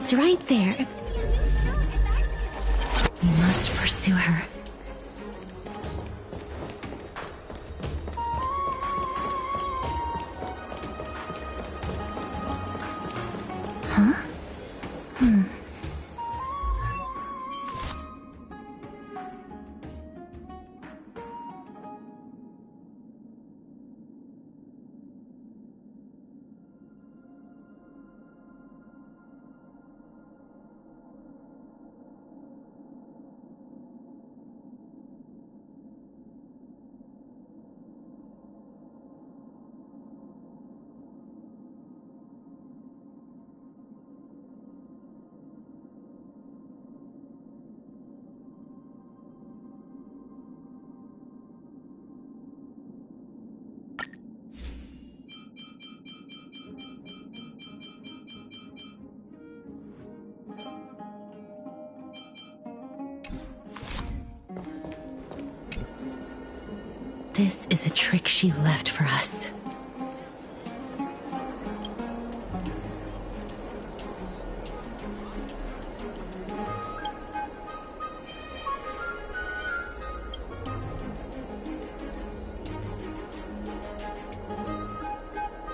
It's right there. We must pursue her. Huh? This is a trick she left for us.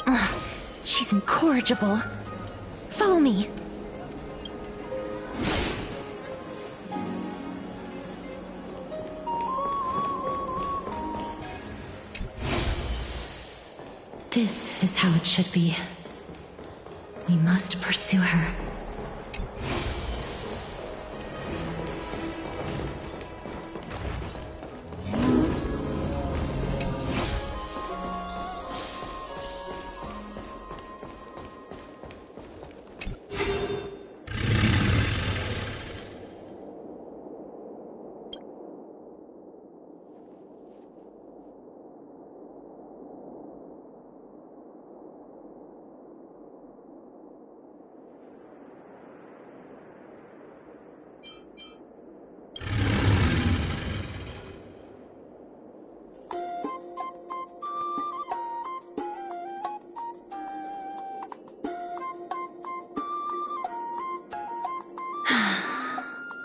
Ugh, she's incorrigible. Follow me. This is how it should be. We must pursue her.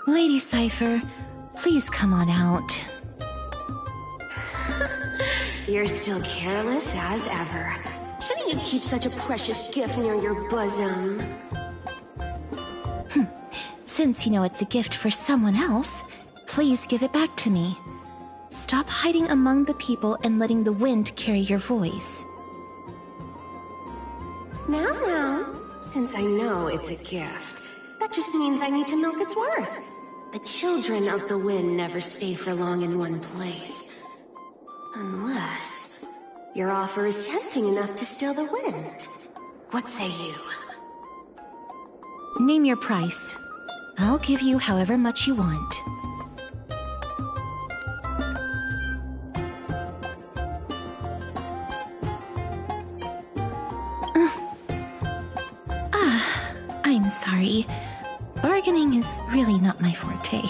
Lady Cypher, please come on out. You're still careless as ever. Shouldn't you keep such a precious gift near your bosom? Since you know it's a gift for someone else, please give it back to me. Stop hiding among the people and letting the wind carry your voice. Now, since I know it's a gift, that just means I need to milk its worth. The children of the wind never stay for long in one place. Unless your offer is tempting enough to still the wind. What say you? Name your price. I'll give you however much you want. I'm sorry. Bargaining is really not my forte.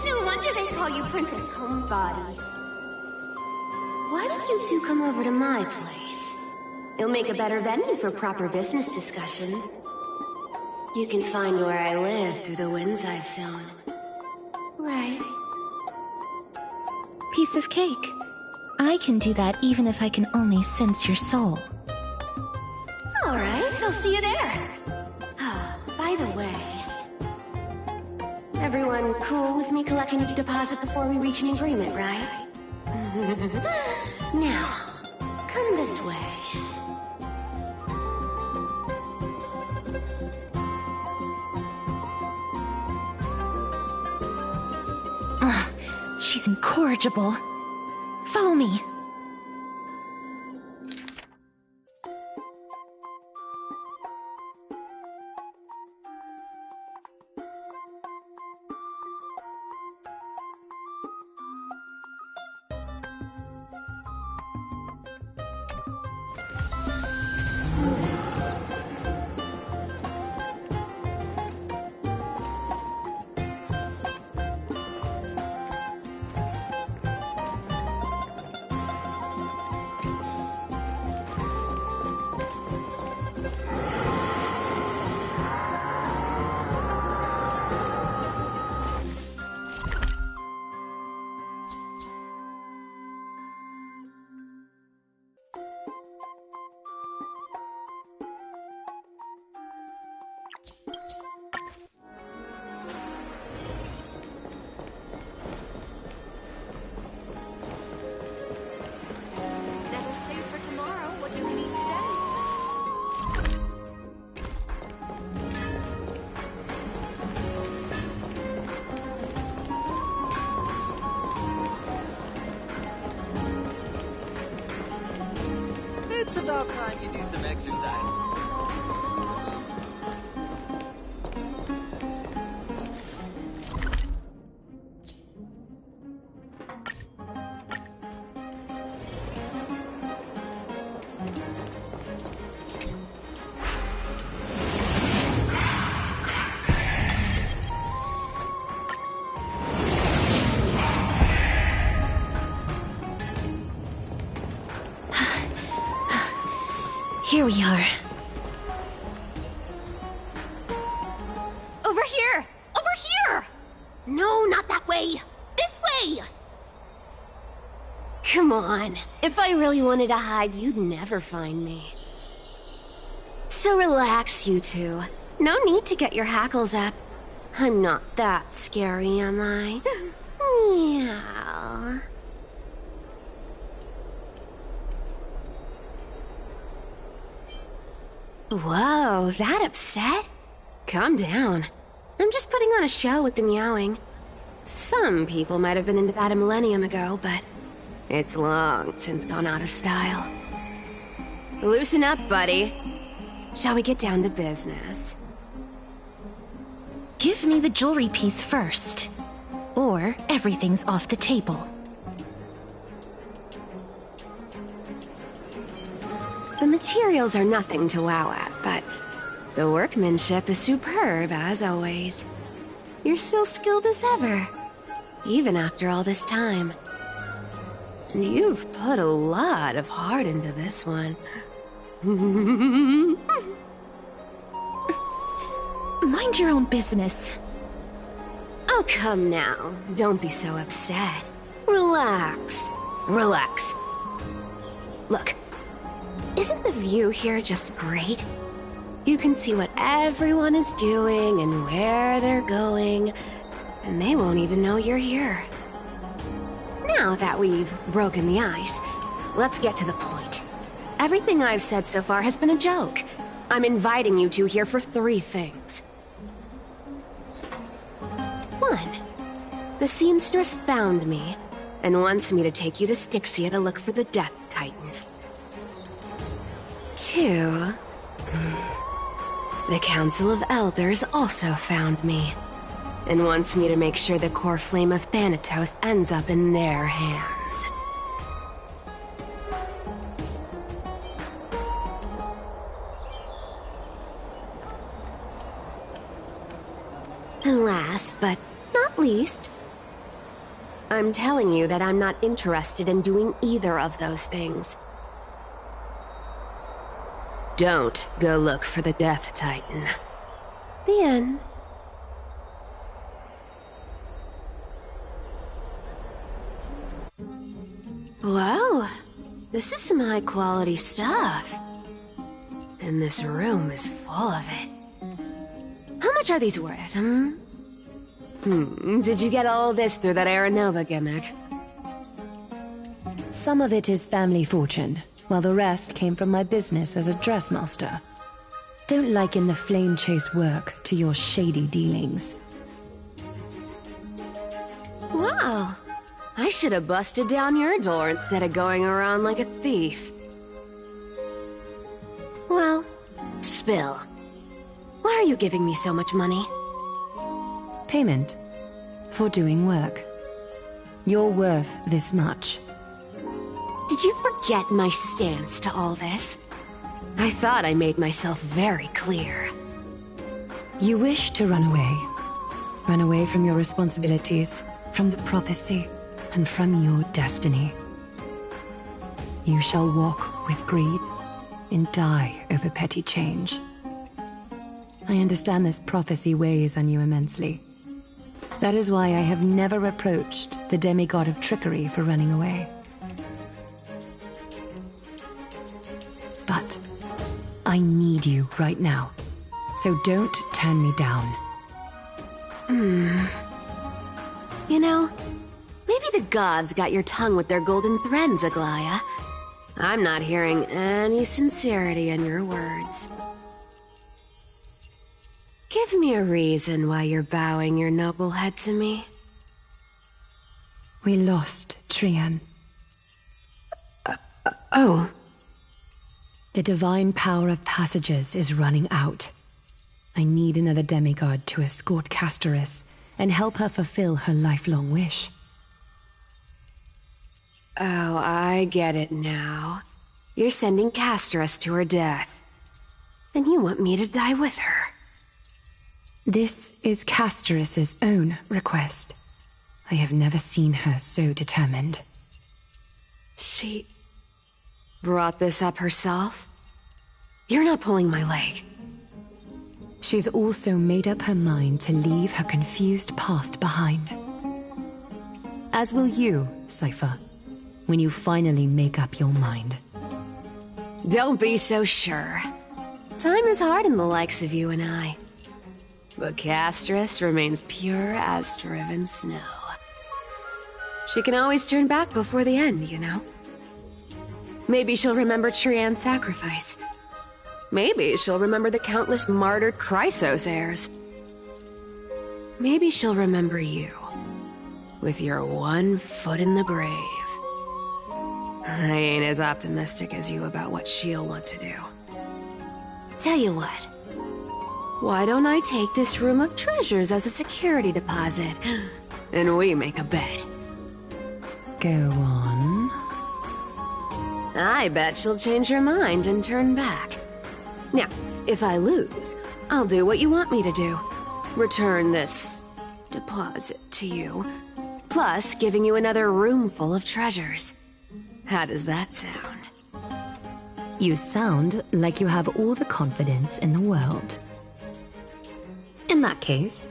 No wonder they call you Princess Homebody. Why don't you two come over to my place? It'll make a better venue for proper business discussions. You can find where I live through the winds I've sown. Right. Piece of cake. I can do that even if I can only sense your soul. Alright, I'll see you there. Oh, by the way... Everyone cool with me collecting a deposit before we reach an agreement, right? Now, come this way. Ugh, she's incorrigible. Follow me. It's about time you do some exercise. Here we are. Over here! Over here! No, not that way! This way! Come on. If I really wanted to hide, you'd never find me. So relax, you two. No need to get your hackles up. I'm not that scary, am I? Meow. Whoa, that upset? Calm down. I'm just putting on a show with the meowing. Some people might have been into that a millennium ago, but it's long since gone out of style. Loosen up, buddy. Shall we get down to business? Give me the jewelry piece first, or everything's off the table. The materials are nothing to wow at, but the workmanship is superb, as always. You're still skilled as ever, even after all this time. And you've put a lot of heart into this one. Mind your own business. Oh, come now. Don't be so upset. Relax. Relax. Look. Isn't the view here just great? You can see what everyone is doing and where they're going, and they won't even know you're here. Now that we've broken the ice, let's get to the point. Everything I've said so far has been a joke. I'm inviting you two here for 3 things. 1. The seamstress found me and wants me to take you to Styxia to look for the Death Titan. 2. The Council of Elders also found me, and wants me to make sure the core flame of Thanatos ends up in their hands. And last, but not least, I'm telling you that I'm not interested in doing either of those things. Don't go look for the Death Titan. The end. Whoa, this is some high-quality stuff. And this room is full of it. How much are these worth, Did you get all this through that Aranova gimmick? Some of it is family fortune, while the rest came from my business as a dressmaster. Don't liken the flame chase work to your shady dealings. Wow. I should have busted down your door instead of going around like a thief. Well, spill. Why are you giving me so much money? Payment for doing work. You're worth this much. Did you forget my stance to all this? I thought I made myself very clear. You wish to run away. Run away from your responsibilities, from the prophecy, and from your destiny. You shall walk with greed and die over petty change. I understand this prophecy weighs on you immensely. That is why I have never reproached the demigod of trickery for running away. But I need you right now, so don't turn me down. You know, maybe the gods got your tongue with their golden threads, Aglaya. I'm not hearing any sincerity in your words. Give me a reason why you're bowing your noble head to me. We lost Trian. Oh. The divine power of passages is running out. I need another demigod to escort Castoris and help her fulfill her lifelong wish. Oh, I get it now. You're sending Castoris to her death. And you want me to die with her. This is Castoris's own request. I have never seen her so determined. She brought this up herself? You're not pulling my leg. She's also made up her mind to leave her confused past behind. As will you, Cypher, when you finally make up your mind. Don't be so sure. Time is hard in the likes of you and I. But Castoris remains pure as driven snow. She can always turn back before the end, you know? Maybe she'll remember Trian's sacrifice. Maybe she'll remember the countless martyred Chrysos heirs. Maybe she'll remember you, with your one foot in the grave. I ain't as optimistic as you about what she'll want to do. Tell you what, why don't I take this room of treasures as a security deposit, and we make a bet? Go on. I bet she'll change her mind and turn back. Now, if I lose, I'll do what you want me to do. Return this deposit to you, plus giving you another room full of treasures. How does that sound? You sound like you have all the confidence in the world. In that case,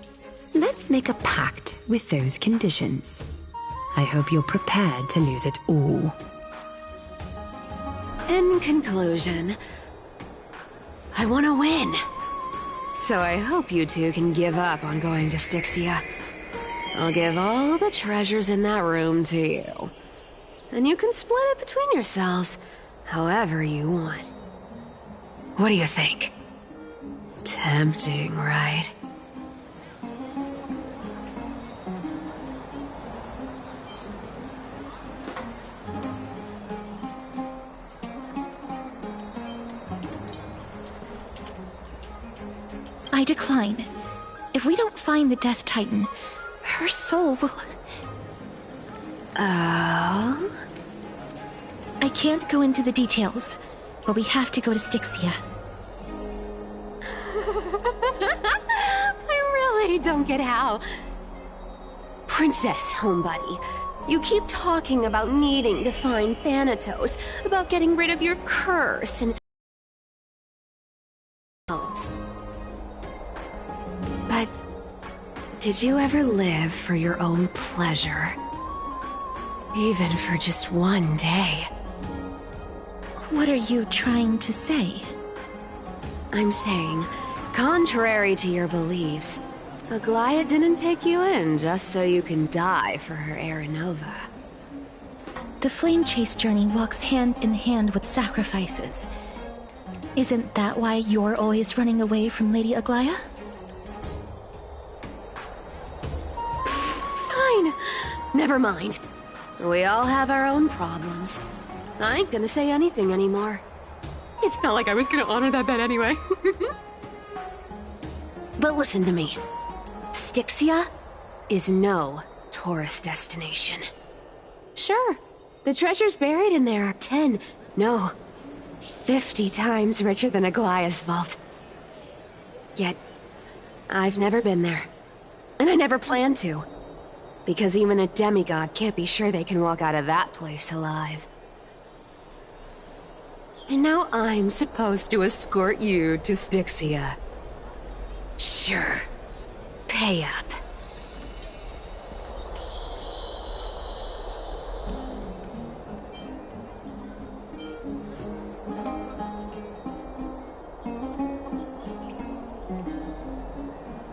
let's make a pact with those conditions. I hope you're prepared to lose it all. In conclusion, I want to win. So I hope you two can give up on going to Styxia. I'll give all the treasures in that room to you. And you can split it between yourselves, however you want. What do you think? Tempting, right? I decline. If we don't find the Death Titan, her soul will... Oh? I can't go into the details, but we have to go to Styxia. I really don't get how. Princess, homebuddy, you keep talking about needing to find Thanatos, about getting rid of your curse and... But did you ever live for your own pleasure? Even for just one day? What are you trying to say? I'm saying, contrary to your beliefs, Aglaia didn't take you in just so you can die for her Aranova. The flame chase journey walks hand in hand with sacrifices. Isn't that why you're always running away from Lady Aglaia? Fine. Never mind. We all have our own problems. I ain't gonna say anything anymore. It's not like I was gonna honor that bet anyway. But listen to me. Styxia is no tourist destination. Sure, the treasures buried in there are 10, no, 50 times richer than Aglaia's vault. Yet, I've never been there. And I never plan to. Because even a demigod can't be sure they can walk out of that place alive. And now I'm supposed to escort you to Styxia. Sure. Pay up.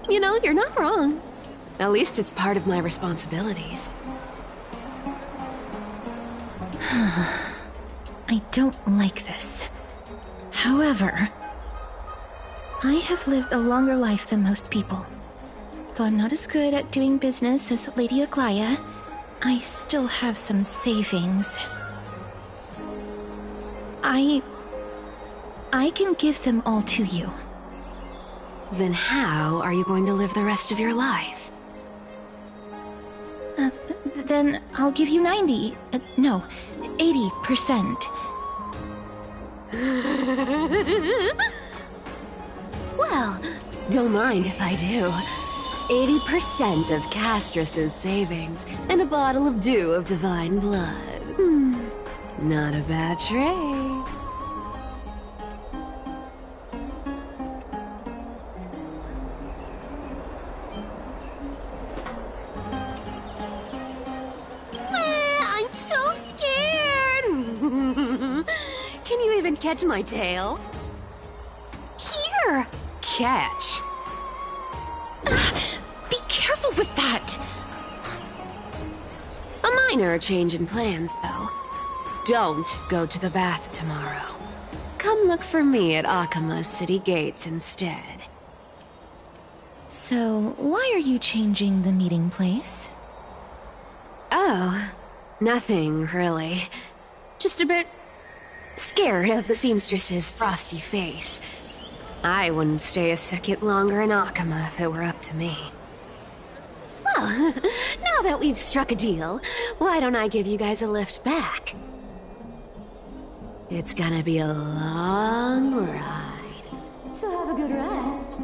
You know, you're not wrong. At least it's part of my responsibilities. I don't like this. However, I have lived a longer life than most people. Though I'm not as good at doing business as Lady Aglaia, I still have some savings. I can give them all to you. Then how are you going to live the rest of your life? Then I'll give you 90. No, 80%. Well, don't mind if I do. 80% of Castrus's savings and a bottle of dew of divine blood. Not a bad trade. I'm so scared. Can you even catch my tail? Here! Catch. Be careful with that! A minor change in plans, though. Don't go to the bath tomorrow. Come look for me at Akima's city gates instead. So, why are you changing the meeting place? Oh, nothing really. Just a bit scared of the seamstress's frosty face. I wouldn't stay a second longer in Akima if it were up to me. Well, now that we've struck a deal, why don't I give you guys a lift back? It's gonna be a long ride. So have a good rest.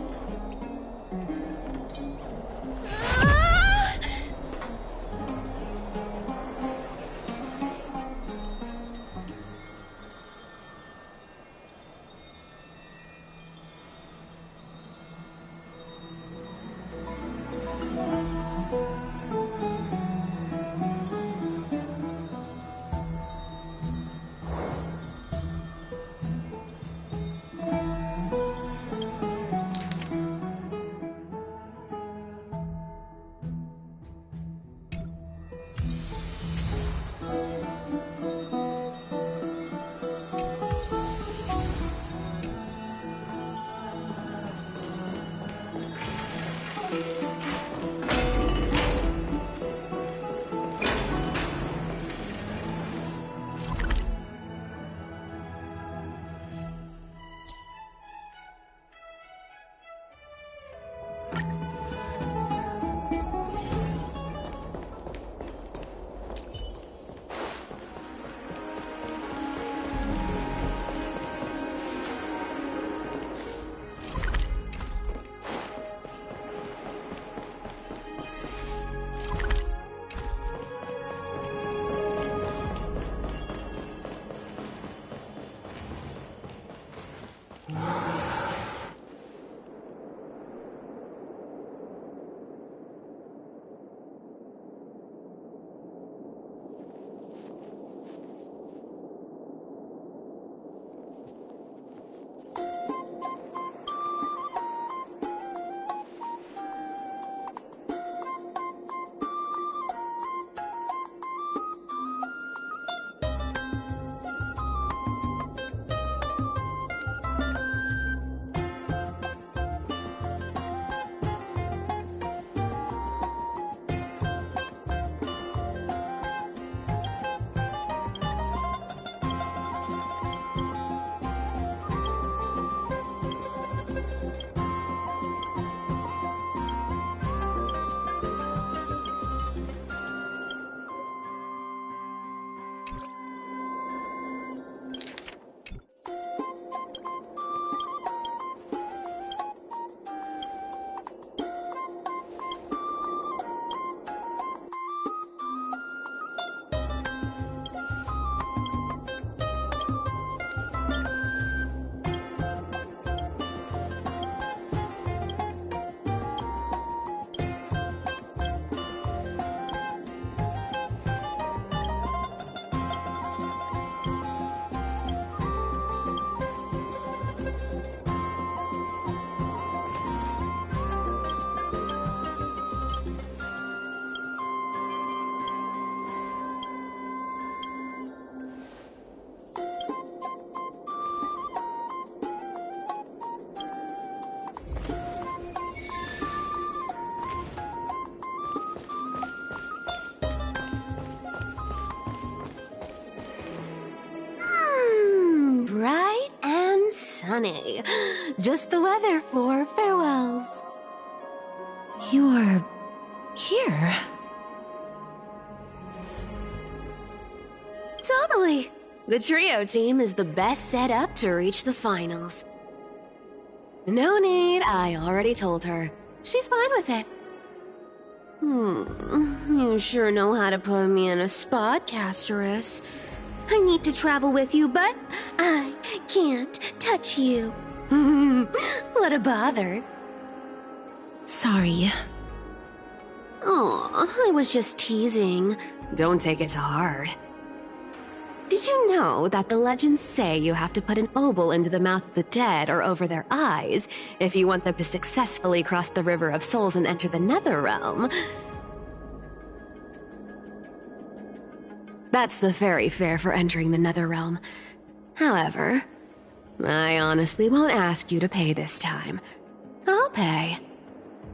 honey. Just the weather for farewells. You are here. Totally. The trio team is the best set up to reach the finals. No need, I already told her. She's fine with it. You sure know how to put me in a spot, Casterus. I need to travel with you, but I can't touch you. What a bother. Sorry. Aw, I was just teasing. Don't take it to heart. Did you know that the legends say you have to put an obol into the mouth of the dead or over their eyes if you want them to successfully cross the River of Souls and enter the Netherrealm? That's the fairy fare for entering the Netherrealm. However, I honestly won't ask you to pay this time. I'll pay.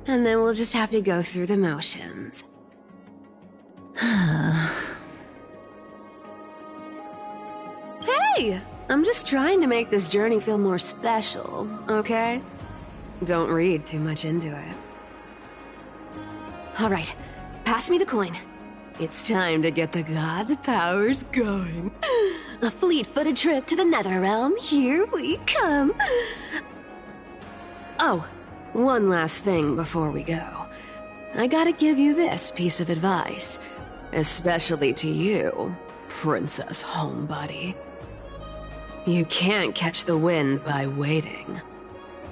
And then we'll just have to go through the motions. Hey! I'm just trying to make this journey feel more special, okay? Don't read too much into it. Alright, pass me the coin. It's time to get the gods' powers going. A fleet-footed trip to the Netherrealm, here we come! Oh, one last thing before we go. I gotta give you this piece of advice. Especially to you, Princess Homebody. You can't catch the wind by waiting.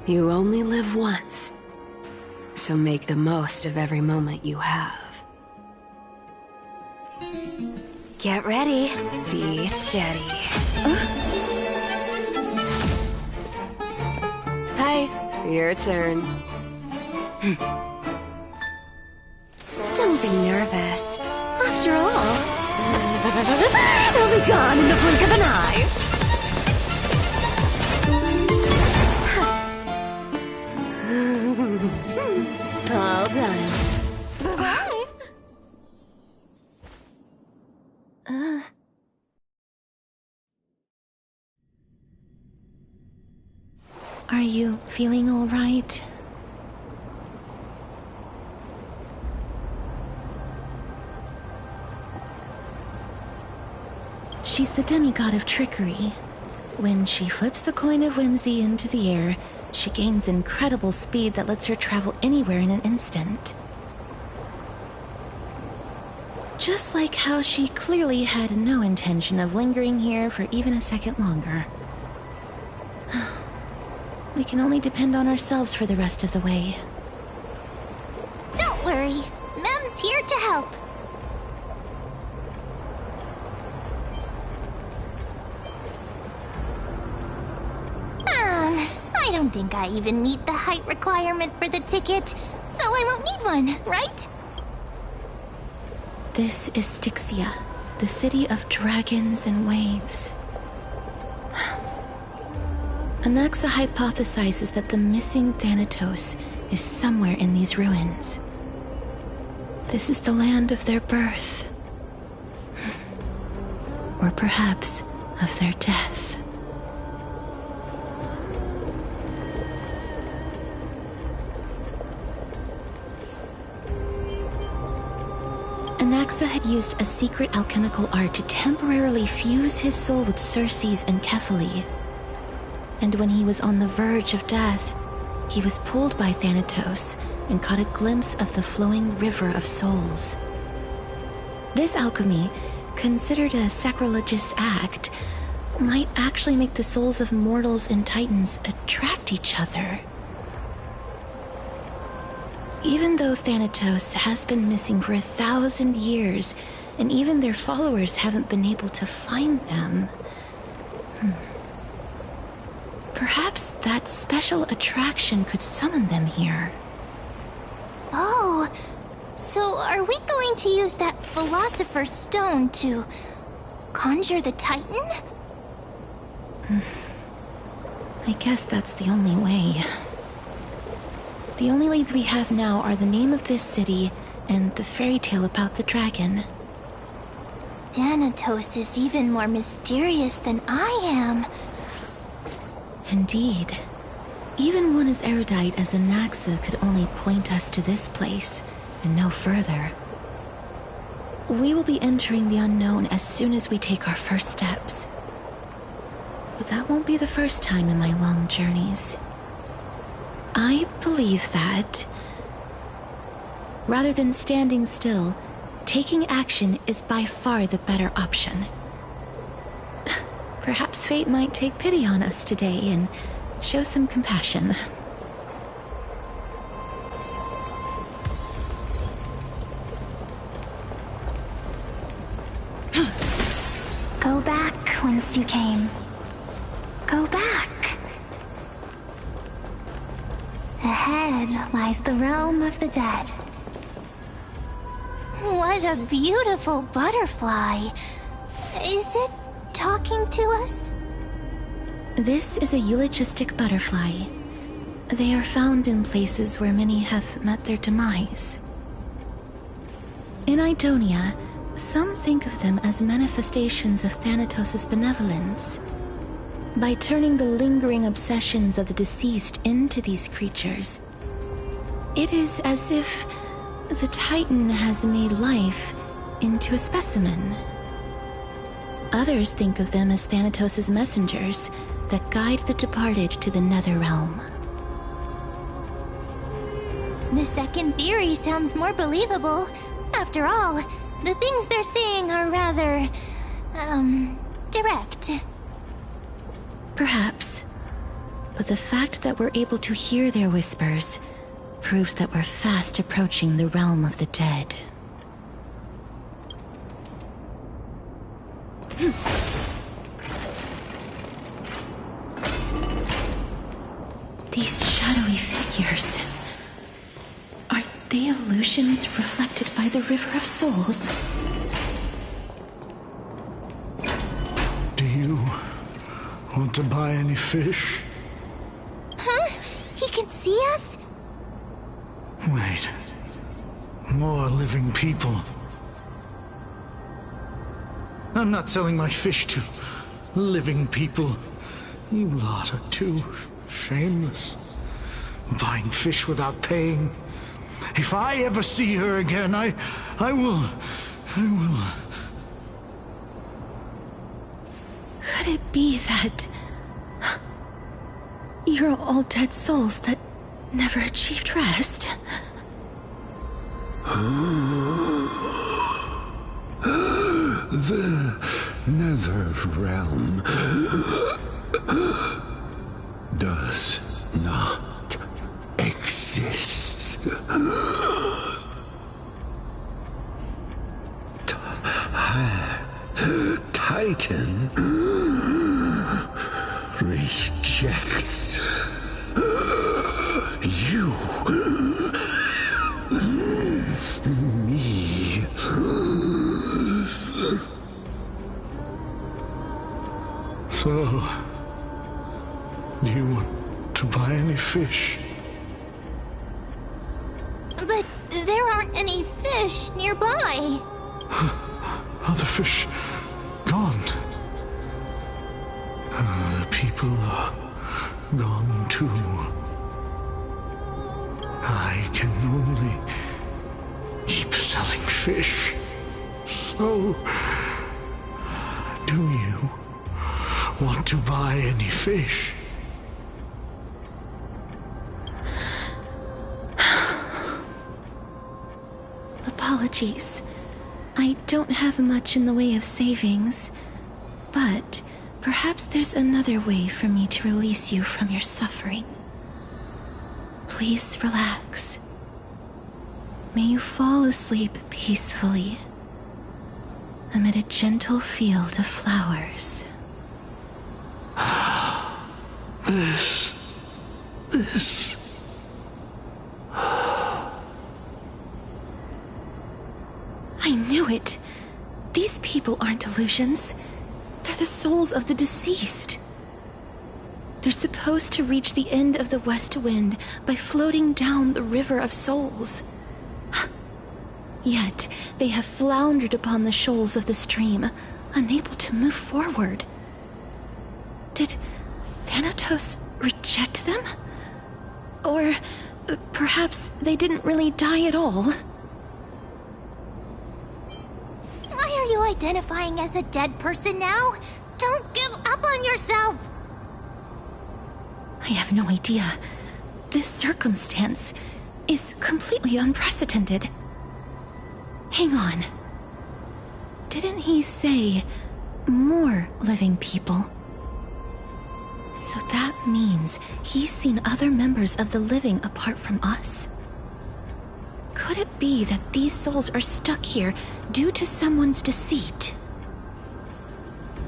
You only live once. So make the most of every moment you have. Get ready. Be steady. Hi, your turn. Don't be nervous. After all, it'll be gone in the blink of an eye. All done. Bye. Are you feeling all right? She's the demigod of trickery. When she flips the coin of whimsy into the air, she gains incredible speed that lets her travel anywhere in an instant. Just like how she clearly had no intention of lingering here for even a second longer. We can only depend on ourselves for the rest of the way. Don't worry, Mem's here to help. I don't think I even meet the height requirement for the ticket, so I won't need one, right? This is Styxia, the city of dragons and waves. Anaxa hypothesizes that the missing Thanatos is somewhere in these ruins. This is the land of their birth. Or perhaps of their death. Anaxa had used a secret alchemical art to temporarily fuse his soul with Circe's and Kephae. And when he was on the verge of death, he was pulled by Thanatos and caught a glimpse of the flowing river of souls. This alchemy, considered a sacrilegious act, might actually make the souls of mortals and titans attract each other. Even though Thanatos has been missing for 1,000 years, and even their followers haven't been able to find them, perhaps that special attraction could summon them here. Oh, so are we going to use that Philosopher's Stone to conjure the Titan? I guess that's the only way. The only leads we have now are the name of this city and the fairy tale about the dragon. Thanatos is even more mysterious than I am. Indeed. Even one as erudite as Anaxa could only point us to this place, and no further. We will be entering the unknown as soon as we take our first steps. But that won't be the first time in my long journeys. I believe that, rather than standing still, taking action is by far the better option. Perhaps fate might take pity on us today and show some compassion. Go back whence you came. Go back. Ahead lies the realm of the dead. What a beautiful butterfly. Is it talking to us? This is a eulogistic butterfly. They are found in places where many have met their demise. In Idonia, some think of them as manifestations of Thanatos' benevolence. By turning the lingering obsessions of the deceased into these creatures, it is as if the Titan has made life into a specimen. Others think of them as Thanatos' messengers that guide the departed to the nether realm. The second theory sounds more believable. After all, the things they're saying are rather, direct. Perhaps. But the fact that we're able to hear their whispers proves that we're fast approaching the realm of the dead. These shadowy figures... are they illusions reflected by the River of Souls? Do you want to buy any fish? Huh? He can see us? Wait. More living people. I'm not selling my fish to living people. You lot are too shameless. Buying fish without paying. If I ever see her again, I will... Could it be that... you're all dead souls that never achieved rest? The nether realm does not exist. Titan rejects you. Me. So... do you want to buy any fish? But there aren't any fish nearby. Are the fish gone? The people are gone too. I can only keep selling fish. So, do you want to buy any fish? Apologies. I don't have much in the way of savings, but perhaps there's another way for me to release you from your suffering. Please relax. May you fall asleep peacefully amid a gentle field of flowers. This... I knew it. These people aren't illusions. They're the souls of the deceased. They're supposed to reach the end of the West Wind by floating down the River of Souls. Yet, they have floundered upon the shoals of the stream, unable to move forward. Did Thanatos reject them? Or perhaps they didn't really die at all? Why are you identifying as a dead person now? Don't give up on yourself! I have no idea. This circumstance is completely unprecedented. Hang on. Didn't he say more living people? So that means he's seen other members of the living apart from us? Could it be that these souls are stuck here due to someone's deceit?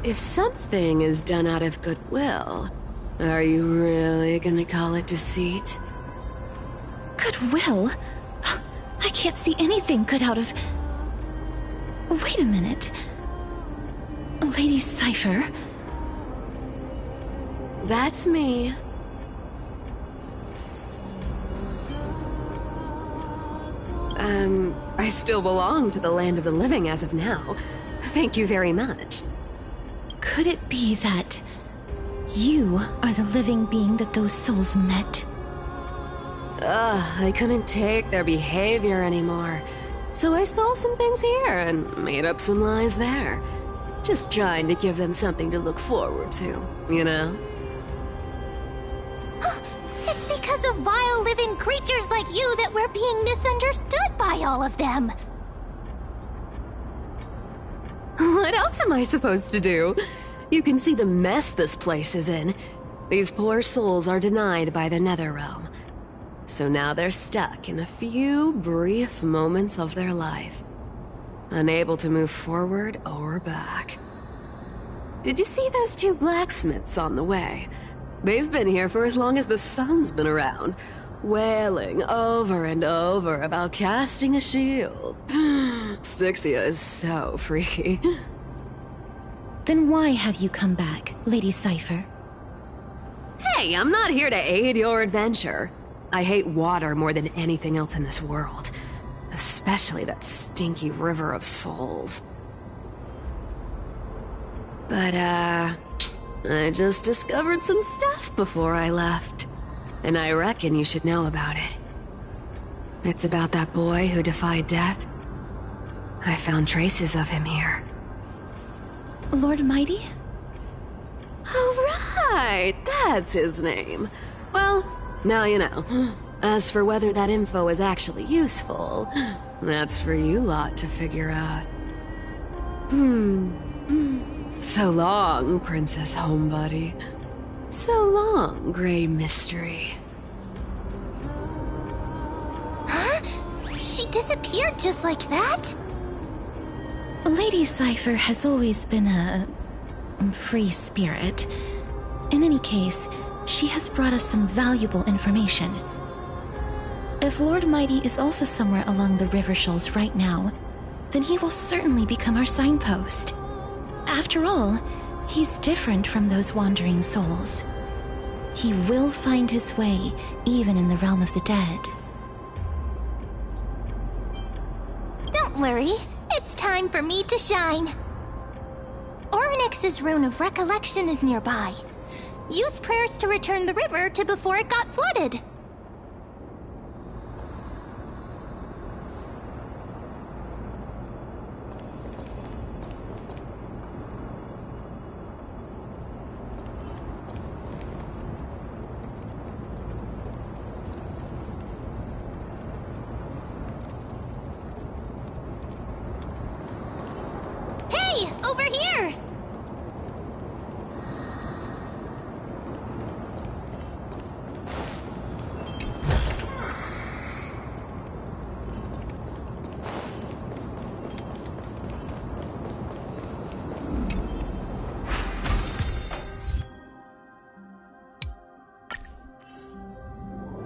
If something is done out of goodwill, are you really gonna call it deceit? Goodwill? I can't see anything good out of... Wait a minute. Lady Cypher? That's me. I still belong to the land of the living as of now. Thank you very much. Could it be that you are the living being that those souls met? I couldn't take their behavior anymore. So I stole some things here and made up some lies there. Just trying to give them something to look forward to, you know? It's because of vile living creatures like you that we're being misunderstood by all of them. What else am I supposed to do? You can see the mess this place is in. These poor souls are denied by the Netherrealm. So now they're stuck in a few brief moments of their life, unable to move forward or back. Did you see those two blacksmiths on the way? They've been here for as long as the sun's been around, wailing over and over about casting a shield. Styxia is so freaky. Then why have you come back, Lady Cypher? Hey, I'm not here to aid your adventure. I hate water more than anything else in this world. Especially that stinky river of souls. But, I just discovered some stuff before I left. And I reckon you should know about it. It's about that boy who defied death. I found traces of him here. Lord Mighty? Oh, right! That's his name. Well, now you know. As for whether that info is actually useful, that's for you lot to figure out. So long, Princess Homebody. So long, Grey Mystery. Huh? She disappeared just like that? Lady Cypher has always been a free spirit. In any case, she has brought us some valuable information. If Lord Mighty is also somewhere along the river shoals right now, then he will certainly become our signpost. After all, he's different from those wandering souls. He will find his way, even in the realm of the dead. Don't worry, it's time for me to shine. Orynyx's rune of recollection is nearby. Use prayers to return the river to before it got flooded. Hey, over here!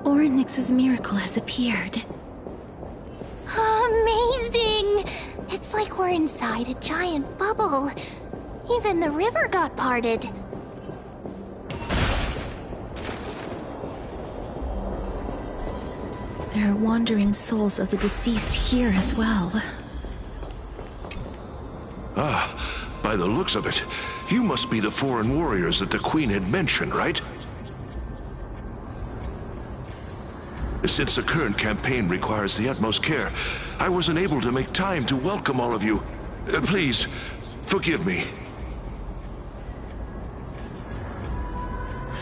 Orynyx's miracle has appeared. Amazing! It's like we're inside a giant bubble. Even the river got parted. There are wandering souls of the deceased here as well. Ah, by the looks of it, you must be the foreign warriors that the Queen had mentioned, right? Since the current campaign requires the utmost care, I wasn't able to make time to welcome all of you. Please, forgive me.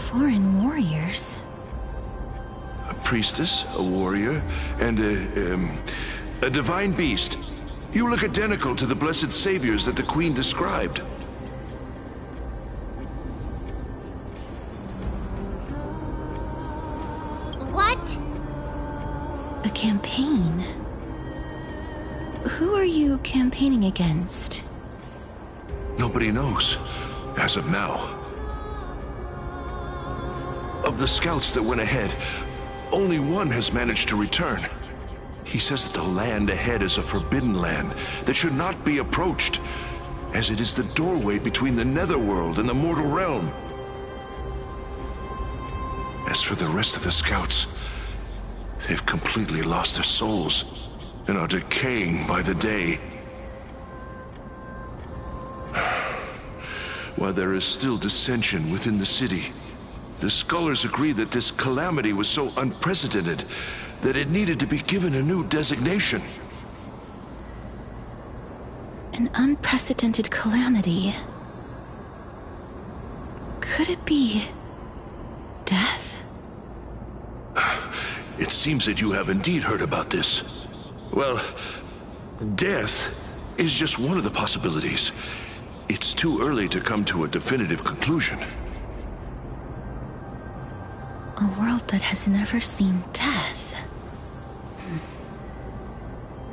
Foreign warriors? A priestess, a warrior, and a divine beast. You look identical to the blessed saviors that the Queen described. What? A campaign? Who are you campaigning against? Nobody knows, as of now. Of the scouts that went ahead, only one has managed to return. He says that the land ahead is a forbidden land that should not be approached, as it is the doorway between the netherworld and the mortal realm. As for the rest of the scouts, they've completely lost their souls and are decaying by the day. While there is still dissension within the city, the scholars agree that this calamity was so unprecedented that it needed to be given a new designation. An unprecedented calamity. Could it be death? It seems that you have indeed heard about this. Well, death is just one of the possibilities. It's too early to come to a definitive conclusion. A world that has never seen death.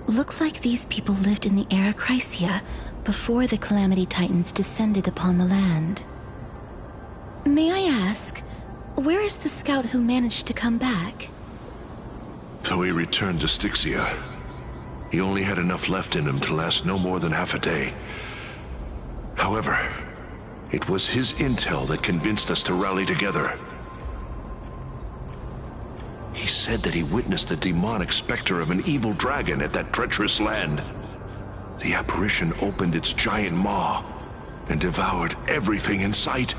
Looks like these people lived in the era Chrysia before the Calamity Titans descended upon the land. May I ask, where is the scout who managed to come back? So he returned to Styxia. He only had enough left in him to last no more than half a day. However, it was his intel that convinced us to rally together. He said that he witnessed the demonic specter of an evil dragon at that treacherous land. The apparition opened its giant maw and devoured everything in sight,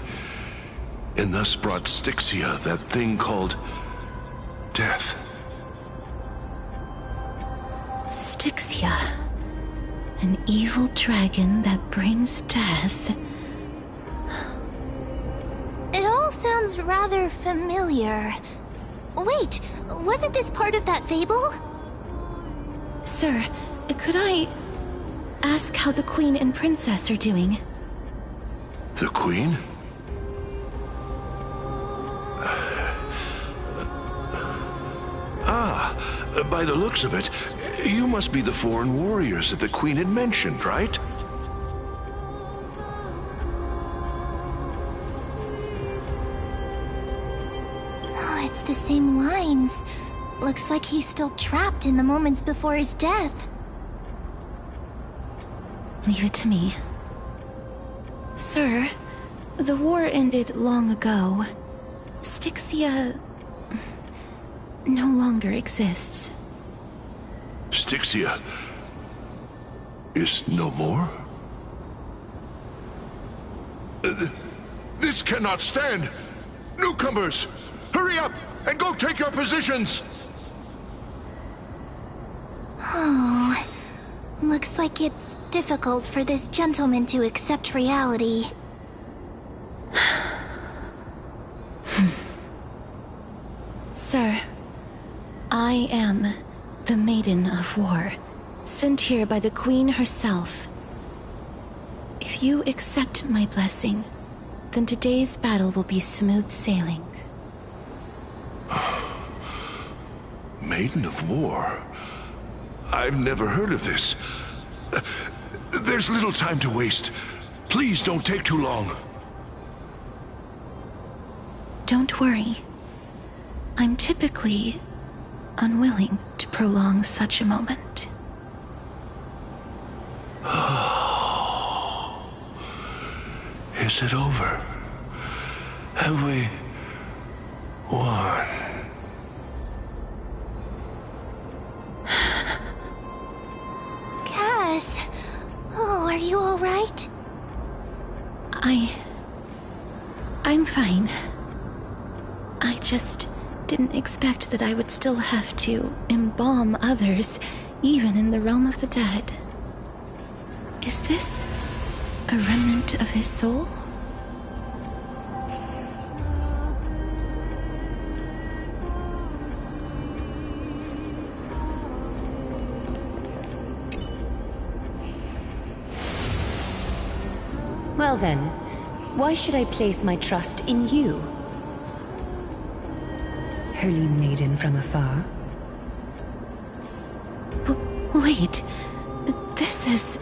and thus brought Styxia that thing called death. Styxia. An evil dragon that brings death. It all sounds rather familiar. Wait, wasn't this part of that fable? Sir, could I ask how the Queen and Princess are doing? The Queen? By the looks of it, you must be the foreign warriors that the Queen had mentioned, right? Oh, it's the same lines. Looks like he's still trapped in the moments before his death. Leave it to me. Sir, the war ended long ago. Styxia no longer exists. Styxia is no more? This cannot stand! Newcomers, hurry up and go take your positions! Oh, looks like it's difficult for this gentleman to accept reality. Sir, I am the Maiden of War, sent here by the Queen herself. If you accept my blessing, then today's battle will be smooth sailing. Maiden of War? I've never heard of this. There's little time to waste. Please don't take too long. Don't worry. I'm typically unwilling to prolong such a moment. Is it over? Have we won? Cass, oh, are you all right? I'm fine. I just didn't expect that I would still have to embalm others, even in the realm of the dead. Is this a remnant of his soul? Well then, why should I place my trust in you? Holy maiden from afar. Wait, this is...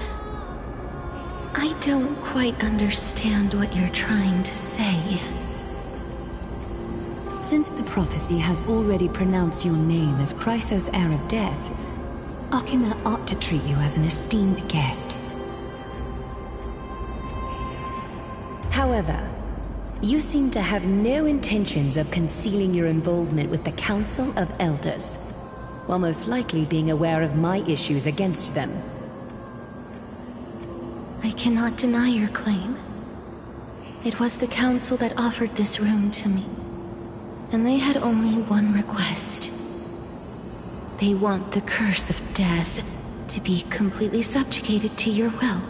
I don't quite understand what you're trying to say. Since the prophecy has already pronounced your name as Chrysos, heir of death, Akima ought to treat you as an esteemed guest. However, you seem to have no intentions of concealing your involvement with the Council of Elders, while most likely being aware of my issues against them. I cannot deny your claim. It was the Council that offered this room to me, and they had only one request. They want the curse of death to be completely subjugated to your will.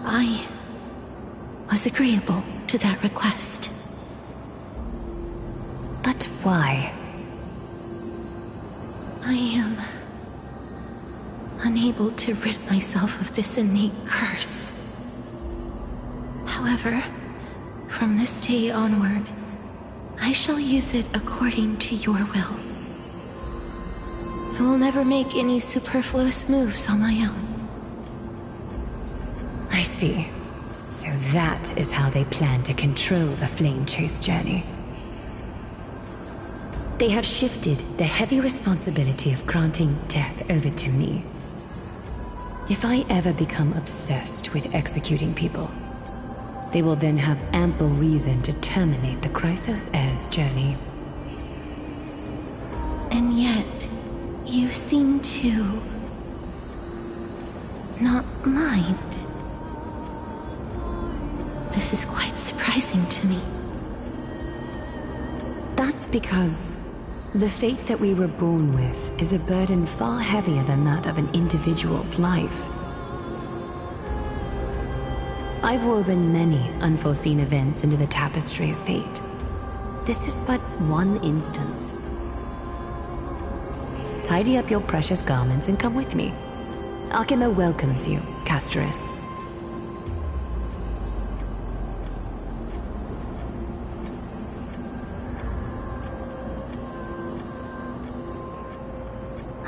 I was agreeable to that request. But why? I am unable to rid myself of this innate curse. However, from this day onward, I shall use it according to your will. I will never make any superfluous moves on my own. I see. So that is how they plan to control the Flame Chase journey. They have shifted the heavy responsibility of granting death over to me. If I ever become obsessed with executing people, they will then have ample reason to terminate the Chrysos heir's journey. And yet, you seem to not mind. This is quite surprising to me. That's because the fate that we were born with is a burden far heavier than that of an individual's life. I've woven many unforeseen events into the tapestry of fate. This is but one instance. Tidy up your precious garments and come with me. Akima welcomes you, Castoris.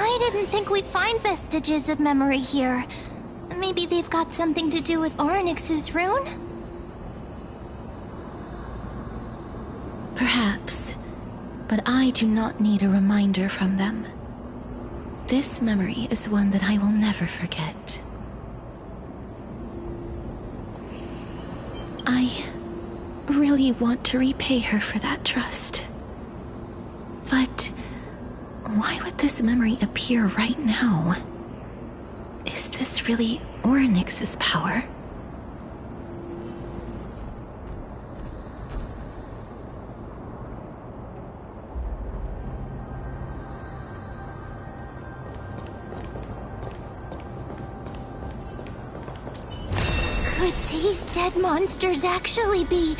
I didn't think we'd find vestiges of memory here. Maybe they've got something to do with Orynyx's rune? Perhaps, but I do not need a reminder from them. This memory is one that I will never forget. I really want to repay her for that trust. But why would this memory appear right now? Is this really Orynyx's power? Could these dead monsters actually be...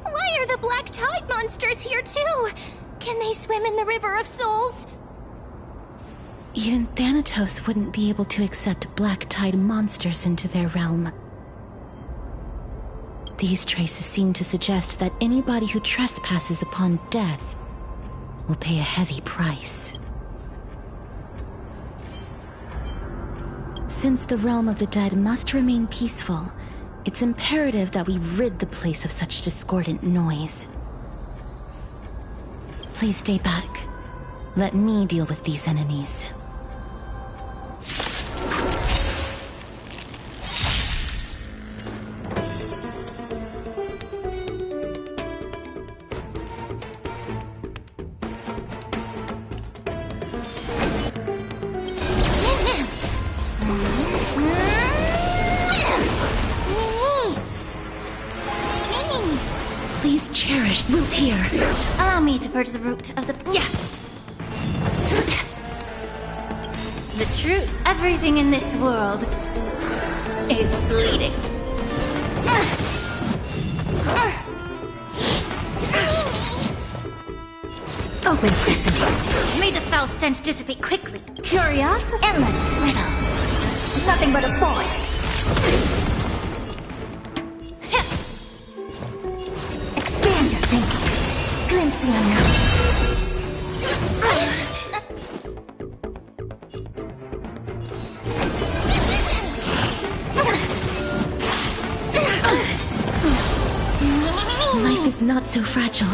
Why are the Black Tide monsters here too? Can they swim in the River of Souls? Even Thanatos wouldn't be able to accept Black Tide monsters into their realm. These traces seem to suggest that anybody who trespasses upon death will pay a heavy price. Since the realm of the dead must remain peaceful, it's imperative that we rid the place of such discordant noise. Please stay back. Let me deal with these enemies. Mini! cherished root here. Allow me to purge the root of the... Yeah! The truth. Everything in this world is bleeding. Open sesame. May the foul stench dissipate quickly. Curious? Endless riddles. Nothing but a void. Expand your thinking. Glimpse the unknown. Life is not so fragile.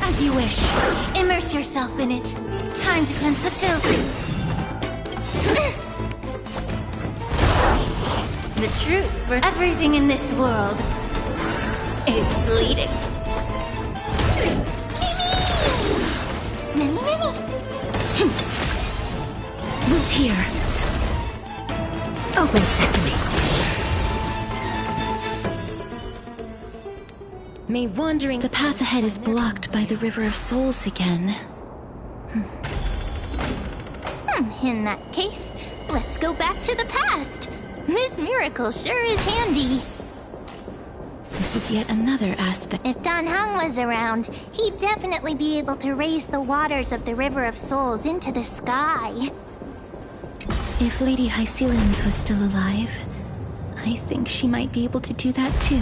As you wish. Immerse yourself in it. Time to cleanse the filth. The truth for everything in this world is bleeding. Many, many. Root here. Open sesame. May wandering... The path ahead is blocked by the River of Souls again. In that case, let's go back to the past. This miracle sure is handy. This is yet another aspect. If Dan Heng was around, he'd definitely be able to raise the waters of the River of Souls into the sky. If Lady Hycelians was still alive, I think she might be able to do that too.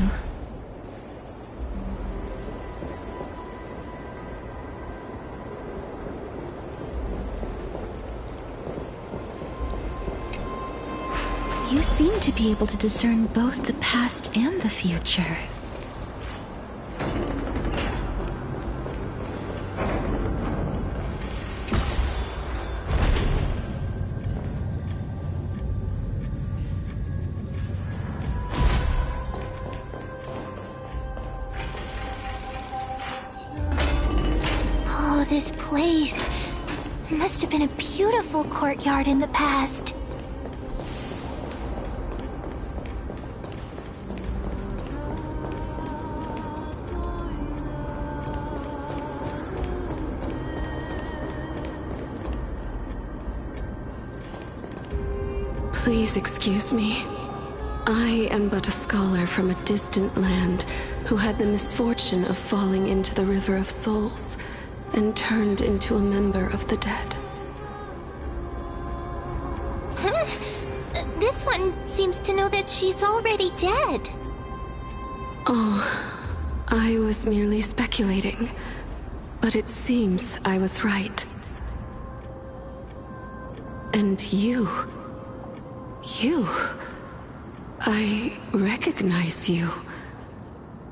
You seem to be able to discern both the past and the future. Oh, this place. Must have been a beautiful courtyard in the past. Please excuse me. I am but a scholar from a distant land who had the misfortune of falling into the River of Souls and turned into a member of the dead. Huh? This one seems to know that she's already dead. Oh, I was merely speculating, but it seems I was right. And you... I recognize you.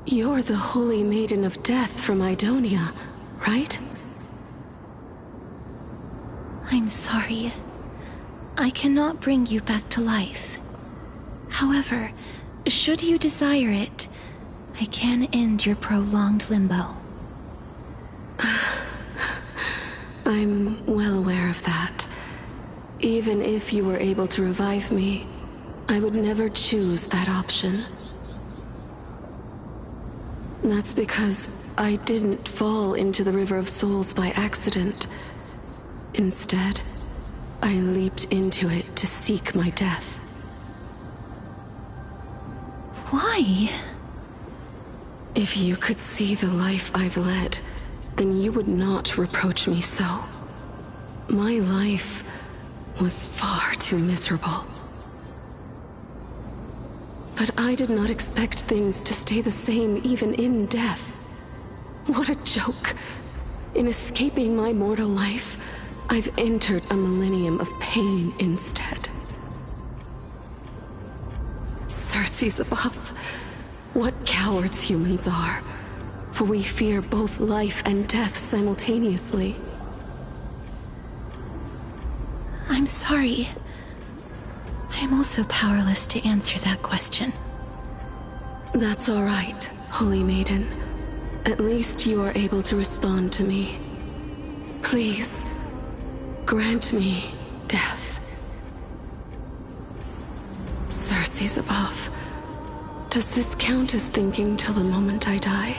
You're the Holy Maiden of Death from Idonia, right? I'm sorry. I cannot bring you back to life. However, should you desire it, I can end your prolonged limbo. I'm well aware of that. Even if you were able to revive me, I would never choose that option. That's because I didn't fall into the River of Souls by accident. Instead, I leaped into it to seek my death. Why? If you could see the life I've led, then you would not reproach me so. My life was far too miserable. But I did not expect things to stay the same even in death. What a joke. In escaping my mortal life, I've entered a millennium of pain instead. Circes above. What cowards humans are. For we fear both life and death simultaneously. I'm sorry. I am also powerless to answer that question. That's all right, Holy Maiden. At least you are able to respond to me. Please, grant me death. Circes above. Does this count as thinking till the moment I die?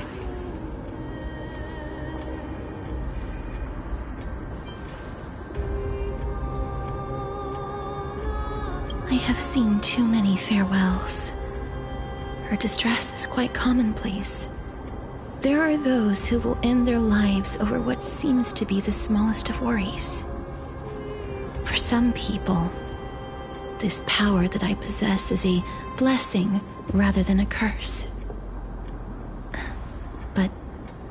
I have seen too many farewells. Her distress is quite commonplace. There are those who will end their lives over what seems to be the smallest of worries. For some people, this power that I possess is a blessing rather than a curse. But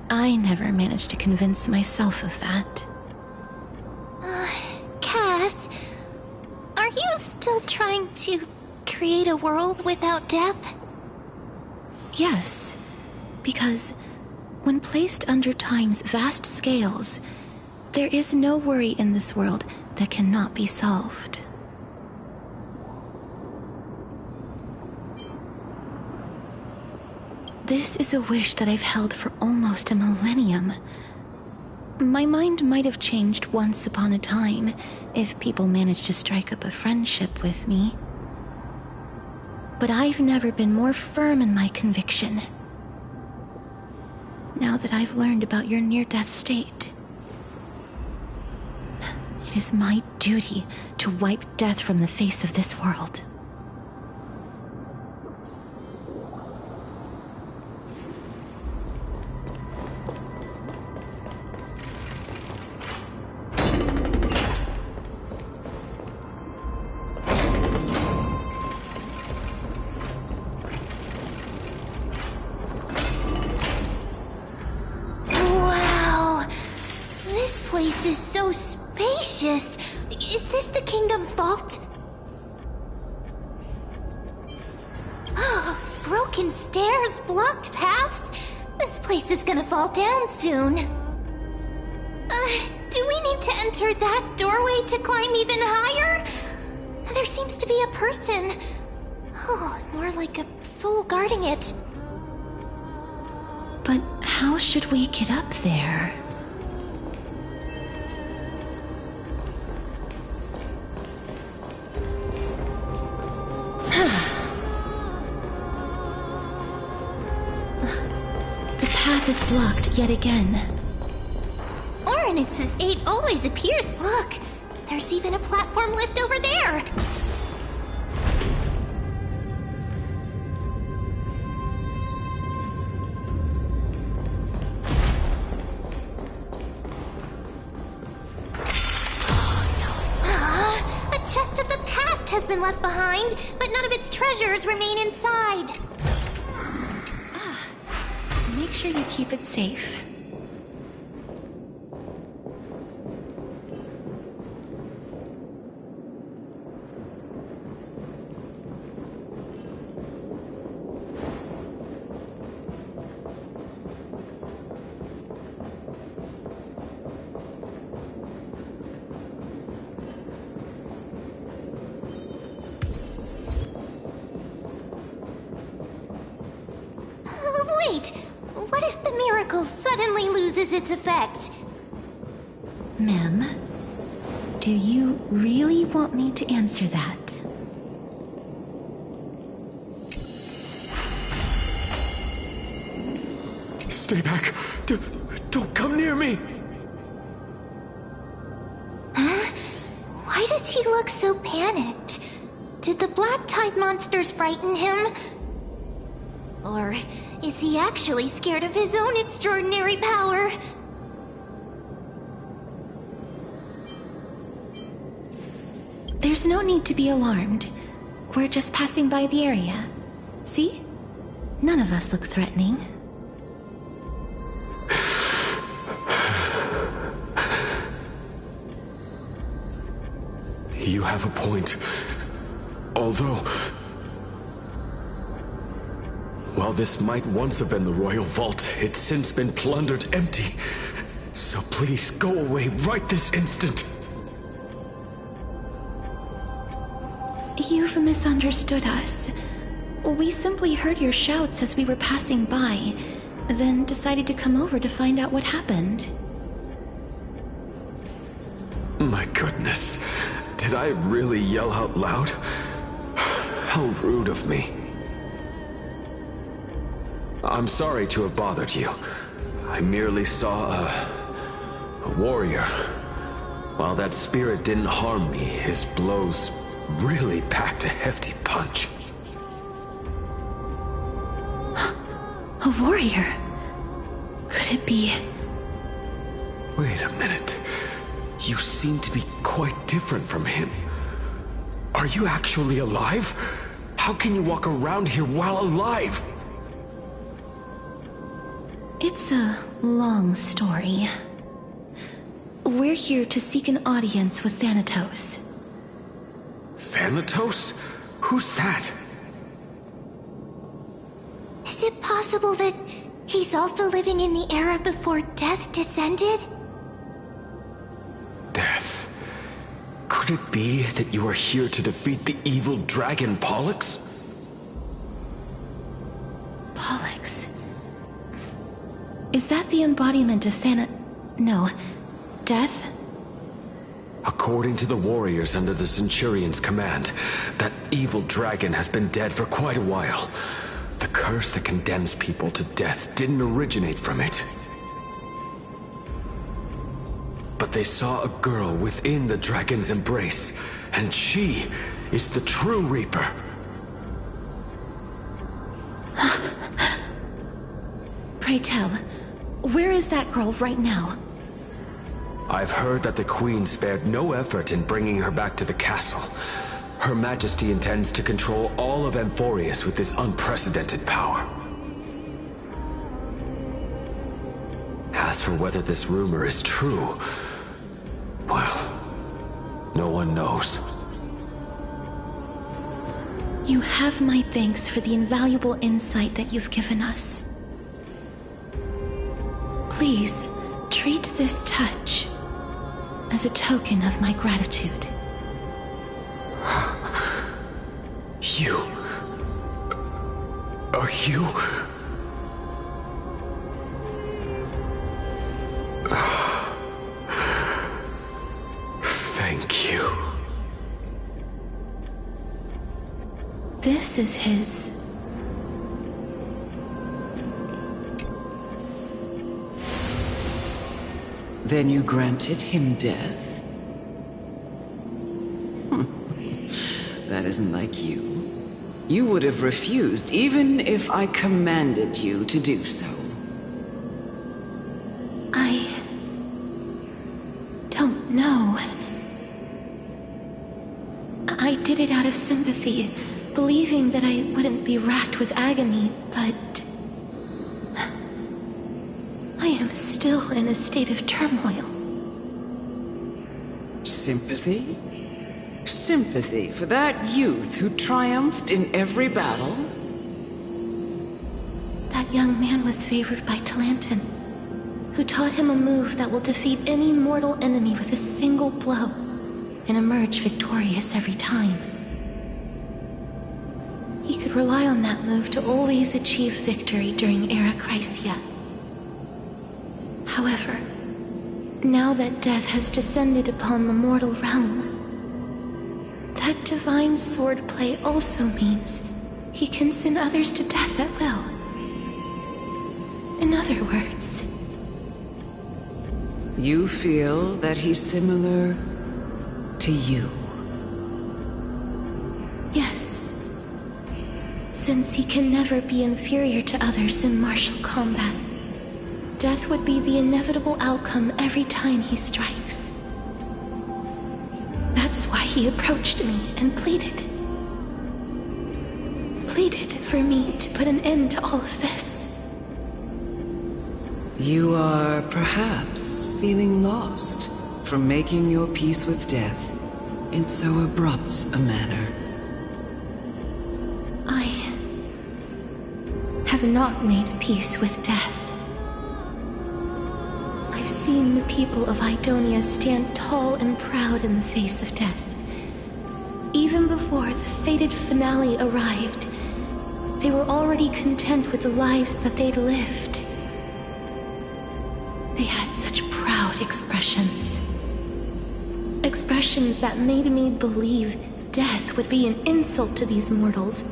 I never managed to convince myself of that. Cass, are you still trying to create a world without death? Yes, because when placed under time's vast scales, there is no worry in this world that cannot be solved. This is a wish that I've held for almost a millennium. My mind might have changed once upon a time if people managed to strike up a friendship with me. But I've never been more firm in my conviction. Now that I've learned about your near-death state, it is my duty to wipe death from the face of this world. This is so spacious. Is this the kingdom's vault? Oh, broken stairs, blocked paths. This place is gonna fall down soon. Do we need to enter that doorway to climb even higher? There seems to be a person. Oh, more like a soul guarding it. But how should we get up there? The path is blocked yet again. Oryx's 8 always appears. Look, there's even a platform lift over there. A chest of the past has been left behind, but none of its treasures remain inside. Make sure you keep it safe. Wait, what if the miracle suddenly loses its effect? Mem, do you really want me to answer that? Stay back! Don't come near me! Huh? Why does he look so panicked? Did the black tide monsters frighten him? Or is he actually scared of his own extraordinary power? There's no need to be alarmed. We're just passing by the area. See? None of us look threatening. You have a point. Although, while this might once have been the royal vault, it's since been plundered empty. So please go away right this instant. You've misunderstood us. We simply heard your shouts as we were passing by, then decided to come over to find out what happened. My goodness. Did I really yell out loud? How rude of me. I'm sorry to have bothered you. I merely saw a warrior. While that spirit didn't harm me, his blows really packed a hefty punch. A warrior? Could it be... Wait a minute. You seem to be quite different from him. Are you actually alive? How can you walk around here while alive? It's a long story. We're here to seek an audience with Thanatos. Thanatos? Who's that? Is it possible that he's also living in the era before death descended? Death? Could it be that you are here to defeat the evil dragon Pollux? Pollux? Is that the embodiment of No. Death? According to the warriors under the Centurion's command, that evil dragon has been dead for quite a while. The curse that condemns people to death didn't originate from it. But they saw a girl within the dragon's embrace, and she is the true Reaper. Pray tell, where is that girl right now? I've heard that the Queen spared no effort in bringing her back to the castle. Her Majesty intends to control all of Amphorius with this unprecedented power. As for whether this rumor is true, well, no one knows. You have my thanks for the invaluable insight that you've given us. Please, treat this touch as a token of my gratitude. You... Are you... Thank you. This is his... Then you granted him death? That isn't like you. You would have refused even if I commanded you to do so. I... don't know. I did it out of sympathy, believing that I wouldn't be racked with agony, but... I am still in a state of turmoil. Sympathy? Sympathy for that youth who triumphed in every battle? That young man was favored by Talantin, who taught him a move that will defeat any mortal enemy with a single blow and emerge victorious every time. He could rely on that move to always achieve victory during Era Chrysia. However, now that death has descended upon the mortal realm, that divine swordplay also means he can send others to death at will. In other words... You feel that he's similar to you? Yes. Since he can never be inferior to others in martial combat, death would be the inevitable outcome every time he strikes. That's why he approached me and pleaded. Pleaded for me to put an end to all of this. You are perhaps feeling lost from making your peace with death in so abrupt a manner. I have not made peace with death. I've seen the people of Idonia stand tall and proud in the face of death. Even before the fated finale arrived, they were already content with the lives that they'd lived. They had such proud expressions. Expressions that made me believe death would be an insult to these mortals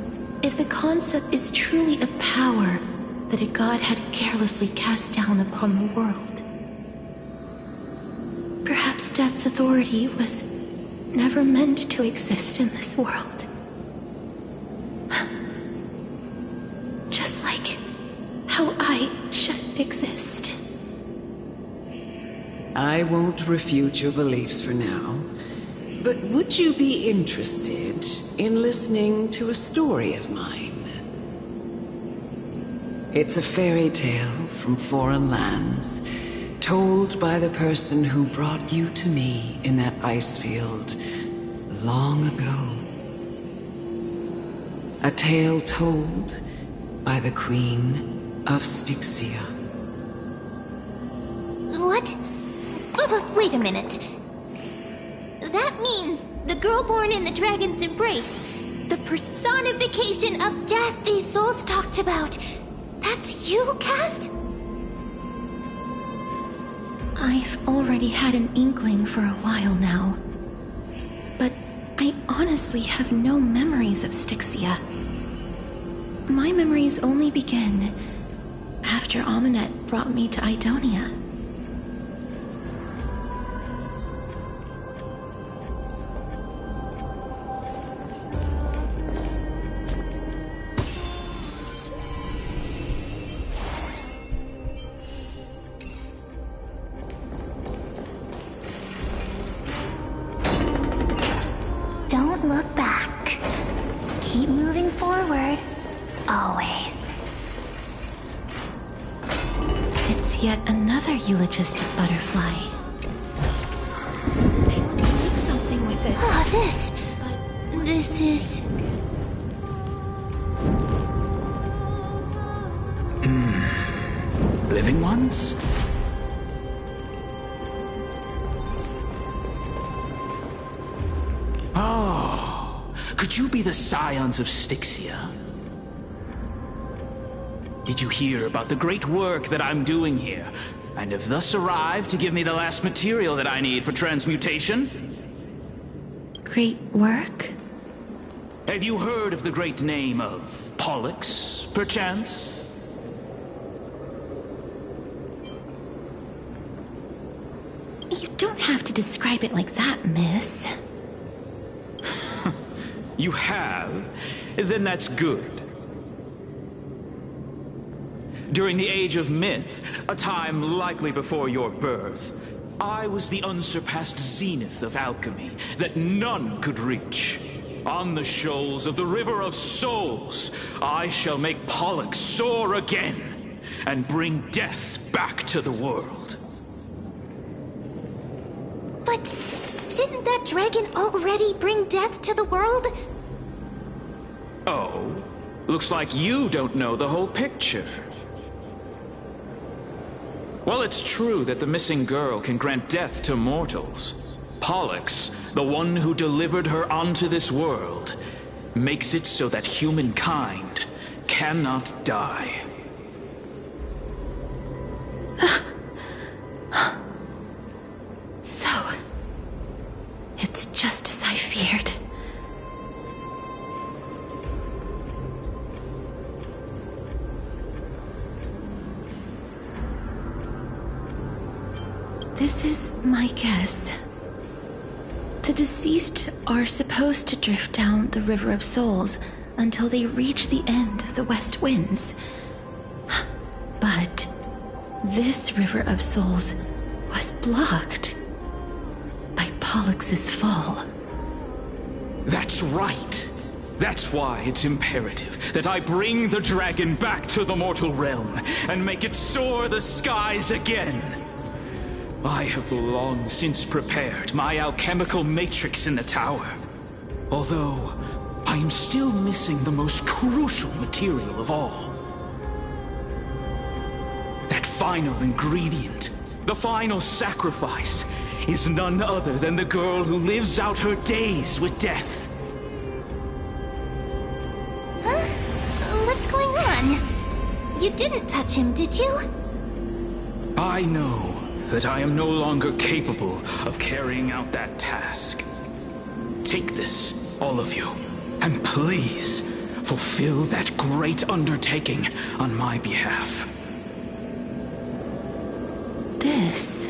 if the concept is truly a power that a god had carelessly cast down upon the world. Perhaps death's authority was never meant to exist in this world. Just like how I shouldn't exist. I won't refute your beliefs for now, but would you be interested in listening to a story of mine? It's a fairy tale from foreign lands, told by the person who brought you to me in that ice field long ago. A tale told by the Queen of Styxia. What? Wait a minute. That means the girl born in the dragon's embrace, the personification of death these souls talked about. That's you, Cass? I've already had an inkling for a while now. But I honestly have no memories of Styxia. My memories only begin after Amunet brought me to Idonia. Don't look back. Keep moving forward. Always. It's yet another eulogistic butterfly. I want to make something with it. Ah, this. This is... Living ones? Oh, could you be the scions of Styxia? Did you hear about the great work that I'm doing here, and have thus arrived to give me the last material that I need for transmutation? Great work? Have you heard of the great name of Pollux, perchance? You don't have to describe it like that, miss. You have? Then that's good. During the Age of Myth, a time likely before your birth, I was the unsurpassed zenith of alchemy that none could reach. On the shoals of the River of Souls, I shall make Pollux soar again and bring death back to the world. But didn't that dragon already bring death to the world? Oh, looks like you don't know the whole picture. Well, it's true that the missing girl can grant death to mortals. Pollux, the one who delivered her onto this world, makes it so that humankind cannot die. So, it's just as I feared. This is my guess. The deceased are supposed to drift down the River of Souls until they reach the end of the West Winds. But this River of Souls was blocked by Pollux's fall. That's right. That's why it's imperative that I bring the dragon back to the mortal realm and make it soar the skies again. I have long since prepared my alchemical matrix in the tower. Although, I am still missing the most crucial material of all. That final ingredient, the final sacrifice, is none other than the girl who lives out her days with death. Huh? What's going on? You didn't touch him, did you? I know that I am no longer capable of carrying out that task. Take this, all of you, and please fulfill that great undertaking on my behalf. This...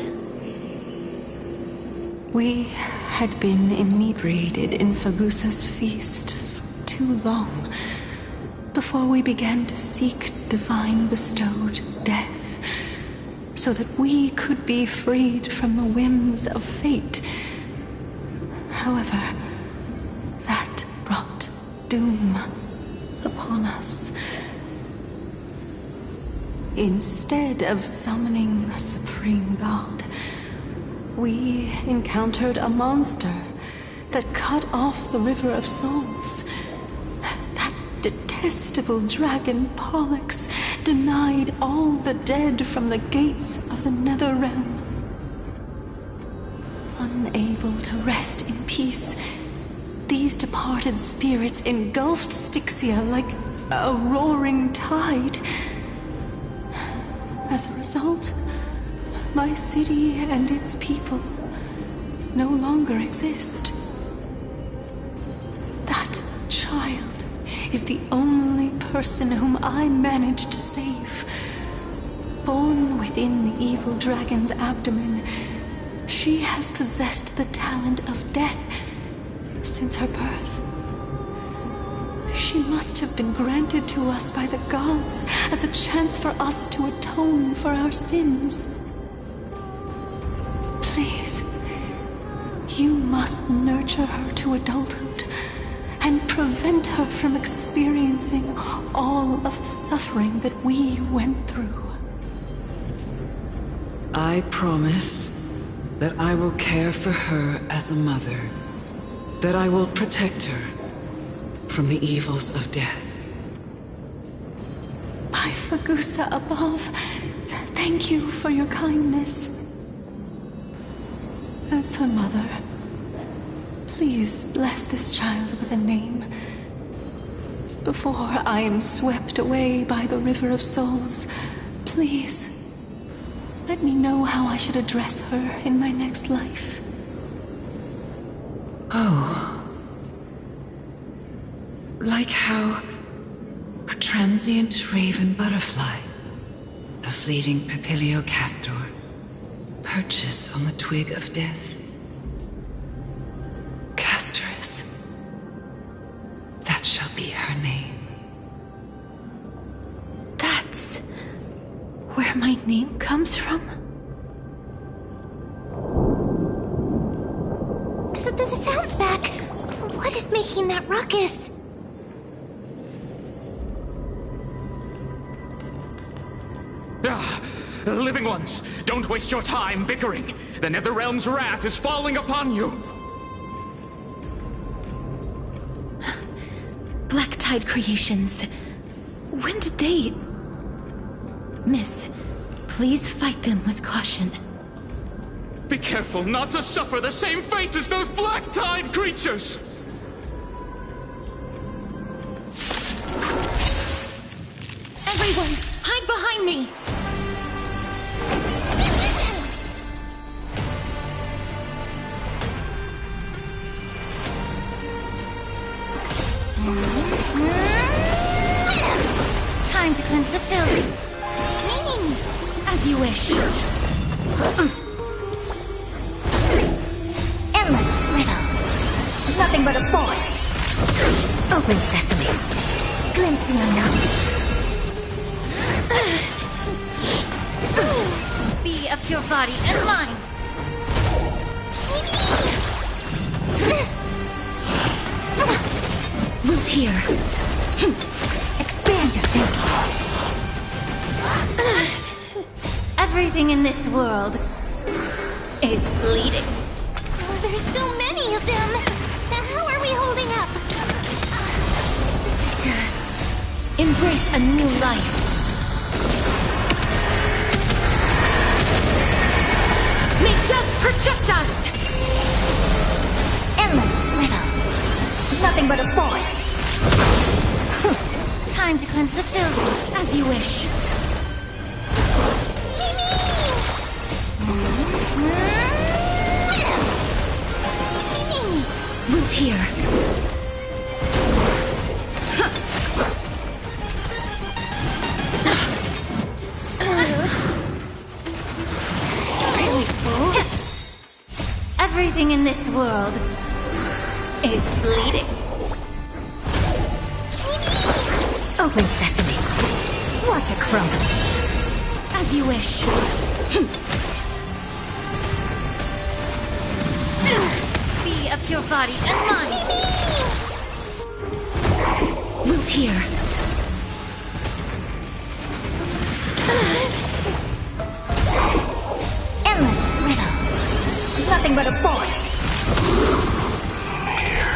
We had been inebriated in Fagusa's feast for too long before we began to seek divine bestowed death, so that we could be freed from the whims of fate. However, that brought doom upon us. Instead of summoning a supreme god, we encountered a monster that cut off the River of Souls. That detestable dragon Pollux denied all the dead from the gates of the Nether Realm. Unable to rest in peace, these departed spirits engulfed Styxia like a roaring tide. As a result, my city and its people no longer exist. That child is the only person whom I managed to save. Born within the evil dragon's abdomen, she has possessed the talent of death since her birth. She must have been granted to us by the gods as a chance for us to atone for our sins. Please, you must nurture her to adulthood and prevent her from experiencing all of the suffering that we went through. I promise that I will care for her as a mother, that I will protect her from the evils of death. By Fagusa above, thank you for your kindness. As her mother, please bless this child with a name before I am swept away by the River of Souls. Please, let me know how I should address her in my next life. Oh. Like how a transient raven butterfly, a fleeting papilio castor, perches on the twig of death. Castorus. That shall be her name. That's where my name comes from? The sound's back. What is making that ruckus? Living ones, don't waste your time bickering. The Netherrealm's wrath is falling upon you. Black Tide creations. When did they... Miss, please fight them with caution. Be careful not to suffer the same fate as those Black Tide creatures! Everyone, hide behind me! Time to cleanse the filth. As you wish. Endless riddles. Nothing but a void. Open sesame. Glimpse the unknown. Be of your body and mind. Root here. Expand your thinking. Everything in this world is bleeding. Oh, there's so many of them. How are we holding up? To embrace a new life. May death protect us! Endless riddles. Nothing but a void. Time to cleanse the filth, as you wish. Root here. Everything world is bleeding. Open sesame. Watch it crumble. As you wish. Be of your body and mind. Wilt here. Endless riddle. Nothing but a void. Here.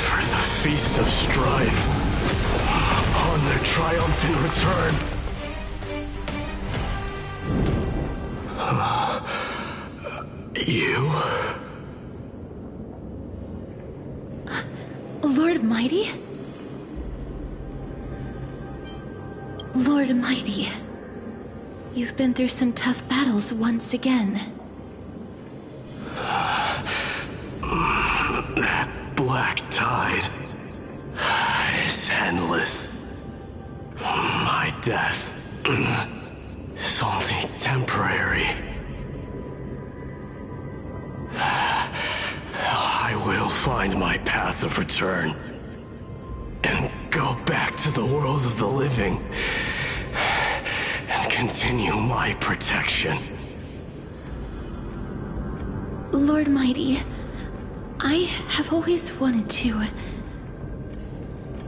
For the feast of strife. On their triumphant return. You? Lord Mighty? Lord Mighty, you've been through some tough battles once again. That black tide is endless. My death is only temporary. I will find my path of return and go back to the world of the living and continue my protection. Lord Mighty, I have always wanted to.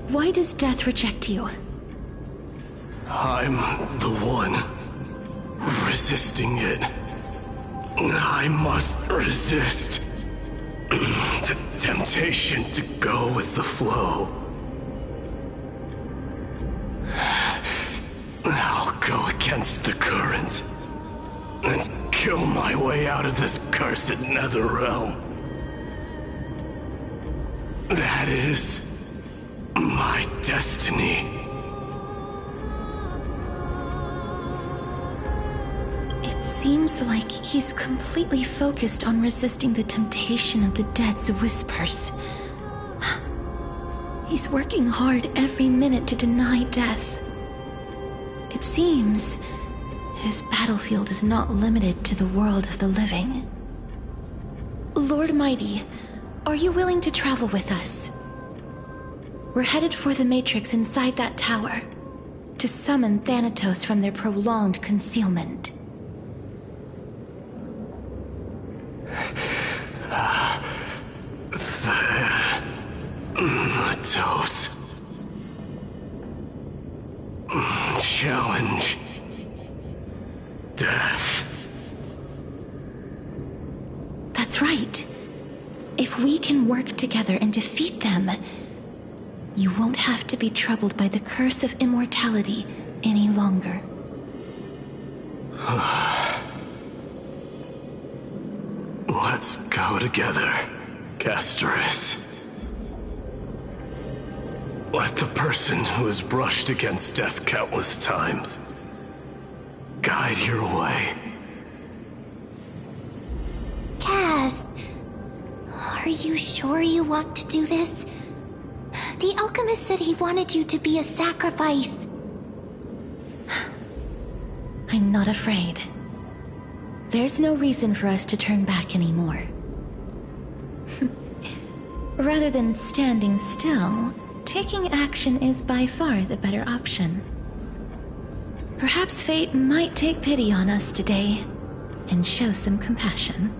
Why does death reject you? I'm the one resisting it. I must resist the temptation to go with the flow. I'll go against the current and kill my way out of this cursed nether realm. That is my destiny. It seems like he's completely focused on resisting the temptation of the dead's whispers. He's working hard every minute to deny death. It seems his battlefield is not limited to the world of the living. Lord Mighty, are you willing to travel with us? We're headed for the Matrix inside that tower, to summon Thanatos from their prolonged concealment. Thanatos. Challenge. Death. That's right. If we can work together and defeat them, you won't have to be troubled by the curse of immortality any longer. Let's go together, Castoris. Let the person who has brushed against death countless times guide your way. Cass, are you sure you want to do this? The alchemist said he wanted you to be a sacrifice. I'm not afraid. There's no reason for us to turn back anymore. Rather than standing still, taking action is by far the better option. Perhaps fate might take pity on us today and show some compassion.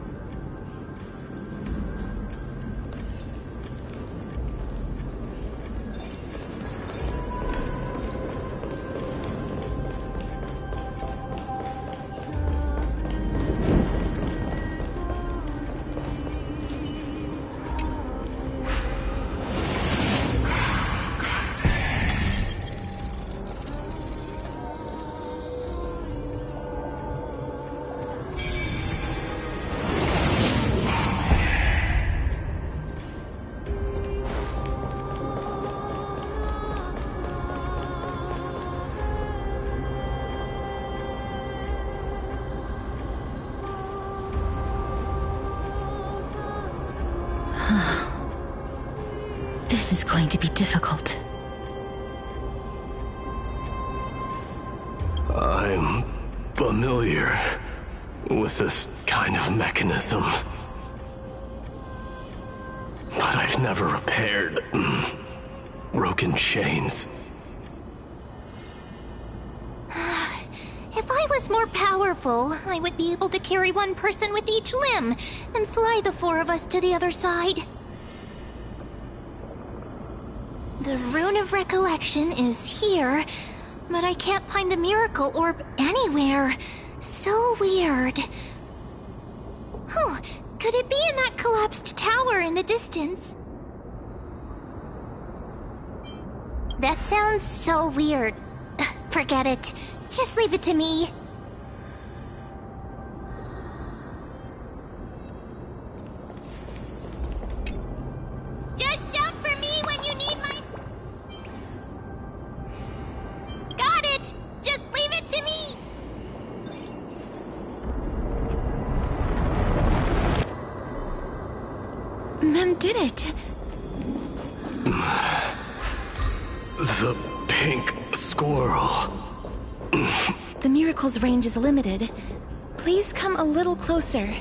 This is going to be difficult. I'm familiar with this kind of mechanism. I've never repaired broken chains. If I was more powerful, I would be able to carry one person with each limb and fly the four of us to the other side. The Rune of Recollection is here, but I can't find the miracle orb anywhere. So weird. Oh, could it be in that collapsed tower in the distance? That sounds so weird. Forget it. Just leave it to me. Just shout for me when you need my... Got it! Just leave it to me! Mem did it. The pink squirrel. The miracle's range is limited. Please come a little closer.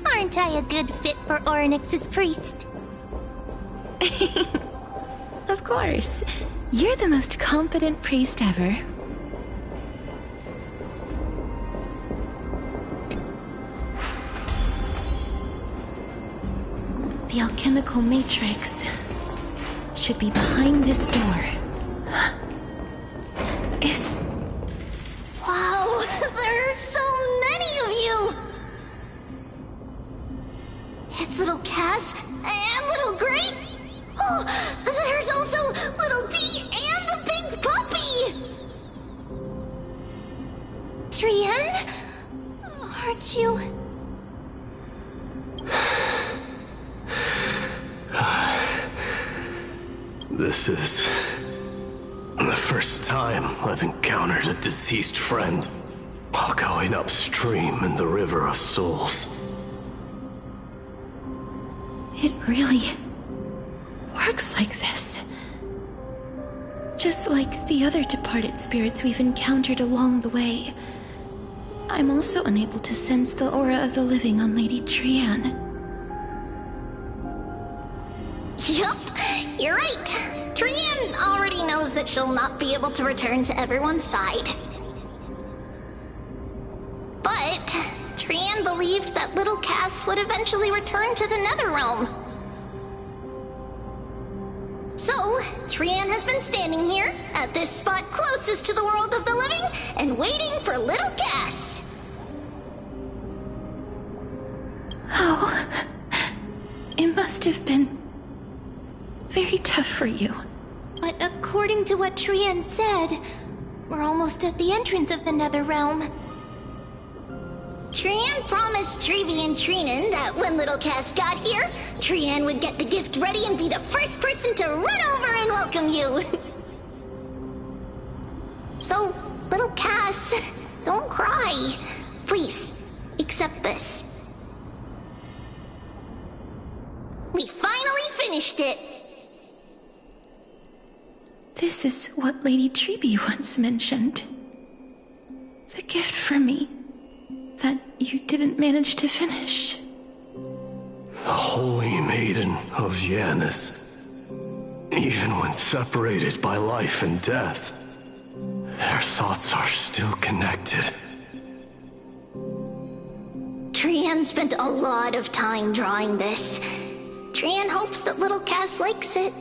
Aren't I a good fit for Orynyx's priest? Of course. You're the most competent priest ever. The alchemical matrix should be behind this door. Is... Wow, there are so many of you! It's little Cass and little Gray. Oh, there's also little D and the pink puppy! Trian? Aren't you... This is the first time I've encountered a deceased friend while going upstream in the River of Souls. It really works like this. Just like the other departed spirits we've encountered along the way. I'm also unable to sense the aura of the living on Lady Trian. Yup, you're right. Trian already knows that she'll not be able to return to everyone's side. But Trian believed that little Cass would eventually return to the Netherrealm. So, Trian has been standing here, at this spot closest to the world of the living, and waiting for little Cass. Oh, it must have been very tough for you. But according to what Trian said, we're almost at the entrance of the Netherrealm. Trian promised Trevi and Trinan that when little Cass got here, Trian would get the gift ready and be the first person to run over and welcome you. So, little Cass, don't cry. Please, accept this. We finally finished it! This is what Lady Treeby once mentioned. The gift for me that you didn't manage to finish. The Holy Maiden of Janus. Even when separated by life and death, their thoughts are still connected. Trian spent a lot of time drawing this. Trian hopes that little Cass likes it.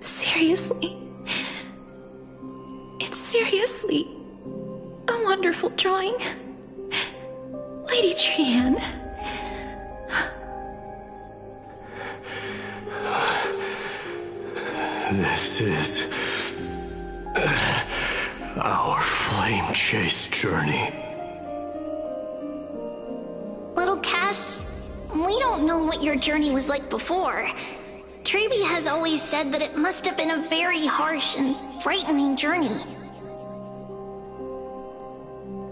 Seriously? It's seriously a wonderful drawing. Lady Trian. This is our flame chase journey. Little Cass, we don't know what your journey was like before. Trevi has always said that it must have been a very harsh and frightening journey.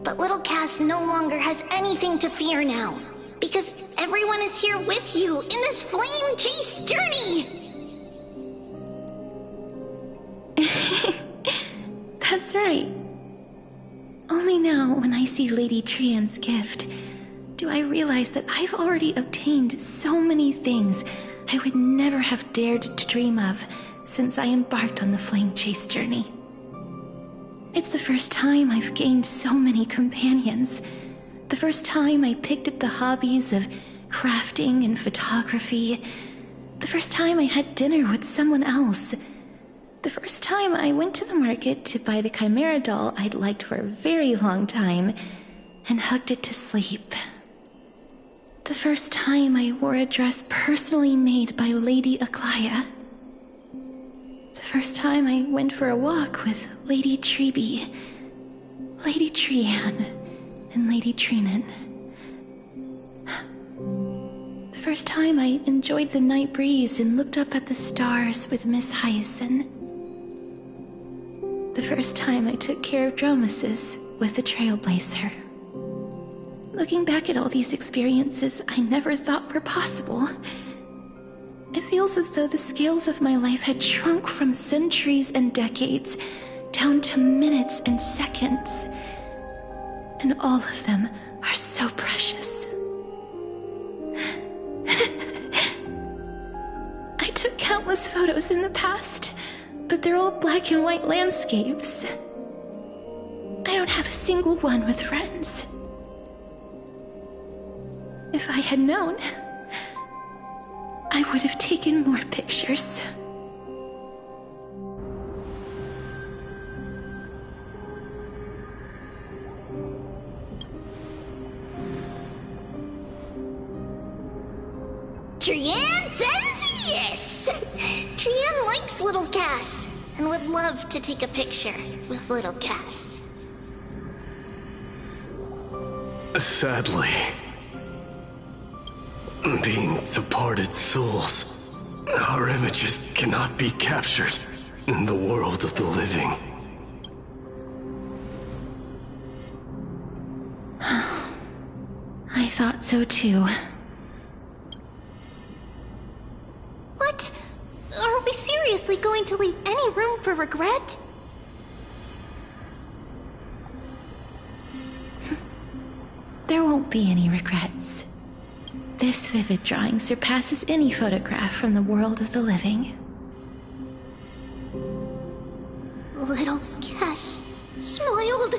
But little Cass no longer has anything to fear now, because everyone is here with you in this flame chase journey! right. Only now, when I see Lady Trian's gift, do I realize that I've already obtained so many things I would never have dared to dream of since I embarked on the flame chase journey. It's the first time I've gained so many companions. The first time I picked up the hobbies of crafting and photography. The first time I had dinner with someone else. The first time I went to the market to buy the Chimera doll I'd liked for a very long time and hugged it to sleep. The first time I wore a dress personally made by Lady Aglaia. The first time I went for a walk with Lady Treeby, Lady Trian, and Lady Trinan. The first time I enjoyed the night breeze and looked up at the stars with Miss Hyacinth. The first time I took care of Dromesis with the Trailblazer. Looking back at all these experiences I never thought were possible, it feels as though the scales of my life had shrunk from centuries and decades down to minutes and seconds. And all of them are so precious. I took countless photos in the past, but they're all black and white landscapes. I don't have a single one with friends. If I had known, I would have taken more pictures. Trian says yes! Trian likes little Cass and would love to take a picture with little Cass. Sadly, being departed souls, our images cannot be captured in the world of the living. I thought so too. What? Are we seriously going to leave any room for regret? There won't be any regrets. This vivid drawing surpasses any photograph from the world of the living. Little Cass smiled.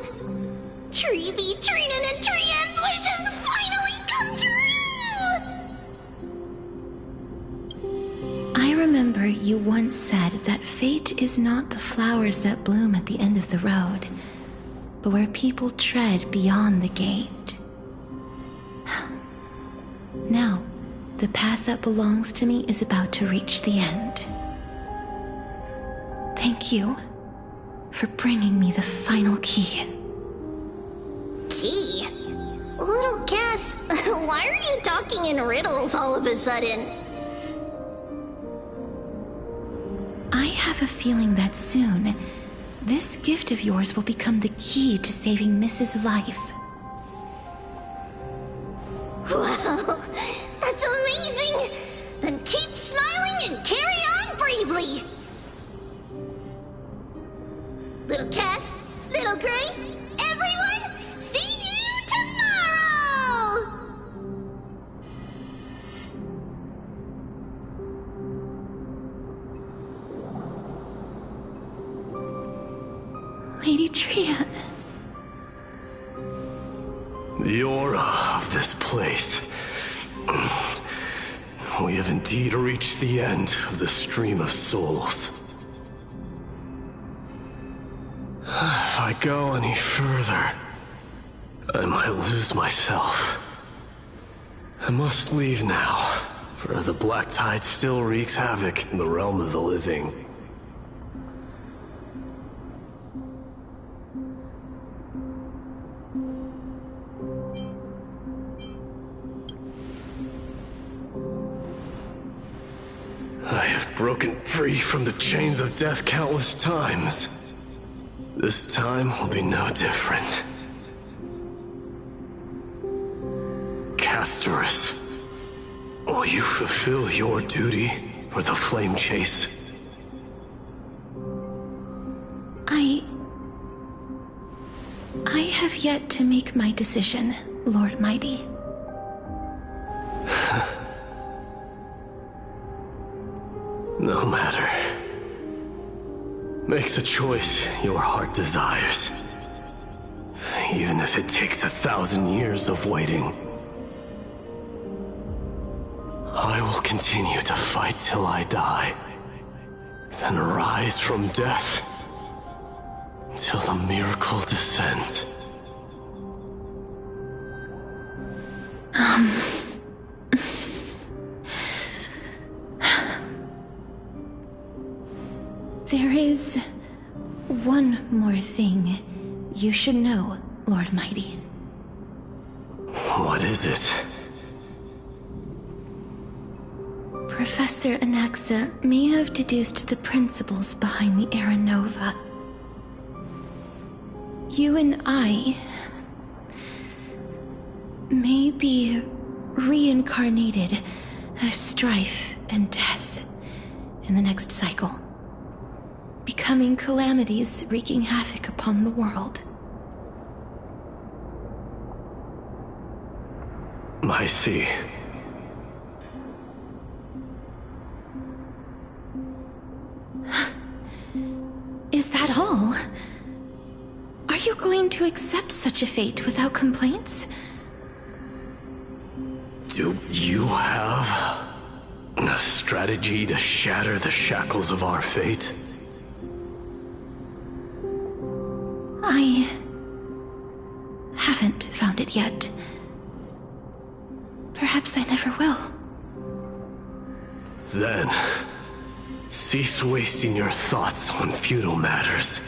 Treeby, Trinan, and Trian's wishes finally come true! I remember you once said that fate is not the flowers that bloom at the end of the road, but where people tread beyond the gate. Now, the path that belongs to me is about to reach the end. Thank you for bringing me the final key. Key? Little Cass, why are you talking in riddles all of a sudden? I have a feeling that soon, this gift of yours will become the key to saving Mrs. Life. Wow, that's amazing! Then keep smiling and carry on bravely! Little Cass, Little Gray, everyone, see you tomorrow! Lady Trian. The aura of this place. We have indeed reached the end of the stream of souls. If I go any further, I might lose myself. I must leave now, for the black tide still wreaks havoc in the realm of the living. I have broken free from the chains of death countless times. This time will be no different. Castorus, will you fulfill your duty for the flame chase? I have yet to make my decision, Lord Mighty. No matter. Make the choice your heart desires. Even if it takes 1,000 years of waiting. I will continue to fight till I die. Then rise from death till the miracle descends. There is one more thing you should know, Lord Mighty. What is it? Professor Anaxa may have deduced the principles behind the Era Nova. You and I may be reincarnated as strife and death in the next cycle, becoming calamities wreaking havoc upon the world. I see. Is that all? Are you going to accept such a fate without complaints? Do you have a strategy to shatter the shackles of our fate? I haven't found it yet. Perhaps I never will. Then, cease wasting your thoughts on futile matters.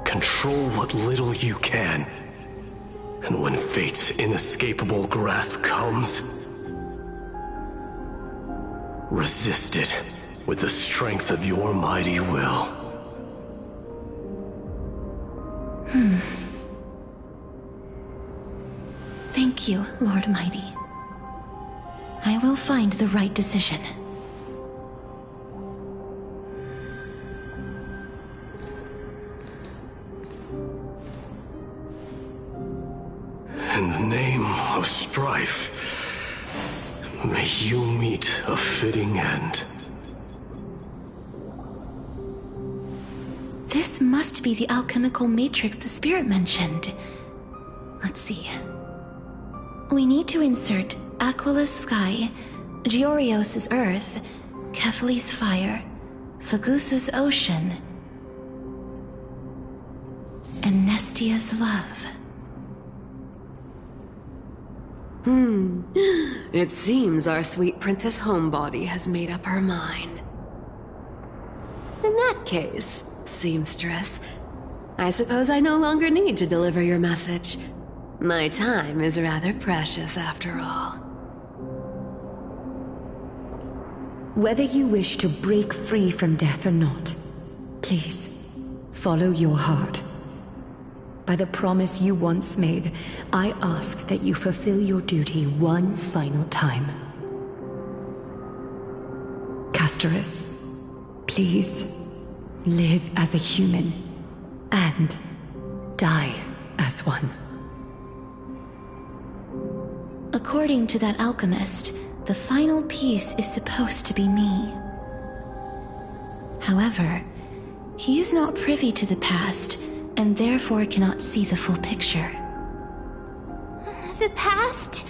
Control what little you can. And when fate's inescapable grasp comes, resist it with the strength of your mighty will. Thank you, Lord Mighty. I will find the right decision. In the name of strife, may you meet a fitting end. This must be the alchemical matrix the spirit mentioned. Let's see. We need to insert Aquila's sky, Georios' earth, Kephali's fire, Fagusa's ocean, and Nestia's love. It seems our sweet Princess Homebody has made up her mind. In that case, seamstress, I suppose I no longer need to deliver your message. My time is rather precious after all. Whether you wish to break free from death or not, please, follow your heart. By the promise you once made, I ask that you fulfill your duty one final time. Castorus, please, live as a human, and die as one. According to that alchemist, the final piece is supposed to be me. However, he is not privy to the past, and therefore cannot see the full picture. The past?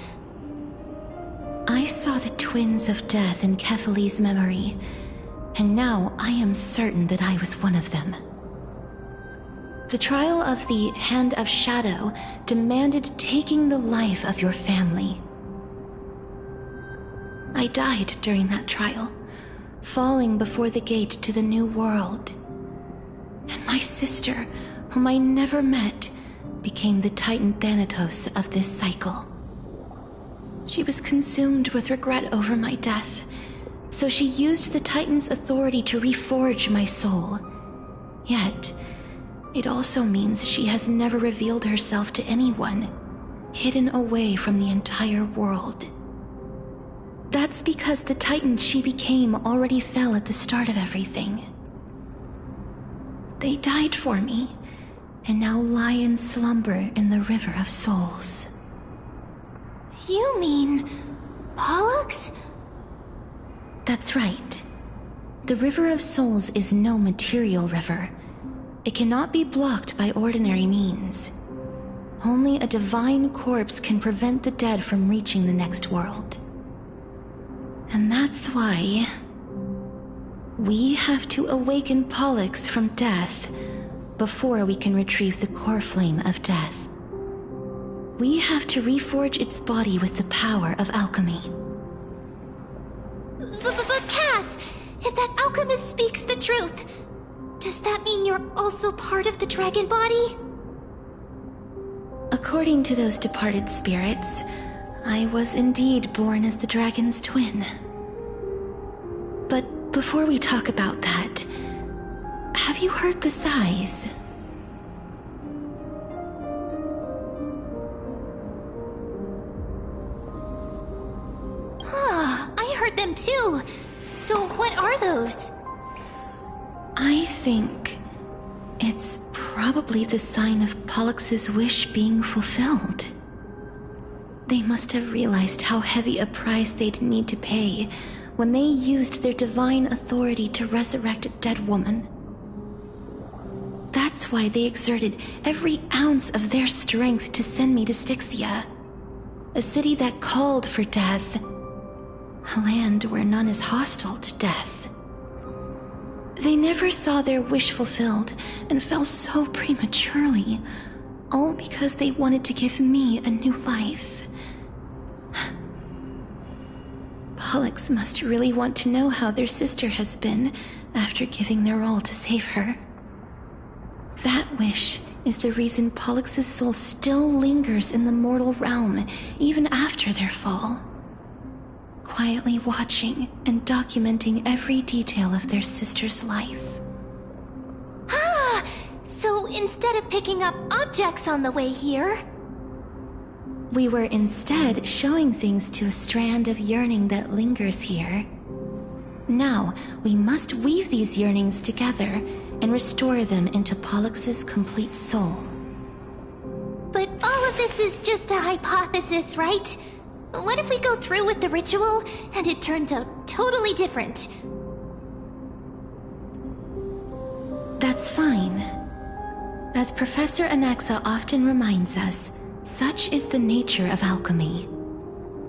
I saw the twins of death in Kephali's memory, and now I am certain that I was one of them. The trial of the Hand of Shadow demanded taking the life of your family. I died during that trial, falling before the gate to the new world. And my sister, whom I never met, became the Titan Thanatos of this cycle. She was consumed with regret over my death, so she used the Titan's authority to reforge my soul. Yet, it also means she has never revealed herself to anyone, hidden away from the entire world. That's because the Titan she became already fell at the start of everything. They died for me, and now lie in slumber in the River of Souls. You mean... Pollux? That's right. The River of Souls is no material river. It cannot be blocked by ordinary means. Only a divine corpse can prevent the dead from reaching the next world. And that's why... we have to awaken Pollux from death before we can retrieve the core flame of death. We have to reforge its body with the power of alchemy. But Cass, if that alchemist speaks the truth, does that mean you're also part of the dragon body? According to those departed spirits, I was indeed born as the dragon's twin. But before we talk about that, have you heard the sighs? I heard them too. So what are those? I think it's probably the sign of Pollux's wish being fulfilled. They must have realized how heavy a price they'd need to pay when they used their divine authority to resurrect a dead woman. That's why they exerted every ounce of their strength to send me to Styxia, a city that called for death, a land where none is hostile to death. They never saw their wish fulfilled and fell so prematurely, all because they wanted to give me a new life. Pollux must really want to know how their sister has been after giving their all to save her. That wish is the reason Pollux's soul still lingers in the mortal realm even after their fall, quietly watching and documenting every detail of their sister's life. So instead of picking up objects on the way here... We were instead showing things to a strand of yearning that lingers here. Now, we must weave these yearnings together and restore them into Pollux's complete soul. But all of this is just a hypothesis, right? What if we go through with the ritual and it turns out totally different? That's fine. As Professor Anaxa often reminds us, such is the nature of alchemy.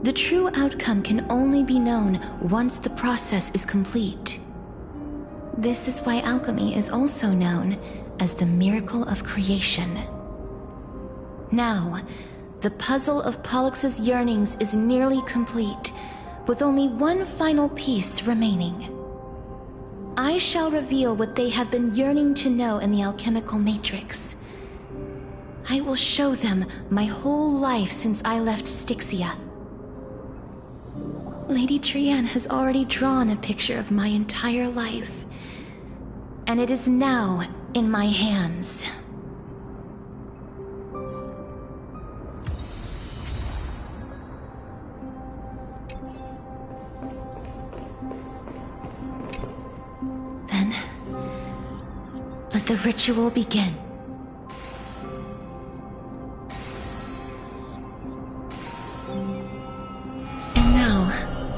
The true outcome can only be known once the process is complete. This is why alchemy is also known as the miracle of creation. Now, the puzzle of Pollux's yearnings is nearly complete, with only one final piece remaining. I shall reveal what they have been yearning to know in the alchemical matrix. I will show them my whole life since I left Styxia. Lady Trianne has already drawn a picture of my entire life, and it is now in my hands. Then, let the ritual begin.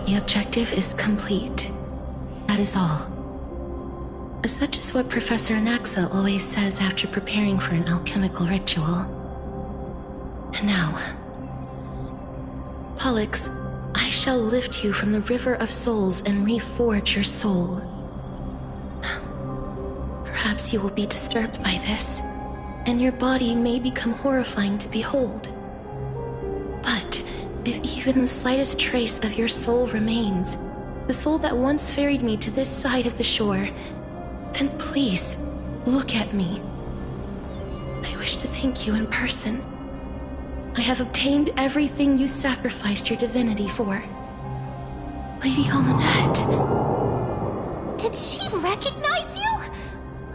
The objective is complete. That is all. Such is what Professor Anaxa always says after preparing for an alchemical ritual. And now, Pollux, I shall lift you from the River of Souls and reforge your soul. Perhaps you will be disturbed by this, and your body may become horrifying to behold. But if even the slightest trace of your soul remains, the soul that once ferried me to this side of the shore, then please, look at me. I wish to thank you in person. I have obtained everything you sacrificed your divinity for. Lady Almanette. Did she recognize you?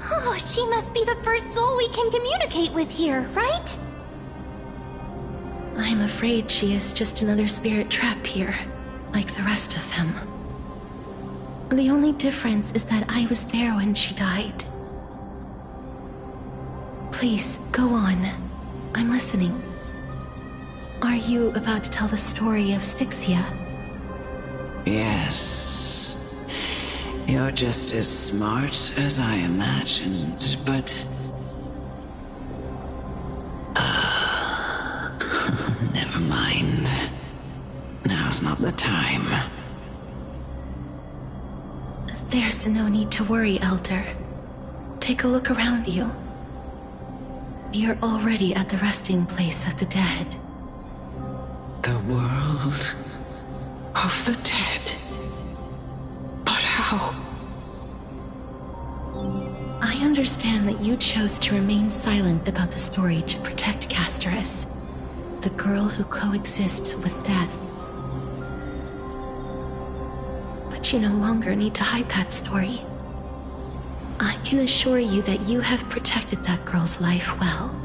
Oh, she must be the first soul we can communicate with here, right? I'm afraid she is just another spirit trapped here, like the rest of them. The only difference is that I was there when she died. Please, go on. I'm listening. Are you about to tell the story of Styxia? Yes. You're just as smart as I imagined, but... never mind. Now's not the time. There's no need to worry, Elder. Take a look around you. You're already at the resting place of the dead. The world of the dead? But how? I understand that you chose to remain silent about the story to protect Casterus, the girl who coexists with death. But you no longer need to hide that story. I can assure you that you have protected that girl's life well.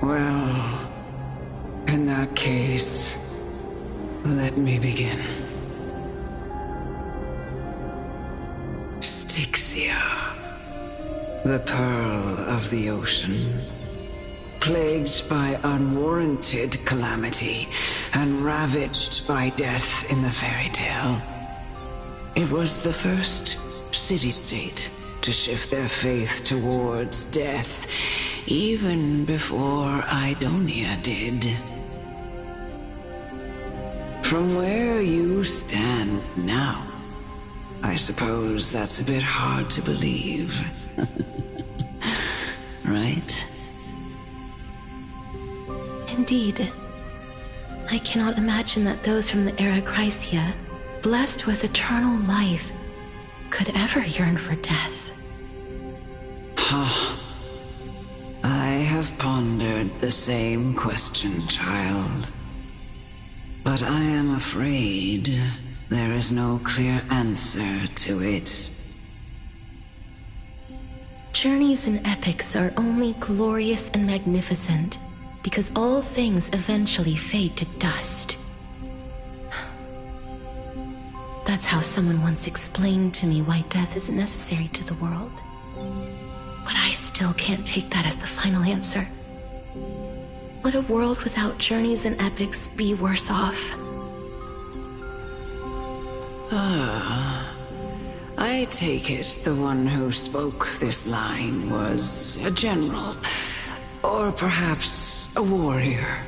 Well, in that case, let me begin. Styxia, the pearl of the ocean, plagued by unwarranted calamity and ravaged by death in the fairy tale. It was the first city-state to shift their faith towards death, even before Idonia did. From where you stand now, I suppose that's a bit hard to believe. Right? Indeed. I cannot imagine that those from the Era Chrysia, blessed with eternal life, could ever yearn for death. Huh. I have pondered the same question, child. But I am afraid there is no clear answer to it. Journeys and epics are only glorious and magnificent because all things eventually fade to dust. That's how someone once explained to me why death is necessary to the world. But I still can't take that as the final answer. Would a world without journeys and epics be worse off? I take it the one who spoke this line was a general, or perhaps a warrior.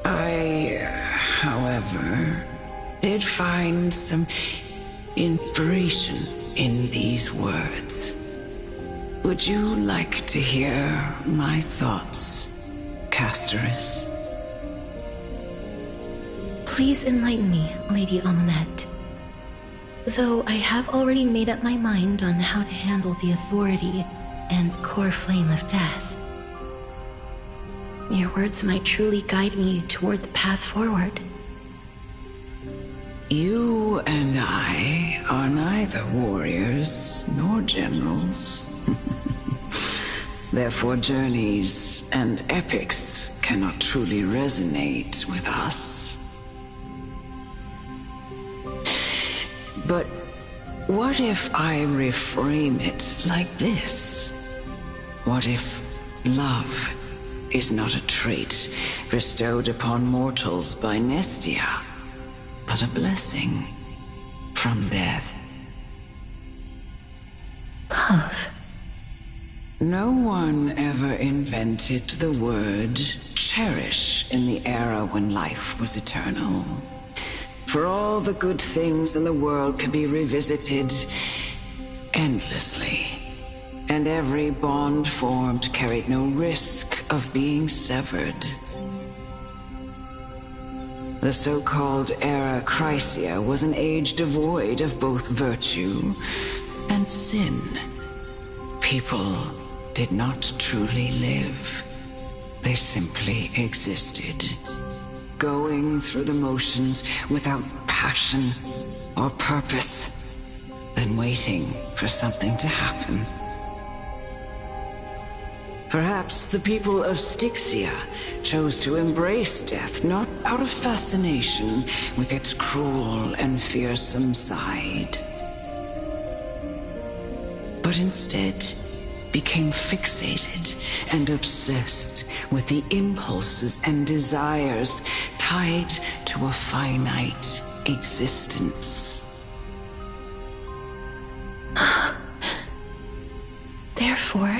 I, however, did find some inspiration in these words. Would you like to hear my thoughts, Casterus? Please enlighten me, Lady Amunet. Though I have already made up my mind on how to handle the authority and core flame of death. Your words might truly guide me toward the path forward. You and I are neither warriors nor generals. Therefore, journeys and epics cannot truly resonate with us. But what if I reframe it like this? What if love is not a trait bestowed upon mortals by Nestia, but a blessing from death? Love. No one ever invented the word cherish in the era when life was eternal. For all the good things in the world could be revisited endlessly, and every bond formed carried no risk of being severed. The so-called Era Chrysia was an age devoid of both virtue and sin. People did not truly live. They simply existed, going through the motions without passion or purpose, then waiting for something to happen. Perhaps the people of Styxia chose to embrace death not out of fascination with its cruel and fearsome side, but instead became fixated and obsessed with the impulses and desires tied to a finite existence. Therefore,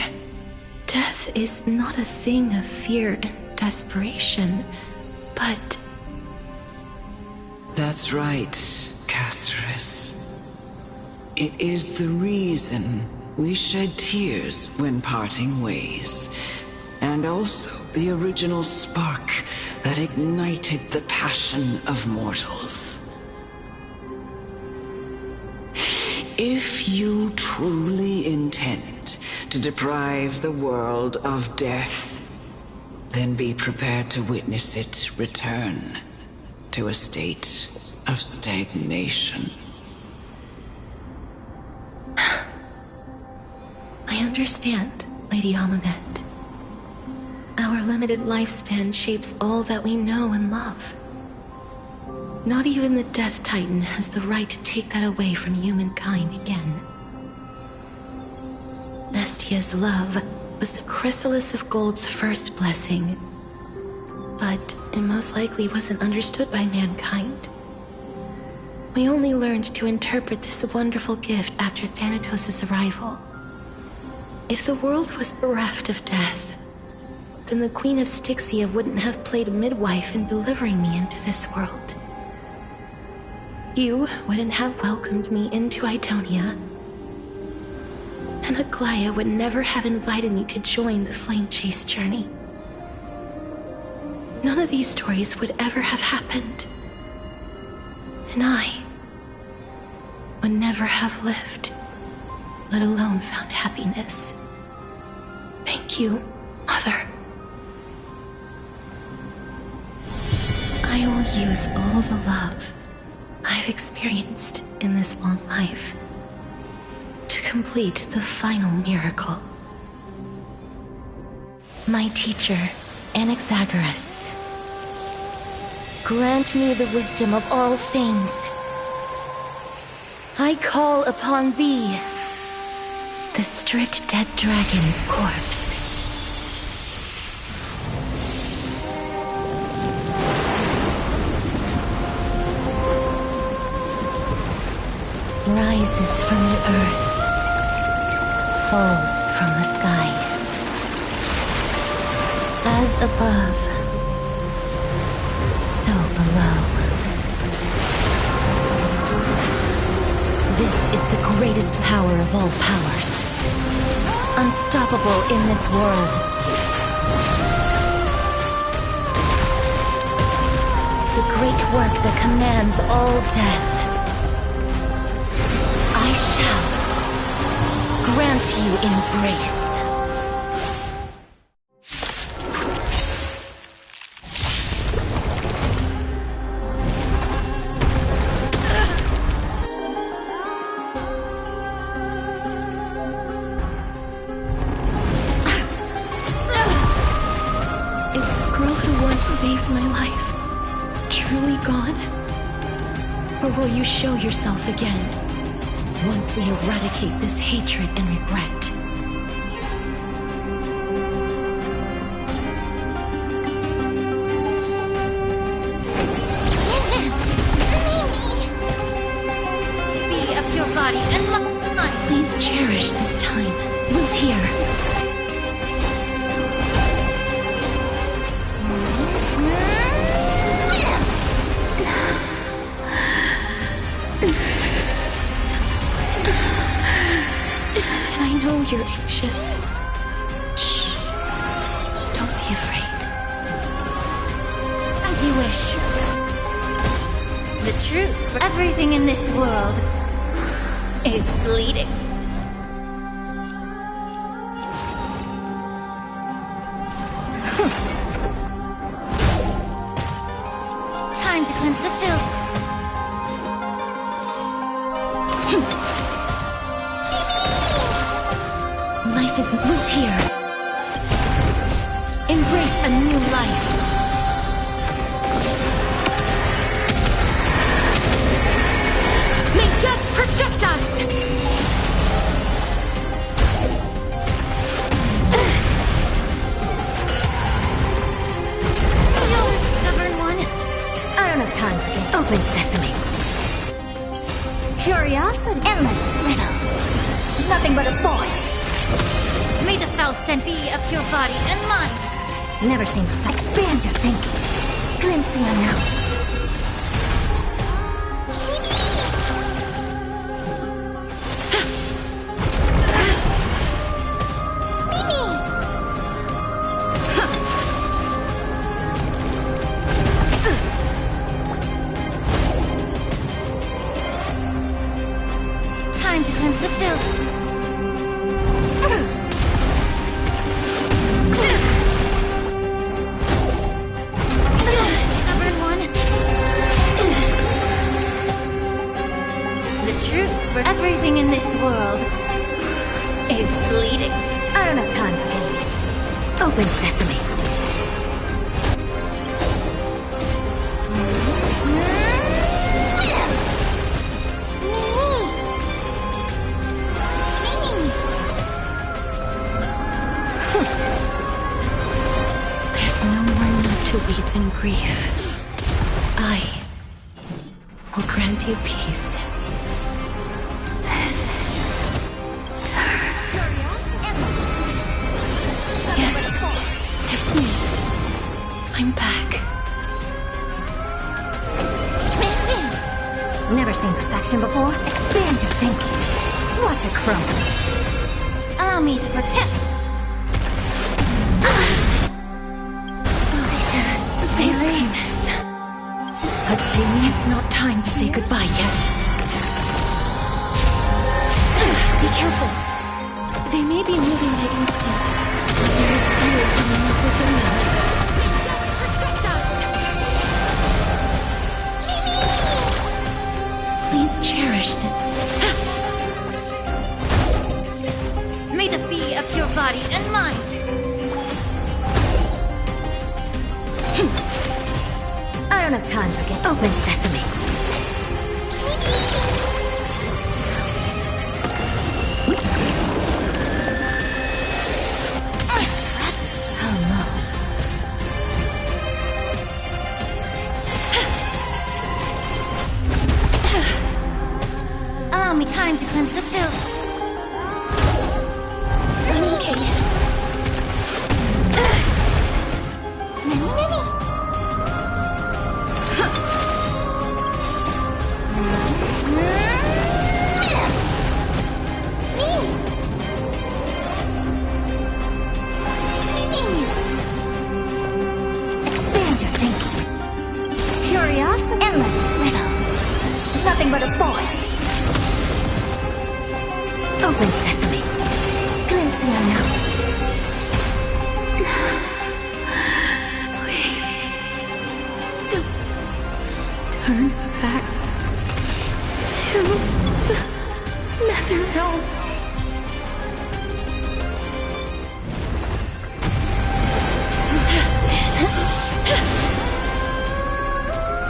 death is not a thing of fear and desperation, but... That's right, Casterus. It is the reason we shed tears when parting ways, and also the original spark that ignited the passion of mortals. If you truly intend to deprive the world of death, then be prepared to witness it return to a state of stagnation. I understand, Lady Amunet. Our limited lifespan shapes all that we know and love. Not even the Death Titan has the right to take that away from humankind again. Nestia's love was the chrysalis of gold's first blessing, but it most likely wasn't understood by mankind. We only learned to interpret this wonderful gift after Thanatos' arrival. If the world was bereft of death, then the Queen of Styxia wouldn't have played midwife in delivering me into this world. You wouldn't have welcomed me into Idonia, and Aglaia would never have invited me to join the Flame Chase journey. None of these stories would ever have happened, and I would never have lived, let alone found happiness. Thank you, Mother. I will use all the love I've experienced in this long life to complete the final miracle. My teacher, Anaxagoras, grant me the wisdom of all things. I call upon thee, the stripped dead dragon's corpse. Rises from the earth, falls from the sky. As above, so below. This is the greatest power of all powers. Unstoppable in this world. The great work that commands all death. I shall grant you embrace. Is the girl who once saved my life truly gone? Or will you show yourself again? Once we eradicate this hatred and regret. Be of your body and mine. Please cherish this time. Luthier. I know you're anxious. Shh. Don't be afraid. As you wish. The truth for everything in this world is bleeding. Time to cleanse the filth. Life isn't lived here. a new life. May death protect us! I don't have time for games. Open sesame. Curiosity. Endless riddle. Nothing but a void. May the Faust and be of your body and mind. Never seen. Expand your thinking. Glimpse the unknown. Time to cleanse the filth. Stubborn one. The truth for everything in this world is bleeding. I don't have time for games. Open sesame. There's no one left to weep in grief. I will grant you peace. Yes, it's me. I'm back. Never seen perfection before? Expand your thinking. Watch it crumble. Allow me to prepare. Thank goodness. A genius. It's not time to say goodbye yet. Be careful. They may be moving by instinct, but there is fear coming up within them. Protect us! Please cherish this. May the be of your body and mind. I don't have time for games. Open sesame. Almost. Allow me time to cleanse the filth. Expand your thinking. Curiosity. Endless riddle. Nothing but a void. Open sesame. Glimpse the unknown. Please. Don't turn back to the Nether Realm.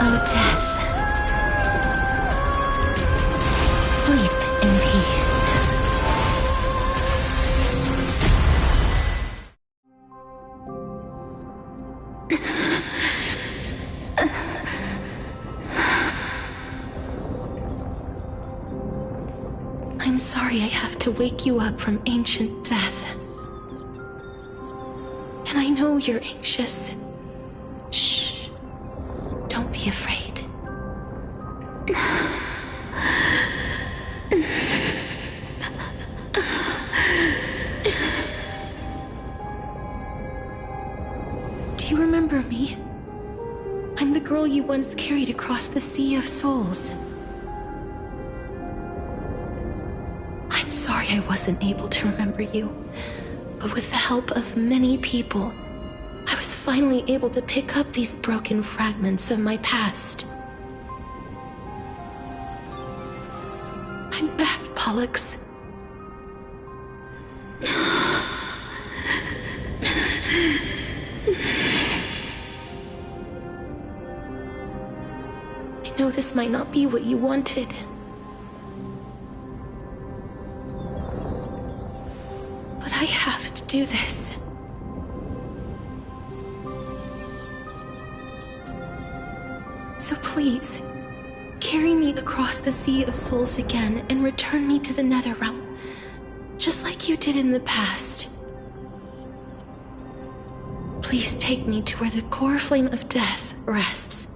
Oh, death. Sleep in peace. I'm sorry I have to wake you up from ancient death. And I know you're anxious. Shh. Don't be afraid. Do you remember me? I'm the girl you once carried across the Sea of Souls. I'm sorry I wasn't able to remember you, but with the help of many people, I was finally able to pick up these broken fragments of my past. I'm back, Pollux. know this might not be what you wanted. But I have to do this. So please, carry me across the Sea of Souls again and return me to the Netherrealm, just like you did in the past. Please take me to where the core flame of death rests.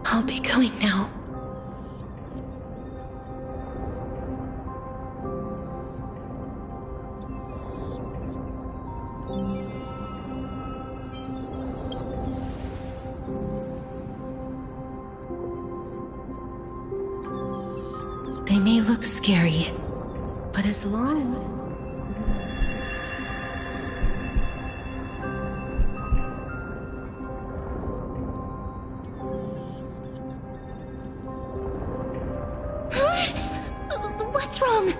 I'll be going now. They may look scary, but as long as... What's wrong?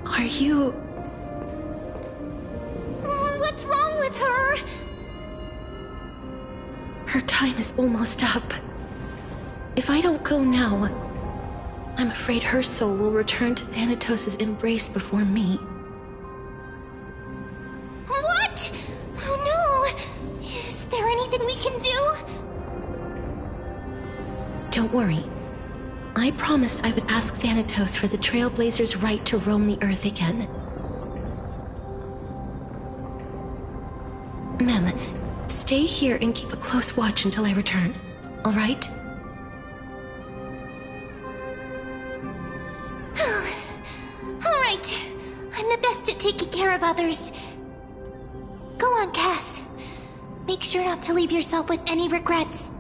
Are you... What's wrong with her? Her time is almost up. If I don't go now, I'm afraid her soul will return to Thanatos' embrace before me. What? Oh no! Is there anything we can do? Don't worry. I promised I would ask Thanatos for the Trailblazers' right to roam the Earth again. Mem, stay here and keep a close watch until I return, all right? All right. I'm the best at taking care of others. Go on, Cass. Make sure not to leave yourself with any regrets.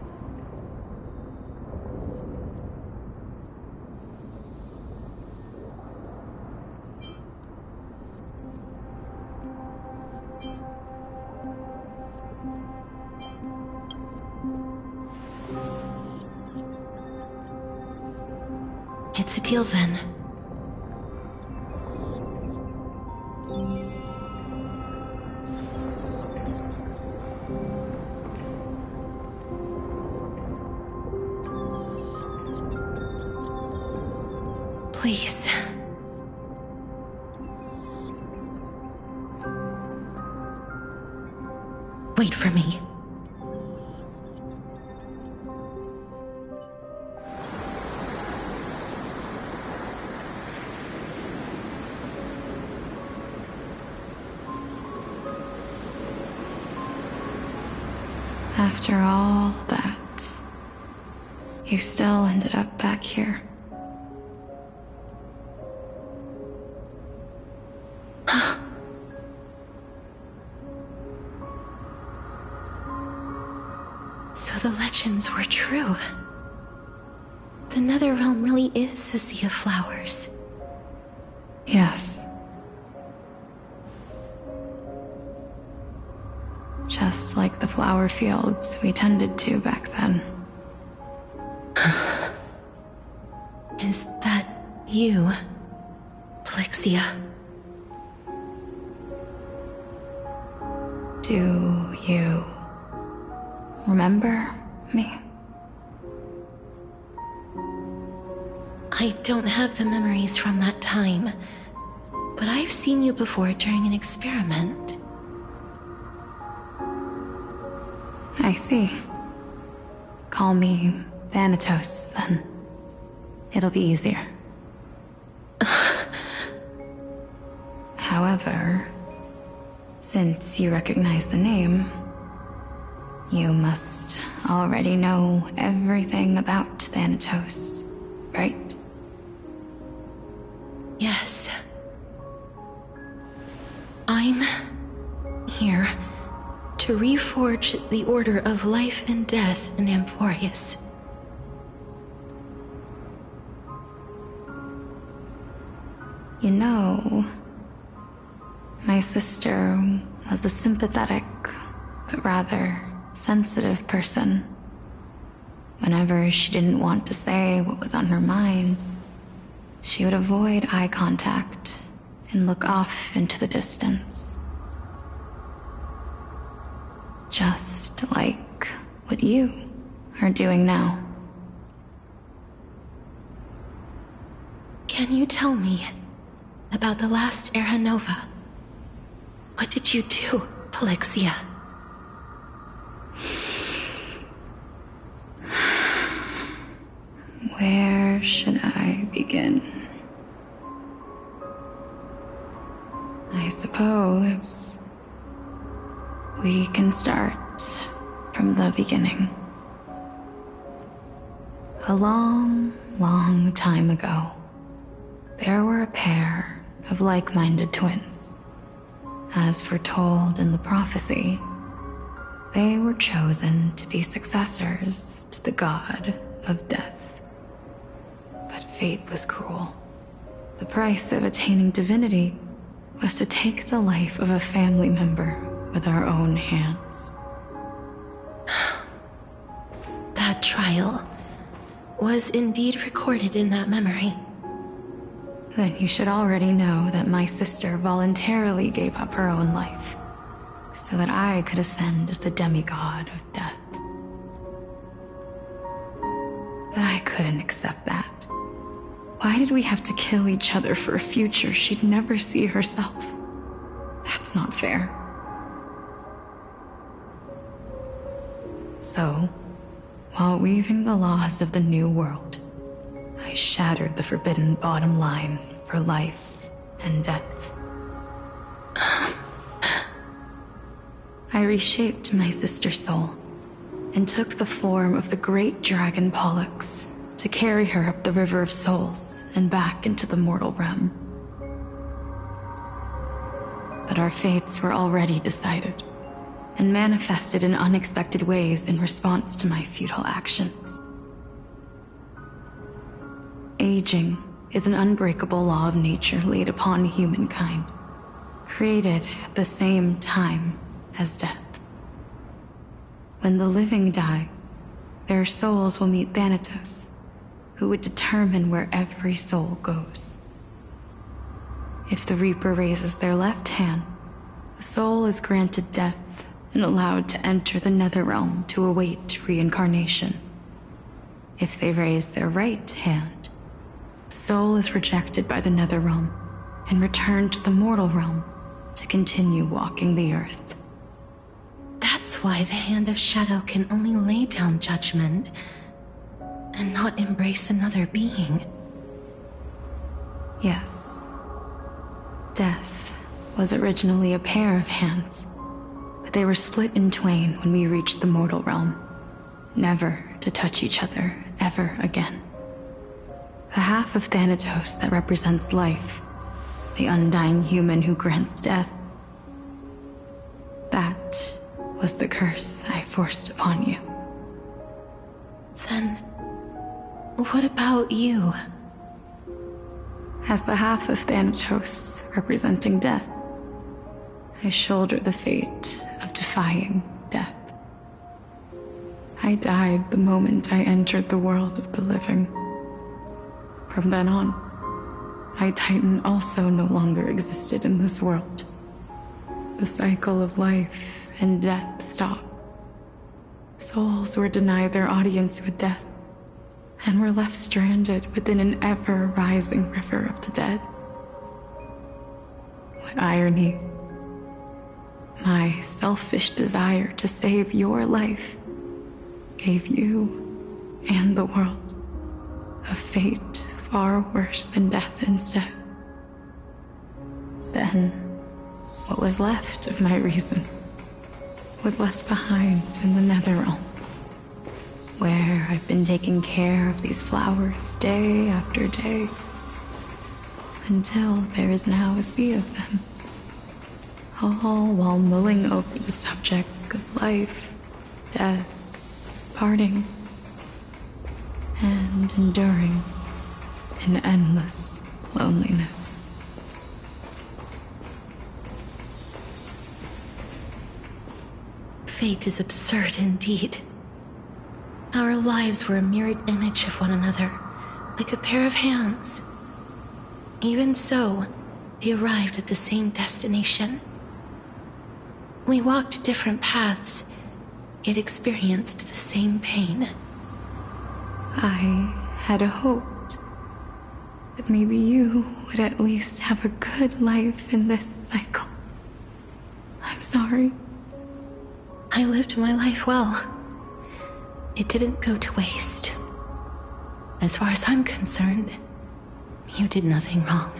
It's a deal then. Please. Wait for me. After all that, you still ended up back here. So the legends were true. The Netherrealm really is a sea of flowers. Yes. Just like the flower fields we tended to back then. Is that you, Plixia? Do you remember me? I don't have the memories from that time, but I've seen you before during an experiment. I see. Call me Thanatos, then. It'll be easier. However, since you recognize the name, you must already know everything about Thanatos, right? Yes. I'm here to reforge the order of life and death in Amphorius. You know, my sister was a sympathetic, but rather sensitive person. Whenever she didn't want to say what was on her mind, she would avoid eye contact and look off into the distance. Just like what you are doing now. Can you tell me about the last Era Nova? What did you do, Polixia? Where should I begin? I suppose we can start from the beginning. A long, long time ago, there were a pair of like-minded twins. As foretold in the prophecy, they were chosen to be successors to the god of death. But fate was cruel. The price of attaining divinity was to take the life of a family member with our own hands. That trial was indeed recorded in that memory. Then you should already know that my sister voluntarily gave up her own life, so that I could ascend as the demigod of death. But I couldn't accept that. Why did we have to kill each other for a future she'd never see herself? That's not fair. So, while weaving the laws of the new world, I shattered the forbidden bottom line for life and death. I reshaped my sister's soul and took the form of the great dragon Pollux to carry her up the River of Souls and back into the mortal realm. But our fates were already decided and manifested in unexpected ways in response to my futile actions. Aging is an unbreakable law of nature laid upon humankind, created at the same time as death. When the living die, their souls will meet Thanatos, who would determine where every soul goes. If the Reaper raises their left hand, the soul is granted death and allowed to enter the Netherrealm to await reincarnation. If they raise their right hand, the soul is rejected by the Netherrealm and returned to the mortal realm to continue walking the earth. That's why the Hand of Shadow can only lay down judgment and not embrace another being. Yes. Death was originally a pair of hands, but they were split in twain when we reached the mortal realm, never to touch each other ever again. The half of Thanatos that represents life, the undying human who grants death, that was the curse I forced upon you. Then, what about you? As the half of Thanatos representing death, I shoulder the fate of defying death. I died the moment I entered the world of the living. From then on, my Titan also no longer existed in this world. The cycle of life and death stopped. Souls were denied their audience with death, and were left stranded within an ever-rising river of the dead. What irony. My selfish desire to save your life gave you and the world a fate far worse than death instead. Then, what was left of my reason was left behind in the Netherrealm, where I've been taking care of these flowers day after day, until there is now a sea of them, all while mulling over the subject of life, death, parting, and enduring in endless loneliness. fate is absurd indeed. Our lives were a mirrored image of one another, like a pair of hands. Even so, we arrived at the same destination. We walked different paths, yet experienced the same pain. I had hoped that maybe you would at least have a good life in this cycle. I'm sorry. I lived my life well. It didn't go to waste. As far as I'm concerned, you did nothing wrong.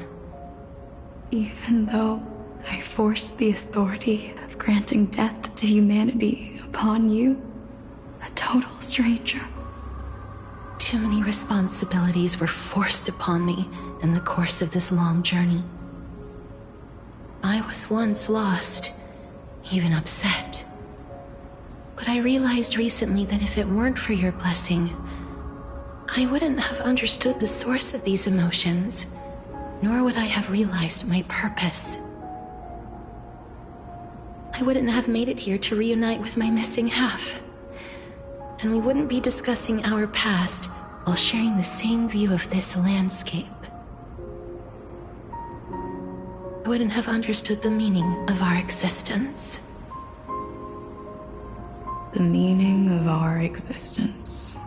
Even though I forced the authority of granting death to humanity upon you, a total stranger. Too many responsibilities were forced upon me in the course of this long journey. I was once lost, even upset. But I realized recently that if it weren't for your blessing, I wouldn't have understood the source of these emotions, nor would I have realized my purpose. I wouldn't have made it here to reunite with my missing half. And we wouldn't be discussing our past while sharing the same view of this landscape. I wouldn't have understood the meaning of our existence. The meaning of our existence.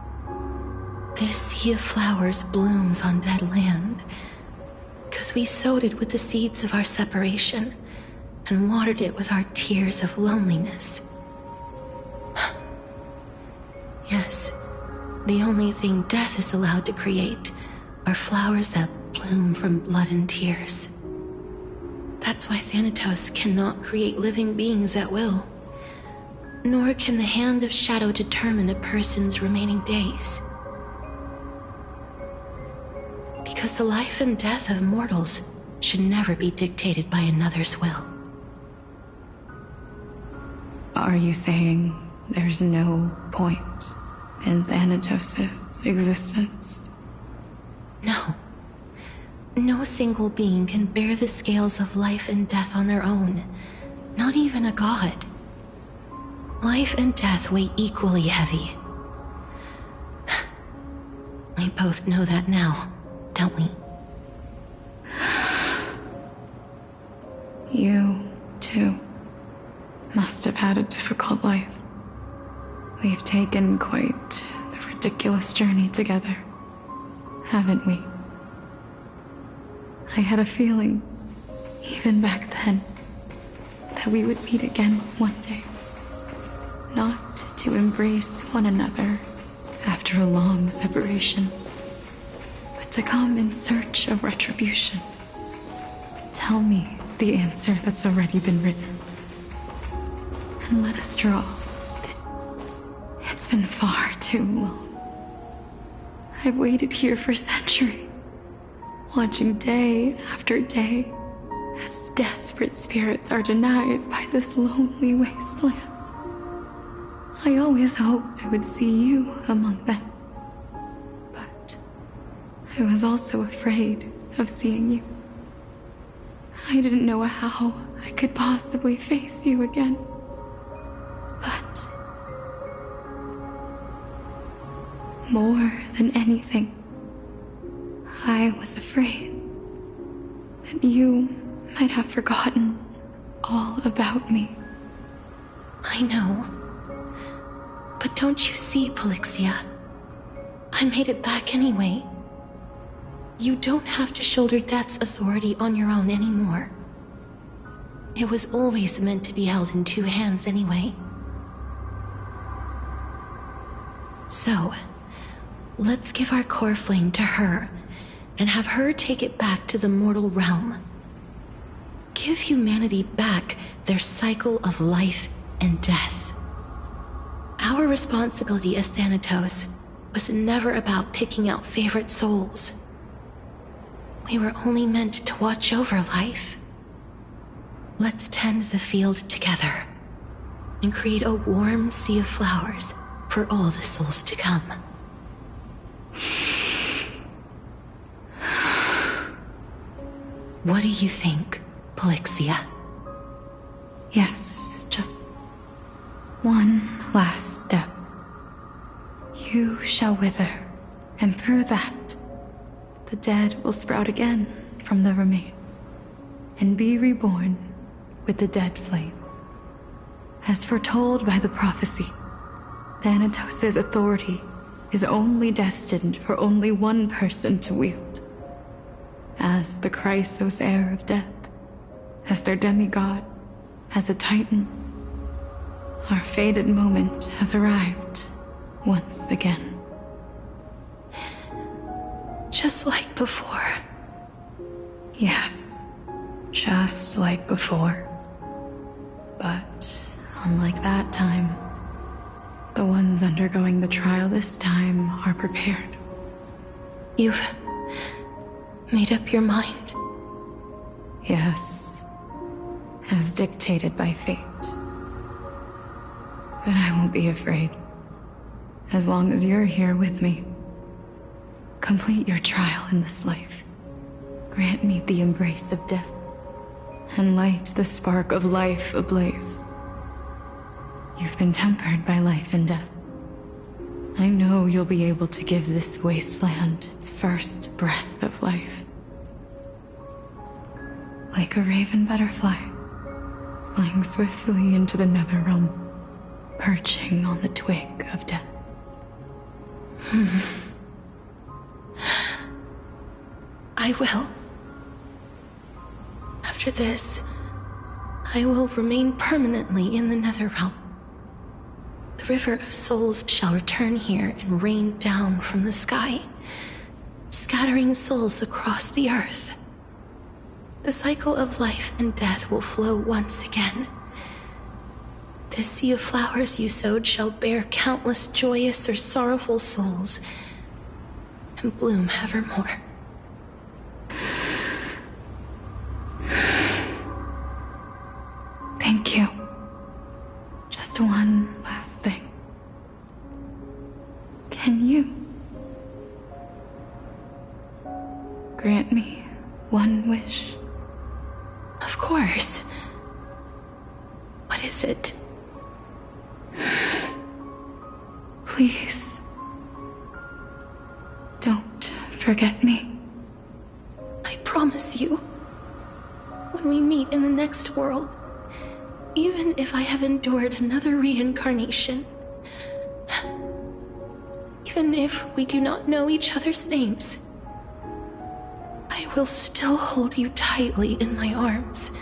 This sea of flowers blooms on dead land, because we sowed it with the seeds of our separation and watered it with our tears of loneliness. Yes, the only thing death is allowed to create are flowers that bloom from blood and tears. That's why Thanatos cannot create living beings at will. Nor can the Hand of Shadow determine a person's remaining days. Because the life and death of mortals should never be dictated by another's will. Are you saying there's no point in Thanatos' existence? No. No single being can bear the scales of life and death on their own. Not even a god. Life and death weigh equally heavy. We both know that now, don't we? You, too, must have had a difficult life. We've taken quite the ridiculous journey together, haven't we? I had a feeling, even back then, that we would meet again one day. Not to embrace one another after a long separation, but to come in search of retribution. Tell me the answer that's already been written, and let us draw. It's been far too long. I've waited here for centuries, watching day after day as desperate spirits are denied by this lonely wasteland. I always hoped I would see you among them. But I was also afraid of seeing you. I didn't know how I could possibly face you again. But more than anything, I was afraid that you might have forgotten all about me. I know. But don't you see, Polixia? I made it back anyway. You don't have to shoulder death's authority on your own anymore. It was always meant to be held in two hands anyway. So, let's give our core flame to her and have her take it back to the mortal realm. Give humanity back their cycle of life and death. Our responsibility as Thanatos was never about picking out favorite souls. We were only meant to watch over life. Let's tend the field together and create a warm sea of flowers for all the souls to come. What do you think, Polixia? Yes, just One last step. You shall wither, and through that, the dead will sprout again from the remains, and be reborn with the dead flame. As foretold by the prophecy, Thanatos' authority is only destined for only one person to wield. As the Chrysos heir of death, as their demigod, as a titan, our fated moment has arrived once again. Just like before. Yes, just like before. But unlike that time, the ones undergoing the trial this time are prepared. You've made up your mind? Yes, as dictated by fate. But I won't be afraid. As long as you're here with me. Complete your trial in this life. Grant me the embrace of death, and light the spark of life ablaze. You've been tempered by life and death. I know you'll be able to give this wasteland its first breath of life. Like a raven butterfly, flying swiftly into the netherrealm, perching on the twig of death. I will. After this, I will remain permanently in the Netherrealm. The River of Souls shall return here and rain down from the sky, scattering souls across the earth. The cycle of life and death will flow once again. This sea of flowers you sowed shall bear countless joyous or sorrowful souls, and bloom evermore. Thank you. Just one last thing. Can you grant me one wish? Of course. What is it? Please, don't forget me. I promise you, when we meet in the next world, even if I have endured another reincarnation, even if we do not know each other's names, I will still hold you tightly in my arms,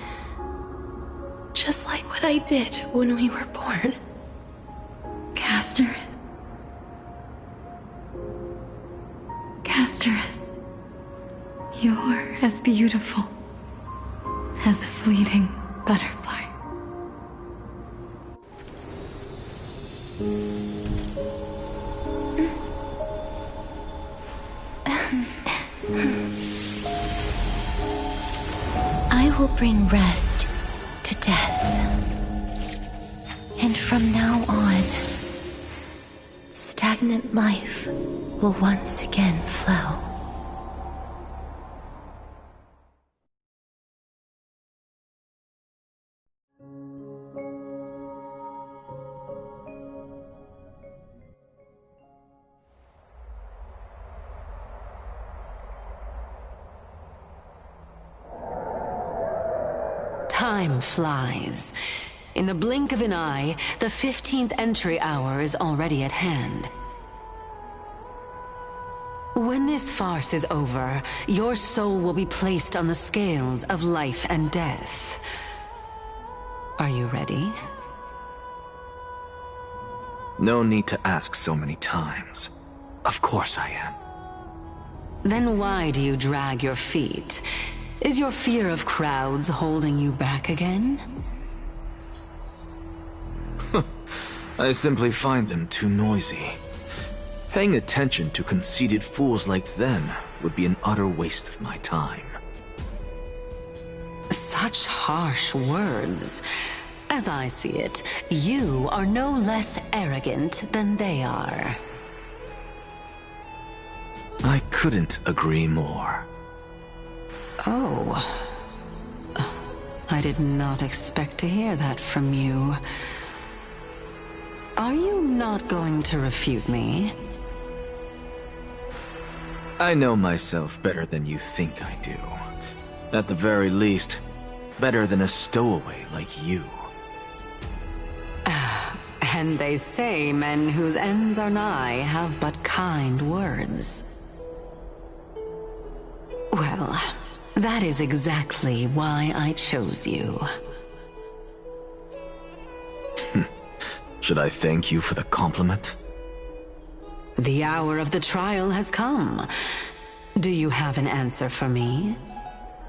just like what I did when we were born. Casterus. Casterus. You're as beautiful as a fleeting butterfly. I will bring rest to death. And from now on, stagnant life will once again flow. Time flies. In the blink of an eye, the 15th entry hour is already at hand. When this farce is over, your soul will be placed on the scales of life and death. Are you ready? No need to ask so many times. Of course I am. Then why do you drag your feet? Is your fear of crowds holding you back again? I simply find them too noisy. Paying attention to conceited fools like them would be an utter waste of my time. Such harsh words. As I see it, you are no less arrogant than they are. I couldn't agree more. Oh. I did not expect to hear that from you. Are you not going to refute me? I know myself better than you think I do. At the very least, better than a stowaway like you. And they say men whose ends are nigh have but kind words. Well, that is exactly why I chose you. Should I thank you for the compliment? The hour of the trial has come. Do you have an answer for me?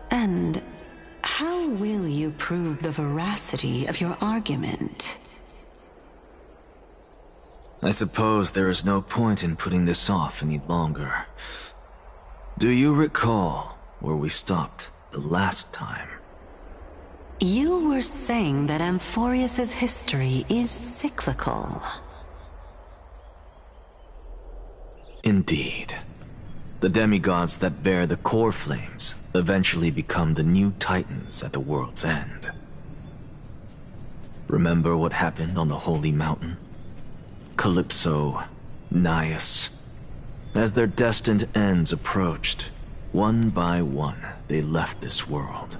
And how will you prove the veracity of your argument? I suppose there is no point in putting this off any longer. Do you recall where we stopped the last time? You were saying that Amphorius's history is cyclical. Indeed. The demigods that bear the core flames eventually become the new titans at the world's end. Remember what happened on the Holy Mountain? Calypso, Naias. As their destined ends approached, one by one they left this world,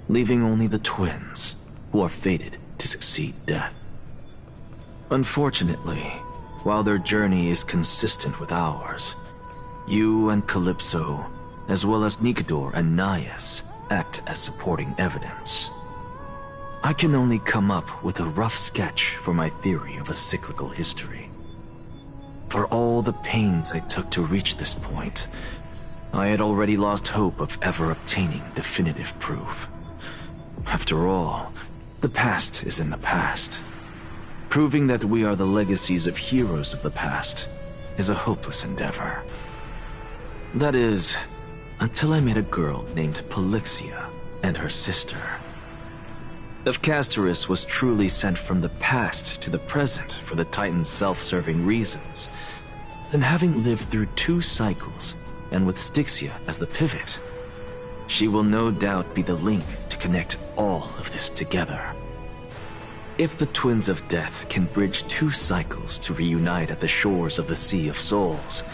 leaving only the twins, who are fated to succeed death. Unfortunately, while their journey is consistent with ours, you and Calypso, as well as Nikador and Naias, act as supporting evidence. I can only come up with a rough sketch for my theory of a cyclical history. For all the pains I took to reach this point, I had already lost hope of ever obtaining definitive proof. After all, the past is in the past. Proving that we are the legacies of heroes of the past is a hopeless endeavor. That is, until I met a girl named Polixia and her sister. If Castorus was truly sent from the past to the present for the Titan's self-serving reasons, then having lived through 2 cycles, and with Styxia as the pivot, she will no doubt be the link to connect all of this together. If the Twins of Death can bridge 2 cycles to reunite at the shores of the Sea of Souls,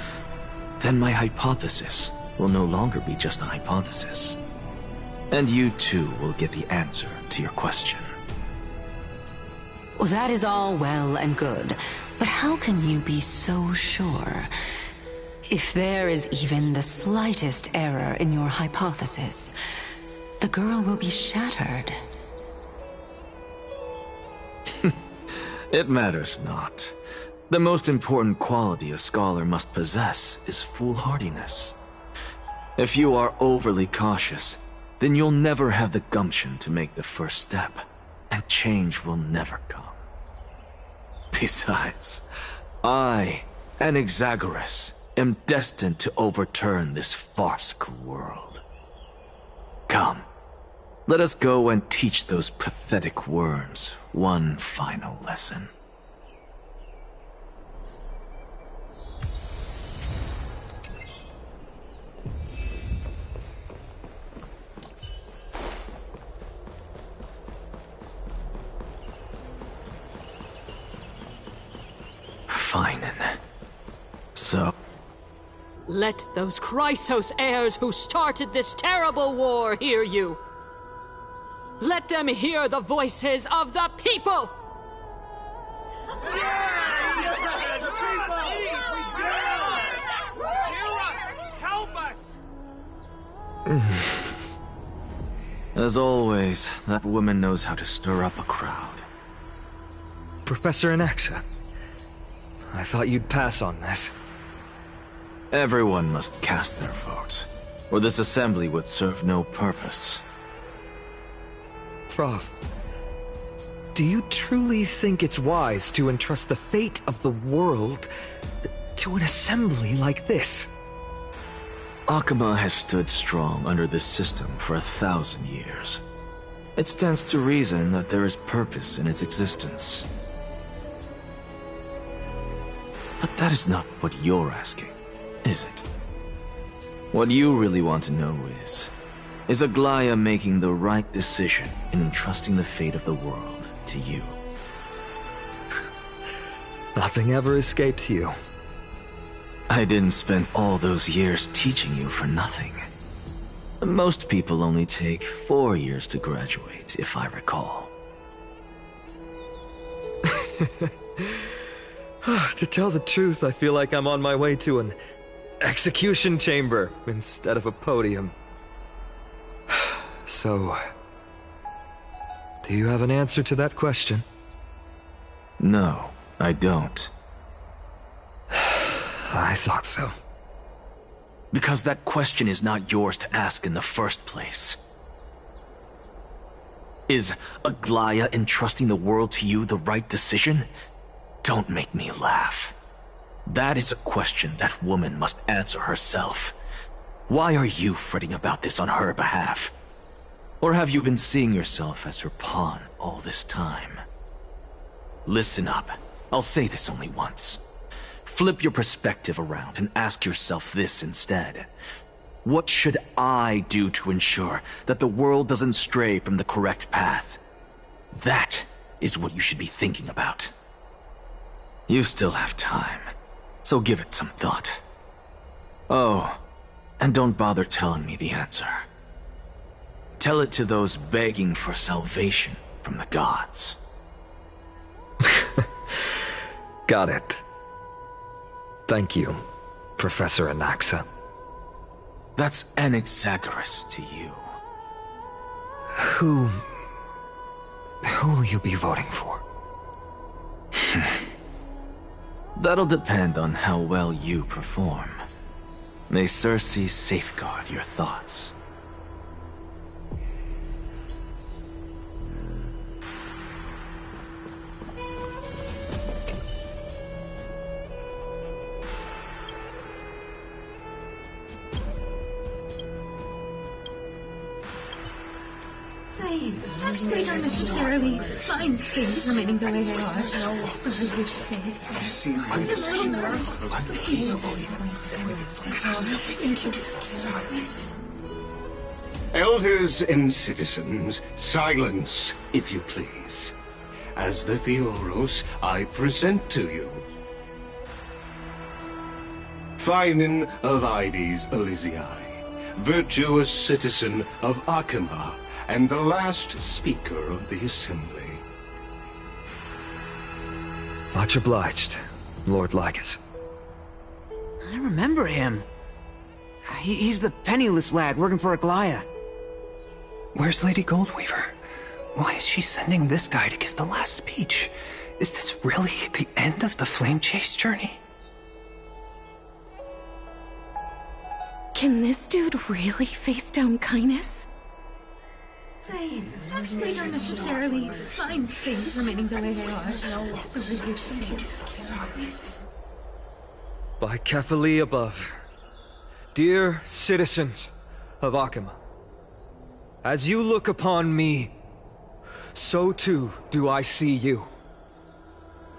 then my hypothesis will no longer be just a hypothesis. And you too will get the answer to your question. Well, that is all well and good, but how can you be so sure? If there is even the slightest error in your hypothesis, the girl will be shattered. It matters not. The most important quality a scholar must possess is foolhardiness. If you are overly cautious, then you'll never have the gumption to make the first step, and change will never come. Besides, I, Anaxagoras, am destined to overturn this farcical world. Come, let us go and teach those pathetic worms one final lesson. Fine. So... Let those Chrysos heirs who started this terrible war hear you. Let them hear the voices of the people! As always, that woman knows how to stir up a crowd. Professor Anaxa, I thought you'd pass on this. Everyone must cast their vote, or this assembly would serve no purpose. Prof, do you truly think it's wise to entrust the fate of the world to an assembly like this? Akama has stood strong under this system for 1,000 years. It stands to reason that there is purpose in its existence. But that is not what you're asking, is it? What you really want to know is Aglaya making the right decision in entrusting the fate of the world to you? Nothing ever escapes you. I didn't spend all those years teaching you for nothing. Most people only take 4 years to graduate, if I recall. To tell the truth, I feel like I'm on my way to an execution chamber instead of a podium. So, do you have an answer to that question? No, I don't. I thought so. Because that question is not yours to ask in the first place. Is Aglaya entrusting the world to you the right decision? Don't make me laugh. That is a question that woman must answer herself. Why are you fretting about this on her behalf? Or have you been seeing yourself as her pawn all this time? Listen up. I'll say this only once. Flip your perspective around and ask yourself this instead. What should I do to ensure that the world doesn't stray from the correct path? That is what you should be thinking about. You still have time, so give it some thought. Oh, and don't bother telling me the answer. Tell it to those begging for salvation from the gods. Got it. Thank you, Professor Anaxa. That's Anaxagoras to you. Who will you be voting for? That'll depend on how well you perform. May Circe safeguard your thoughts. I actually don't necessarily mind things remaining the way they are. For your sake. I'm a little nervous. Thank you. Elders and citizens, silence, if you please. As the Theoros, I present to you Phinin of Ides Elysiae, virtuous citizen of Akima, and the last speaker of the assembly. Much obliged, Lord Lycus. I remember him. He's the penniless lad working for Aglaya. Where's Lady Goldweaver? Why is she sending this guy to give the last speech? Is this really the end of the Flame Chase journey? Can this dude really face down kindness? I actually don't necessarily mind things remaining the way they are. For your sake. By Kefali above, dear citizens of Akima, as you look upon me, so too do I see you.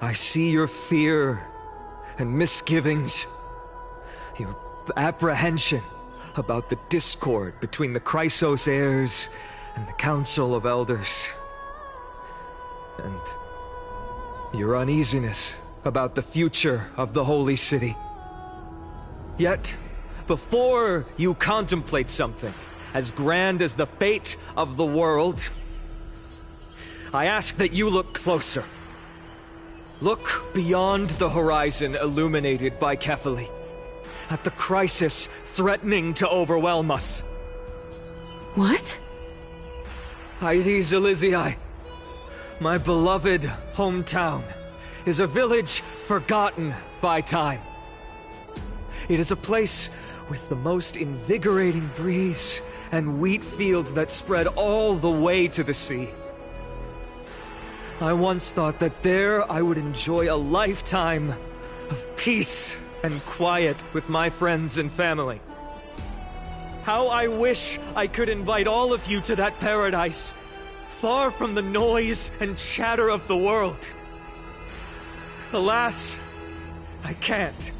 I see your fear and misgivings, your apprehension about the discord between the Chrysos heirs and the Council of Elders, and your uneasiness about the future of the Holy City. Yet, before you contemplate something as grand as the fate of the world, I ask that you look closer. Look beyond the horizon illuminated by Kefali, at the crisis threatening to overwhelm us. What? Ides Elysiae, my beloved hometown, is a village forgotten by time. It is a place with the most invigorating breeze and wheat fields that spread all the way to the sea. I once thought that there I would enjoy a lifetime of peace and quiet with my friends and family. How I wish I could invite all of you to that paradise, far from the noise and chatter of the world. Alas, I can't.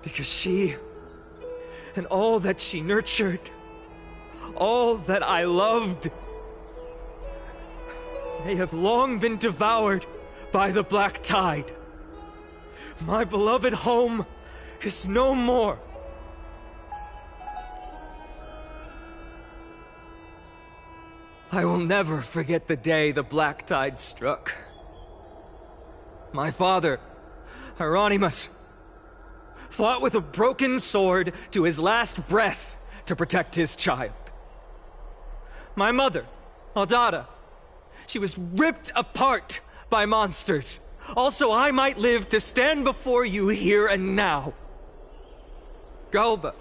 Because she, and all that she nurtured, all that I loved, they have long been devoured by the black tide. My beloved home is no more. I will never forget the day the black tide struck. My father, Hieronymus, fought with a broken sword to his last breath to protect his child. My mother, Aldada, she was ripped apart by monsters. Also, I might live to stand before you here and now. Galba,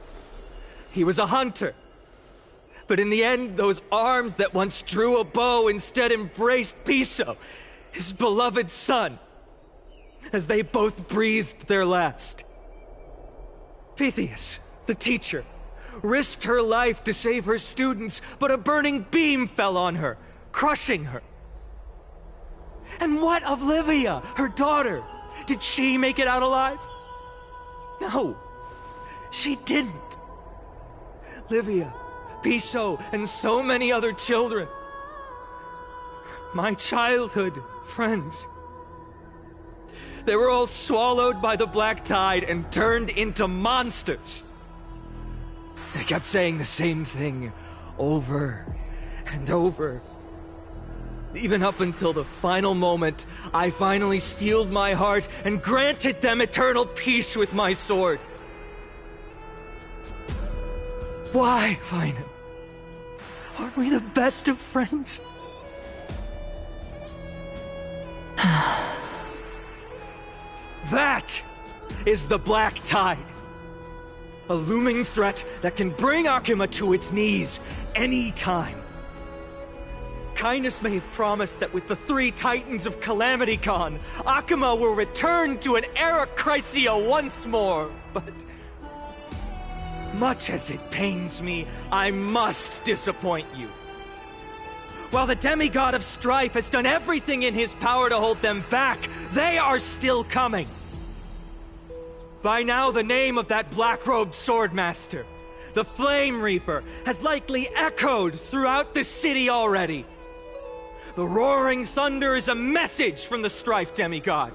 he was a hunter. But in the end, those arms that once drew a bow instead embraced Piso, his beloved son, as they both breathed their last. Pythias, the teacher, risked her life to save her students, but a burning beam fell on her, crushing her. And what of Livia, her daughter? Did she make it out alive? No, she didn't. Livia, Piso, and so many other children. My childhood friends. They were all swallowed by the black tide and turned into monsters. They kept saying the same thing over and over. Even up until the final moment, I finally steeled my heart and granted them eternal peace with my sword. Why, Vina? Aren't we the best of friends? That is the black tide. A looming threat that can bring Akuma to its knees any time. Kindness may have promised that with the 3 Titans of Calamity Con, Akuma will return to an era Chrysia once more, but much as it pains me, I must disappoint you. While the demigod of strife has done everything in his power to hold them back, they are still coming. By now, the name of that black-robed swordmaster, the Flame Reaper, has likely echoed throughout the city already. The roaring thunder is a message from the strife demigod.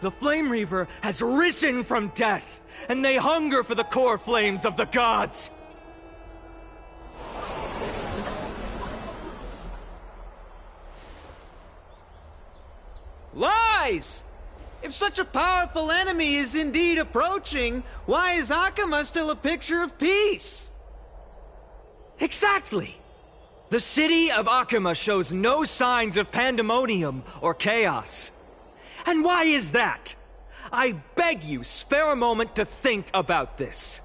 The Flame Reaper has risen from death, and they hunger for the core flames of the gods. Lies! If such a powerful enemy is indeed approaching, why is Akuma still a picture of peace? Exactly! The city of Akuma shows no signs of pandemonium or chaos. And why is that? I beg you, spare a moment to think about this.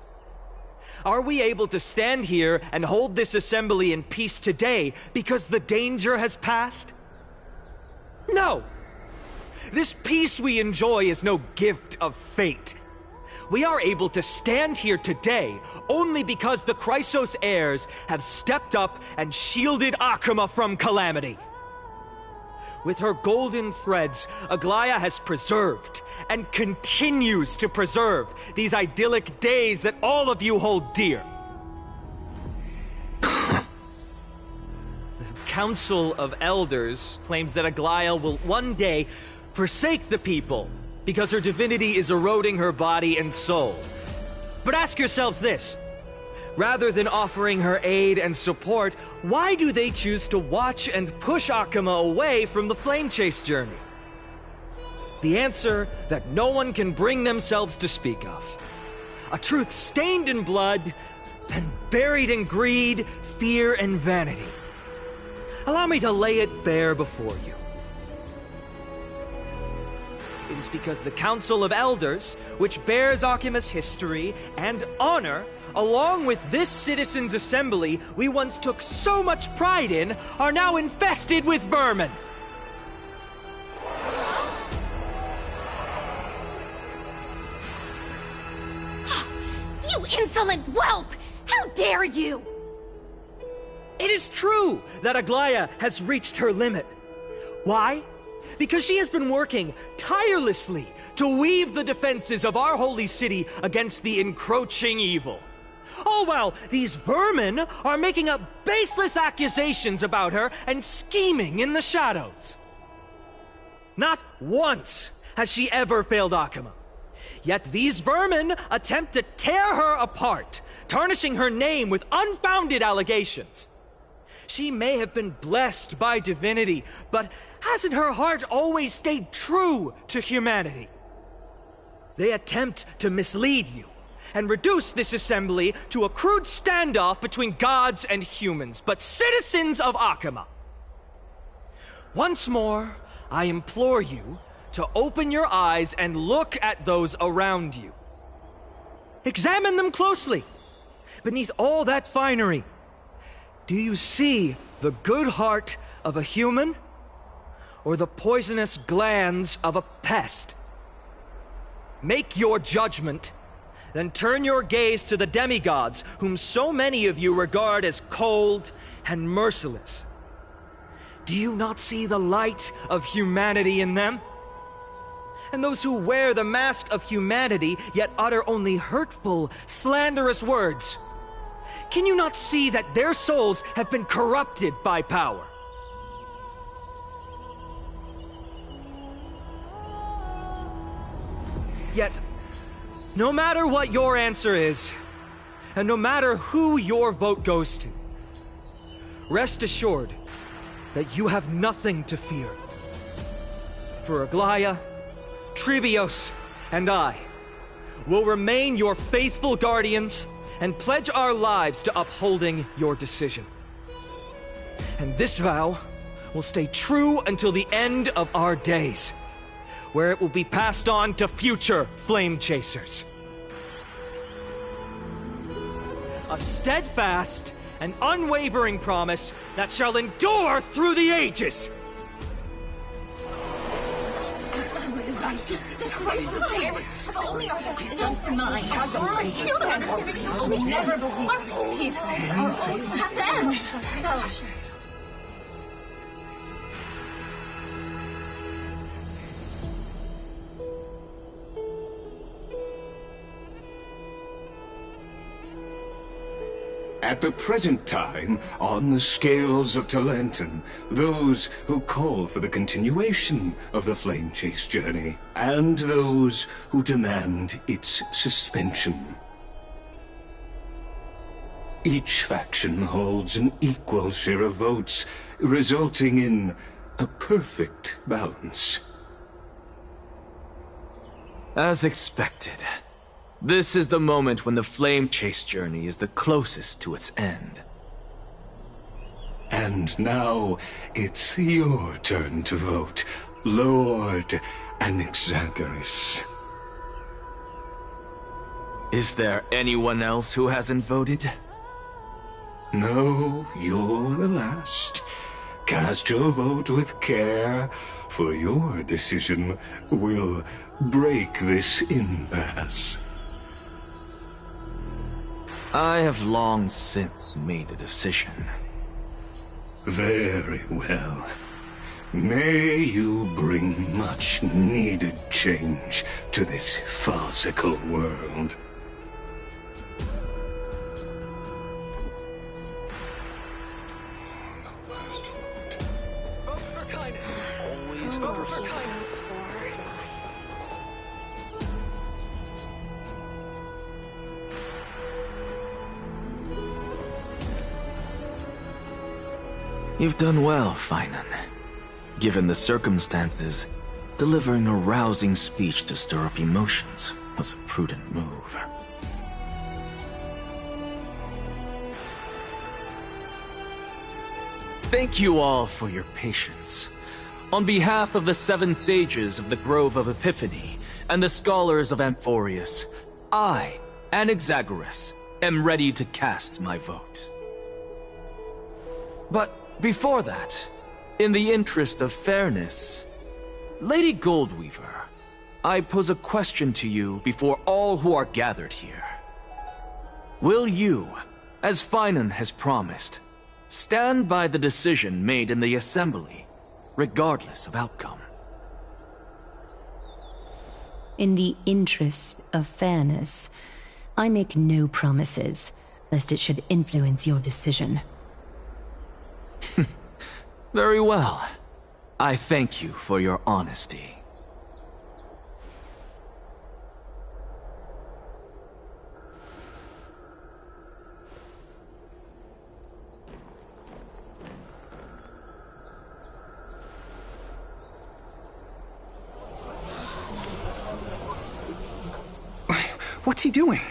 Are we able to stand here and hold this assembly in peace today because the danger has passed? No! This peace we enjoy is no gift of fate. We are able to stand here today only because the Chrysos heirs have stepped up and shielded Akuma from calamity. With her golden threads, Aglaya has preserved and continues to preserve these idyllic days that all of you hold dear. The Council of Elders claims that Aglaya will one day forsake the people because her divinity is eroding her body and soul. But ask yourselves this. Rather than offering her aid and support, why do they choose to watch and push Akuma away from the Flame Chase journey? The answer that no one can bring themselves to speak of. A truth stained in blood and buried in greed, fear, and vanity. Allow me to lay it bare before you. It is because the Council of Elders, which bears Akuma's history and honor, along with this citizens' assembly we once took so much pride in, are now infested with vermin. You insolent whelp! How dare you! It is true that Aglaya has reached her limit. Why? Because she has been working tirelessly to weave the defenses of our holy city against the encroaching evil. All while these vermin are making up baseless accusations about her and scheming in the shadows. Not once has she ever failed Akama. Yet these vermin attempt to tear her apart, tarnishing her name with unfounded allegations. She may have been blessed by divinity, but hasn't her heart always stayed true to humanity? They attempt to mislead you and reduce this assembly to a crude standoff between gods and humans, but citizens of Akama. Once more, I implore you to open your eyes and look at those around you. Examine them closely. Beneath all that finery, do you see the good heart of a human or the poisonous glands of a pest? Make your judgment, then turn your gaze to the demigods whom so many of you regard as cold and merciless. Do you not see the light of humanity in them? And those who wear the mask of humanity yet utter only hurtful, slanderous words, can you not see that their souls have been corrupted by power? Yet, no matter what your answer is, and no matter who your vote goes to, rest assured that you have nothing to fear. For Aglaya, Tribios, and I will remain your faithful guardians and pledge our lives to upholding your decision. And this vow will stay true until the end of our days, where it will be passed on to future flame chasers. A steadfast and unwavering promise that shall endure through the ages. The Christos heirs have only our best interests in mind. I still don't understand. I will never believe our proceedings have to end. So. At the present time, on the scales of Talenton, those who call for the continuation of the Flame Chase journey, and those who demand its suspension. Each faction holds an equal share of votes, resulting in a perfect balance. As expected. This is the moment when the Flame Chase journey is the closest to its end. And now, it's your turn to vote, Lord Anaxagoras. Is there anyone else who hasn't voted? No, you're the last. Cast your vote with care, for your decision will break this impasse. I have long since made a decision. Very well. May you bring much needed change to this farcical world. Vote for kindness. Always the vote for kindness. You've done well, Finan. Given the circumstances, delivering a rousing speech to stir up emotions was a prudent move. Thank you all for your patience. On behalf of the 7 sages of the Grove of Epiphany and the scholars of Amphorius, I, Anaxagoras, am ready to cast my vote. But before that, in the interest of fairness, Lady Goldweaver, I pose a question to you before all who are gathered here. Will you, as Finan has promised, stand by the decision made in the Assembly, regardless of outcome? In the interest of fairness, I make no promises, lest it should influence your decision. Very well. I thank you for your honesty. What's he doing?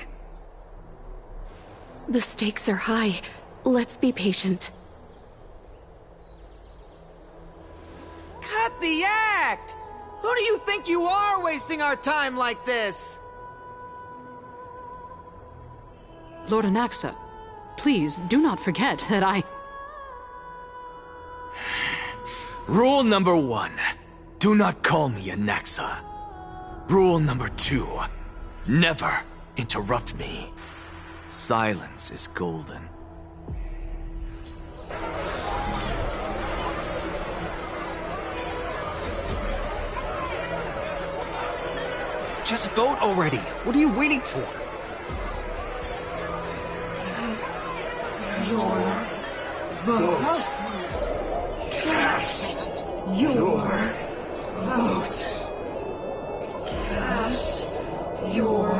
The stakes are high. Let's be patient. Cut the act! Who do you think you are wasting our time like this? Lord Anaxa, please do not forget that I... Rule number 1. Do not call me Anaxa. Rule number 2. Never interrupt me. Silence is golden. Just vote already. What are you waiting for? Your vote. Cast your vote. Cast your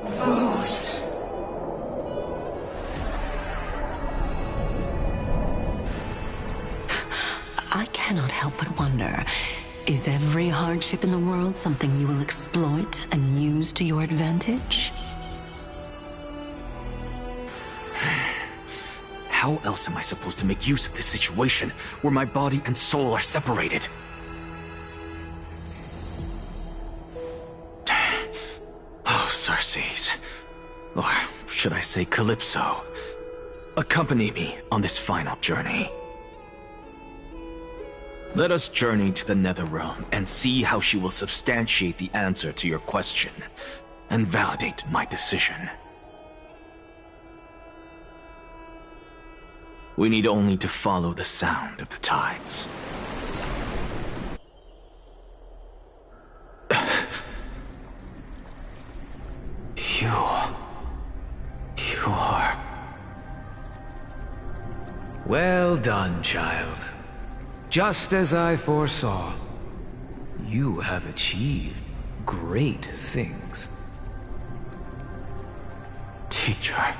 vote. I cannot help but wonder, is every hardship in the world something you will exploit and use to your advantage? How else am I supposed to make use of this situation where my body and soul are separated? Oh, Circes. Or should I say Calypso. Accompany me on this final journey. Let us journey to the Netherrealm and see how she will substantiate the answer to your question and validate my decision. We need only to follow the sound of the tides. You are... Well done, child. Just as I foresaw, you have achieved great things. Teacher.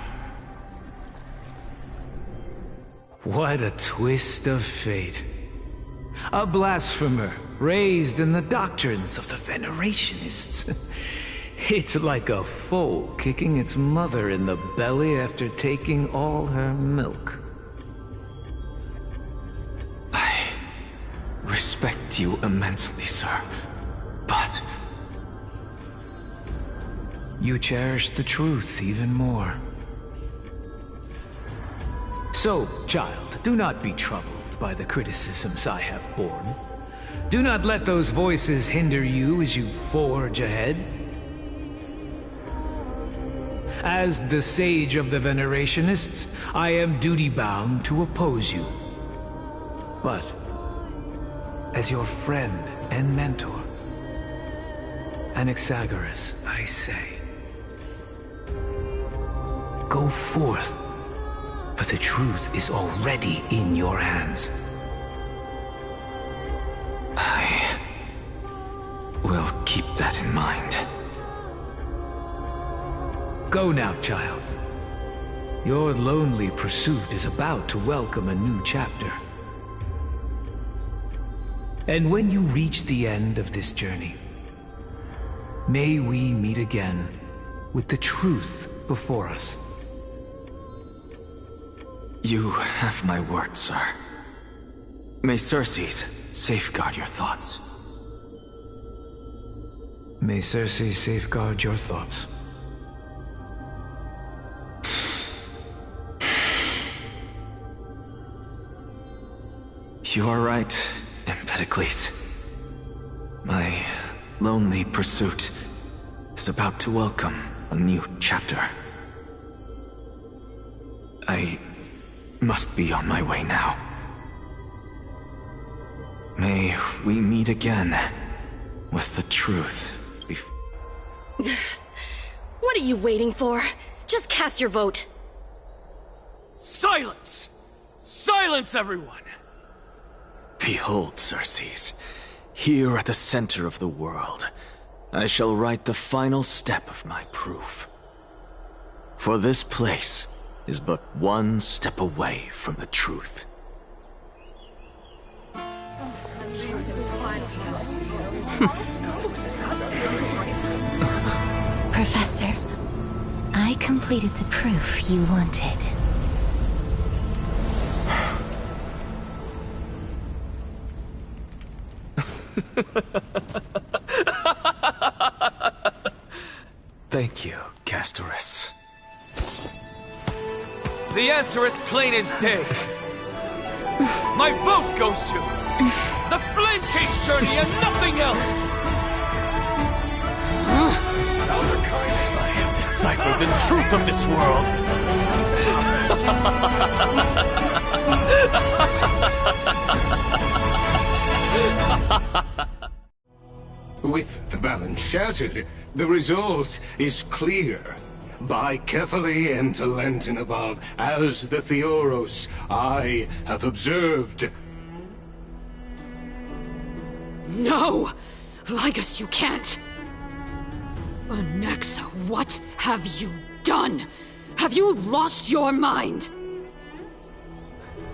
What a twist of fate. A blasphemer raised in the doctrines of the Venerationists. It's like a foal kicking its mother in the belly after taking all her milk. I respect you immensely, sir, but... You cherish the truth even more. So, child, do not be troubled by the criticisms I have borne. Do not let those voices hinder you as you forge ahead. As the sage of the Venerationists, I am duty-bound to oppose you. But, as your friend and mentor, Anaxagoras, I say, go forth, for the truth is already in your hands. I will keep that in mind. Go now, child. Your lonely pursuit is about to welcome a new chapter. And when you reach the end of this journey, may we meet again with the truth before us. You have my word, sir. May Circes safeguard your thoughts. May Circes safeguard your thoughts. You are right, Empedocles. My lonely pursuit is about to welcome a new chapter. I must be on my way now. May we meet again with the truth What are you waiting for? Just cast your vote. Silence! Silence, everyone! Behold, Circes, here at the center of the world, I shall write the final step of my proof. For this place is but one step away from the truth. Professor, I completed the proof you wanted. Thank you, Castorus. The answer is plain as day. My vote goes to the Flame Chase Journey and nothing else! Elder Kindness, I have deciphered the truth of this world! With the balance shattered, the result is clear. By carefully and Lenten above, as the Theoros, I have observed. No! Ligus, you can't! Onyxa, what have you done? Have you lost your mind?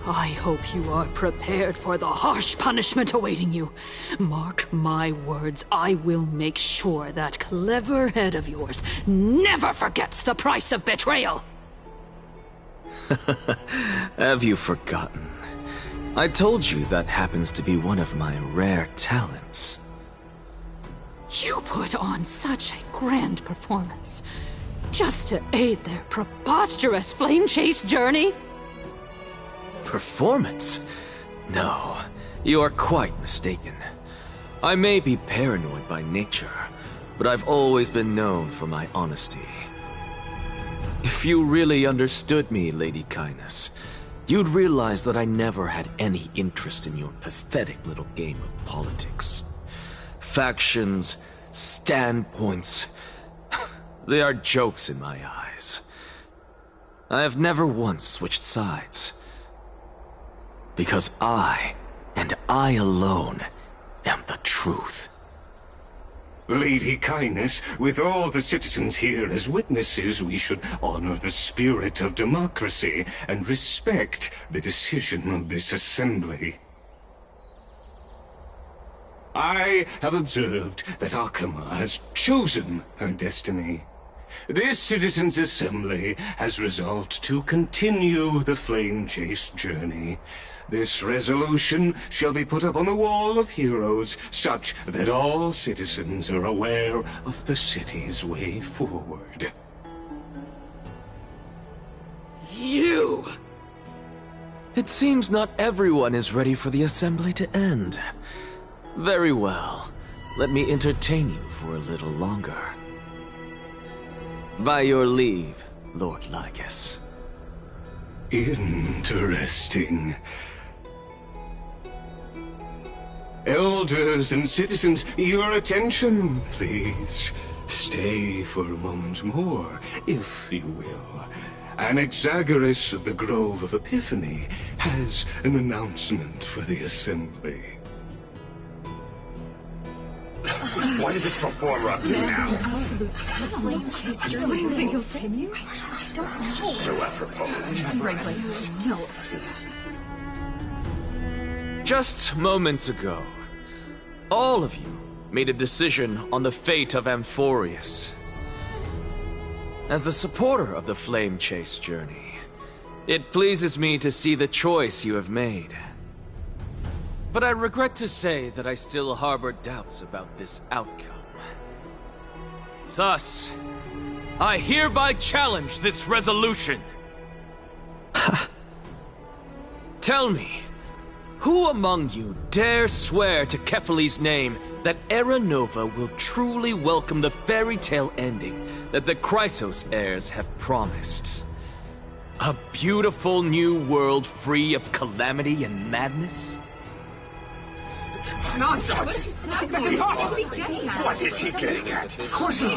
I hope you are prepared for the harsh punishment awaiting you. Mark my words, I will make sure that clever head of yours never forgets the price of betrayal! Have you forgotten? I told you that happens to be one of my rare talents. You put on such a grand performance, just to aid their preposterous flame chase journey? Performance? No, you are quite mistaken. I may be paranoid by nature, but I've always been known for my honesty. If you really understood me, Lady Kindness, you'd realize that I never had any interest in your pathetic little game of politics. Factions, standpoints, they are jokes in my eyes. I have never once switched sides. Because I, and I alone, am the truth. Lady Kindness, with all the citizens here as witnesses, we should honor the spirit of democracy and respect the decision of this assembly. I have observed that Akama has chosen her destiny. This citizens' assembly has resolved to continue the flame chase journey. This resolution shall be put up on the Wall of Heroes, such that all citizens are aware of the city's way forward. You! It seems not everyone is ready for the assembly to end. Very well. Let me entertain you for a little longer. By your leave, Lord Ligus. Interesting. Elders and citizens, your attention, please. Stay for a moment more, if you will. Anaxagoras of the Grove of Epiphany has an announcement for the assembly. What is this performer up to now? Absolute flame chase journey. Do you think he'll continue? I don't know. So apropos. Frankly, still. Just moments ago, all of you made a decision on the fate of Amphorius. As a supporter of the Flame Chase journey, it pleases me to see the choice you have made. But I regret to say that I still harbor doubts about this outcome. Thus, I hereby challenge this resolution. Tell me, who among you dare swear to Kefali's name that Era Nova will truly welcome the fairy tale ending that the Chrysos heirs have promised? A beautiful new world free of calamity and madness? Nonsense! That's impossible! What is he getting at? Of course he...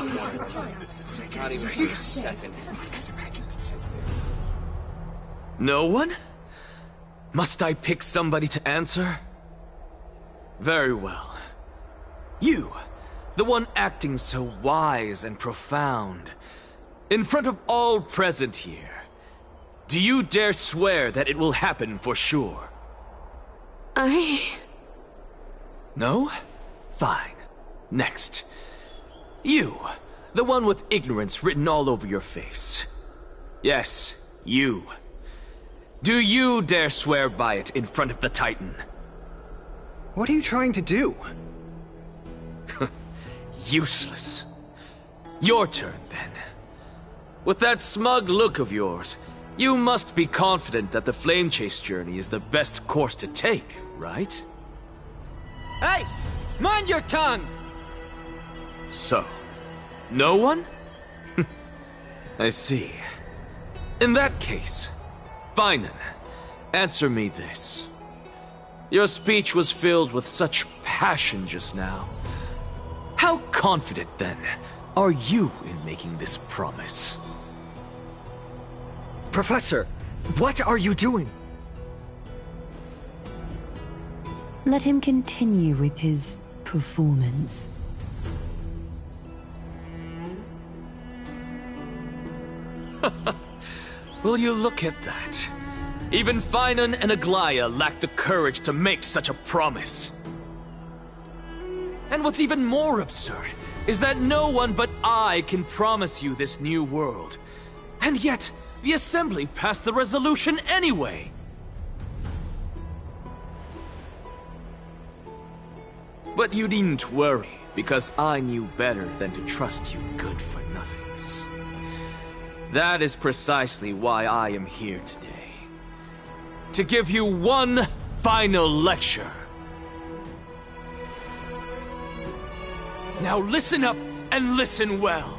Not even for a second. No one? Must I pick somebody to answer? Very well. You, the one acting so wise and profound, in front of all present here, do you dare swear that it will happen for sure? No? Fine. Next. You, The one with ignorance written all over your face. Yes, you. Do you dare swear by it in front of the Titan? What are you trying to do? Useless. Your turn, then. With that smug look of yours, you must be confident that the Flame Chase journey is the best course to take, right? Hey! Mind your tongue! So, no one? I see. In that case, Finan, answer me this. Your speech was filled with such passion just now. How confident, then, are you in making this promise? Professor, what are you doing? Let him continue with his performance. Will you look at that? Even Finan and Aglaya lack the courage to make such a promise. And what's even more absurd is that no one but I can promise you this new world. And yet, the Assembly passed the resolution anyway. But you needn't worry, because I knew better than to trust you good-for-nothings. That is precisely why I am here today. To give you one final lecture. Now listen up and listen well.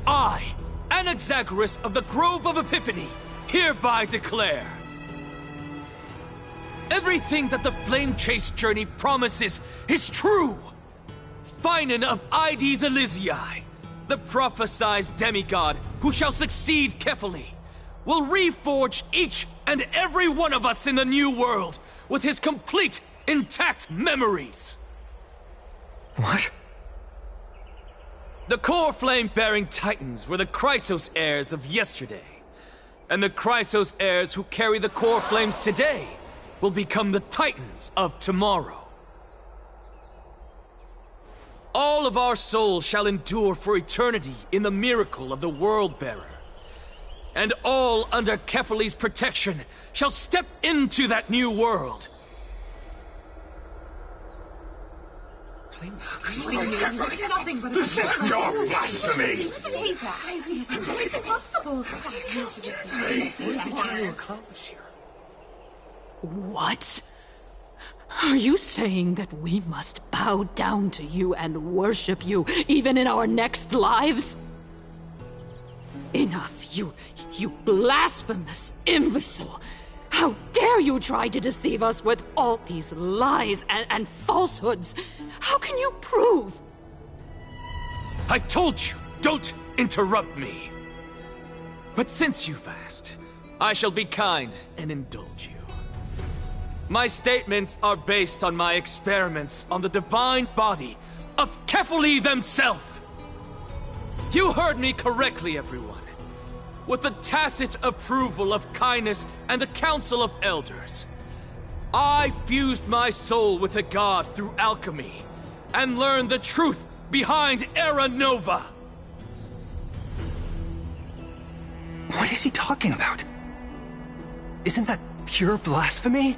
I, Anaxagoras of the Grove of Epiphany, hereby declare everything that the Flame Chase journey promises is true. Finan of Ides Elysiae, the prophesied demigod who shall succeed Kefali, will reforge each and every one of us in the new world with his complete, intact memories. What? The core flame-bearing titans were the Chrysos heirs of yesterday, and the Chrysos heirs who carry the core flames today will become the titans of tomorrow. All of our souls shall endure for eternity in the miracle of the World-Bearer. And all under Kefali's protection shall step into that new world. This is pure blasphemy! It's impossible! What? Are you saying that we must bow down to you and worship you, even in our next lives? Enough, you blasphemous imbecile! How dare you try to deceive us with all these lies and falsehoods? How can you prove? I told you, don't interrupt me. But since you've asked, I shall be kind and indulge you. My statements are based on my experiments on the divine body of Kefali themselves. You heard me correctly, everyone. With the tacit approval of Kindness and the Council of Elders, I fused my soul with the god through alchemy and learned the truth behind Era Nova. What is he talking about? Isn't that pure blasphemy?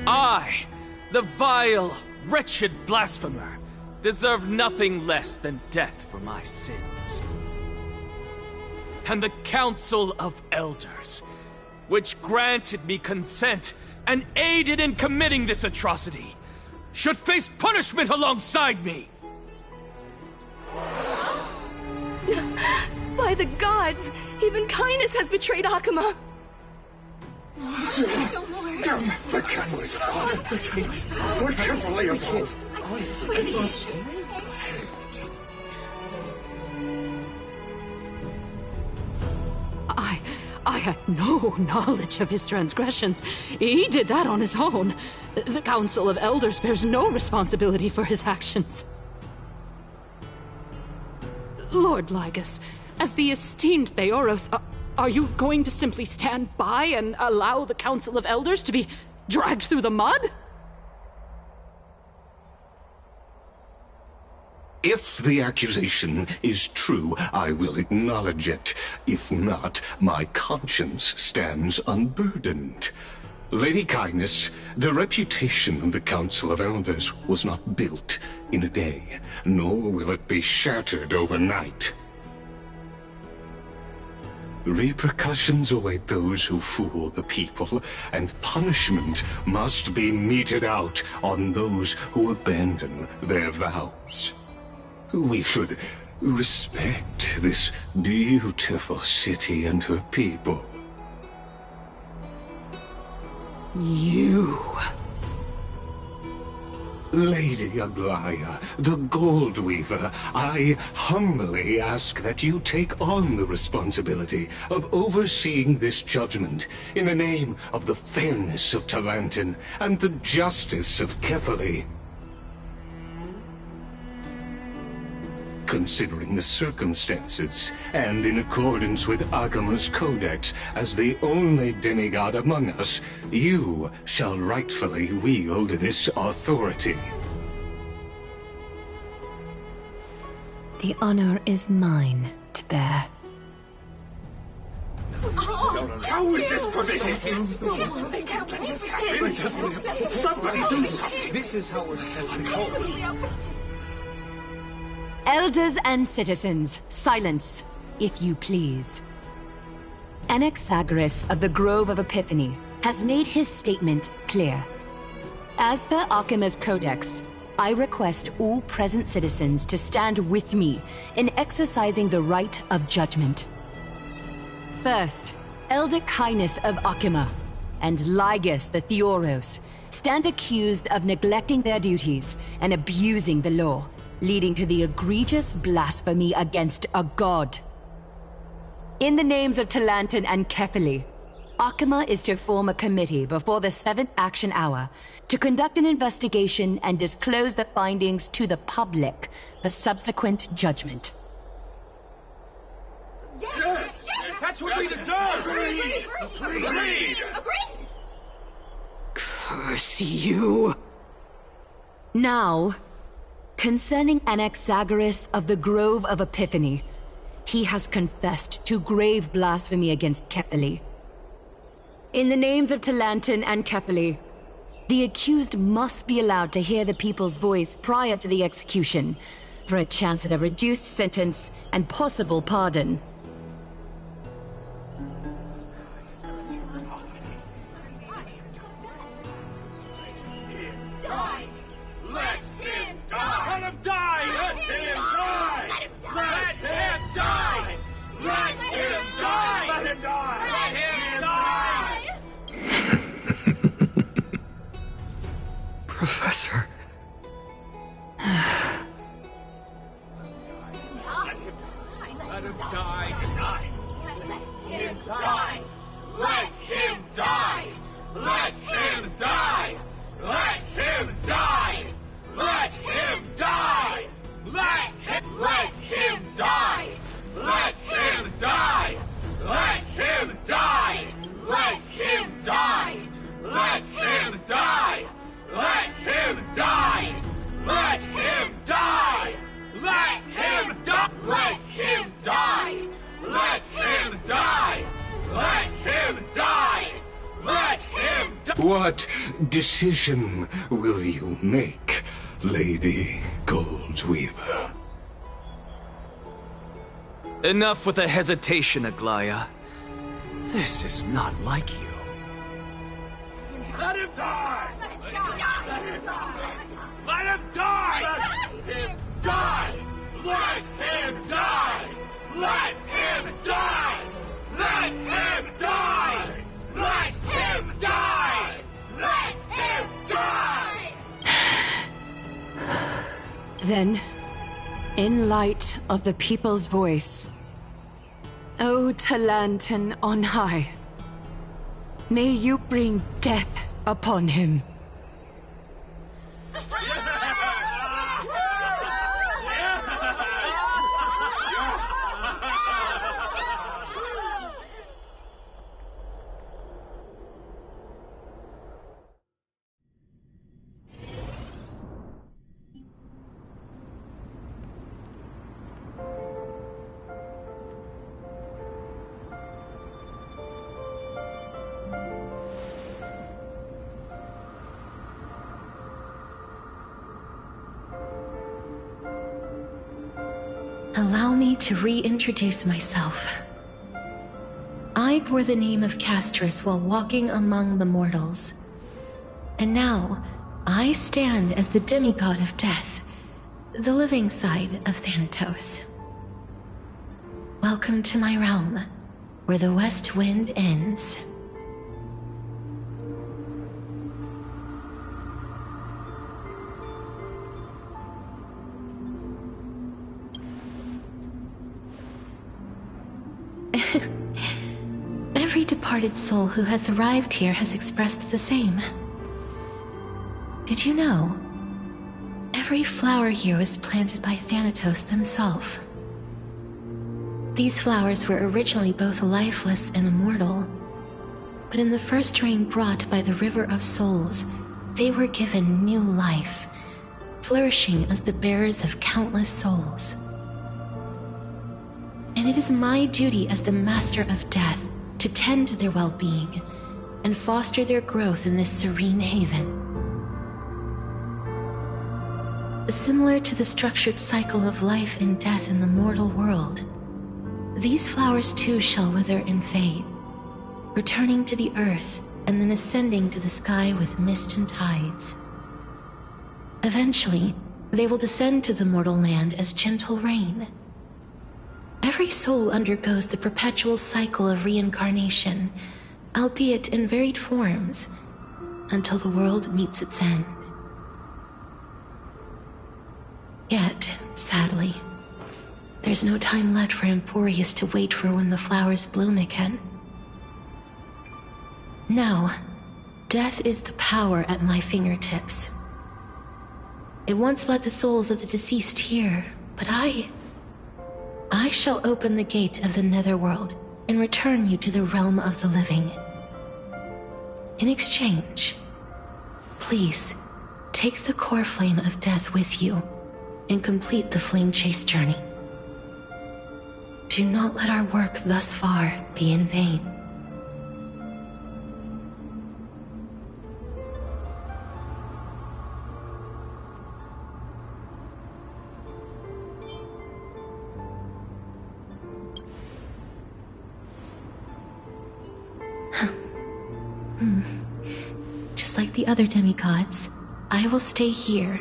I, the vile, wretched blasphemer, deserve nothing less than death for my sins. And the Council of Elders, which granted me consent and aided in committing this atrocity, should face punishment alongside me! By the gods! Even Kindness has betrayed Akuma! The camera's on. We're carefully involved. I had no knowledge of his transgressions. He did that on his own. The Council of Elders bears no responsibility for his actions. Lord Lygus, as the esteemed Theoros, are you going to simply stand by and allow the Council of Elders to be dragged through the mud? If the accusation is true, I will acknowledge it. If not, my conscience stands unburdened. Lady Kindness, the reputation of the Council of Elders was not built in a day, nor will it be shattered overnight. Repercussions await those who fool the people, and punishment must be meted out on those who abandon their vows. We should respect this beautiful city and her people. You... Lady Aglaya, the Gold Weaver, I humbly ask that you take on the responsibility of overseeing this judgment in the name of the fairness of Talantin and the justice of Kefali. Considering the circumstances, and in accordance with Akima's codex, as the only demigod among us, you shall rightfully wield this authority. The honor is mine to bear. How is this permitted? Somebody do something! This is how we're supposed to go. Elders and citizens, silence, if you please. Anaxagoras of the Grove of Epiphany has made his statement clear. As per Akima's codex, I request all present citizens to stand with me in exercising the right of judgment. First, Elder Kindness of Akima and Ligus the Theoros stand accused of neglecting their duties and abusing the law, leading to the egregious blasphemy against a god. In the names of Talantin and Kefali, Akima is to form a committee before the 7th action hour to conduct an investigation and disclose the findings to the public for subsequent judgment. Yes! That's what we deserve! Agreed! Curse you! Now, concerning Anaxagoras of the Grove of Epiphany, he has confessed to grave blasphemy against Kefali. In the names of Talantin and Kefali, the accused must be allowed to hear the people's voice prior to the execution, for a chance at a reduced sentence and possible pardon. Die! Let him die! Let him die! Let him die! Let him die! Let him die! Let him die! Let him die! Professor. Let him die! Let him die! Let him die! Let him die! Let him die! Let him die! Let him die! Let him die! Let him die! Let him die! Let him die! Let him die! Let him die! Let him die! Let him die! Let him die! Let him die! Let him die! What decision will you make, Lady Goldweaver? Enough with the hesitation, Aglaya. This is not like you. Let him die! Let him die! Let him die! Let him die! Let him die! Let him die! Let him die! Let him die! Let him die! Then, in light of the people's voice, O Talantin on high, may you bring death upon him. Allow me to reintroduce myself. I bore the name of Castris while walking among the mortals. And now, I stand as the demigod of death, the living side of Thanatos. Welcome to my realm, where the west wind ends. Every departed soul who has arrived here has expressed the same. Did you know? Every flower here was planted by Thanatos himself. These flowers were originally both lifeless and immortal, but in the first rain brought by the River of Souls, they were given new life, flourishing as the bearers of countless souls. And it is my duty as the Master of Death to tend to their well-being and foster their growth in this serene haven. Similar to the structured cycle of life and death in the mortal world, these flowers too shall wither and fade, returning to the earth and then ascending to the sky with mist and tides. Eventually, they will descend to the mortal land as gentle rain. Every soul undergoes the perpetual cycle of reincarnation, albeit in varied forms, until the world meets its end. Yet, sadly, there's no time left for Emporius to wait for when the flowers bloom again. Now, death is the power at my fingertips. It once led the souls of the deceased here, but I shall open the gate of the netherworld and return you to the realm of the living. In exchange, please take the core flame of death with you and complete the flame chase journey. Do not let our work thus far be in vain. Just like the other demigods, I will stay here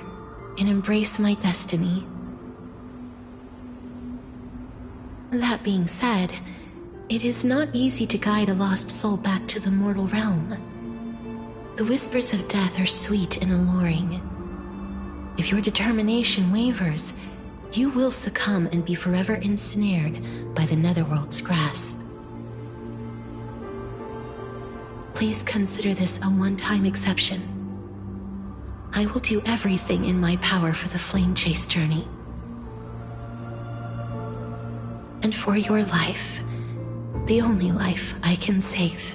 and embrace my destiny. That being said, it is not easy to guide a lost soul back to the mortal realm. The whispers of death are sweet and alluring. If your determination wavers, you will succumb and be forever ensnared by the netherworld's grasp. Please consider this a one-time exception. I will do everything in my power for the flame chase journey. And for your life, the only life I can save.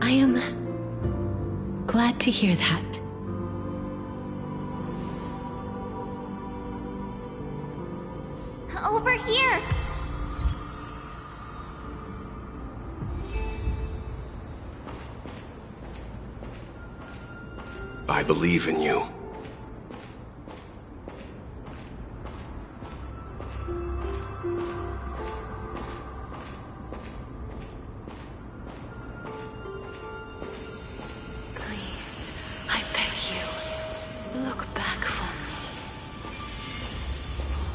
I am glad to hear that. Over here! I believe in you. Please, I beg you, look back for me.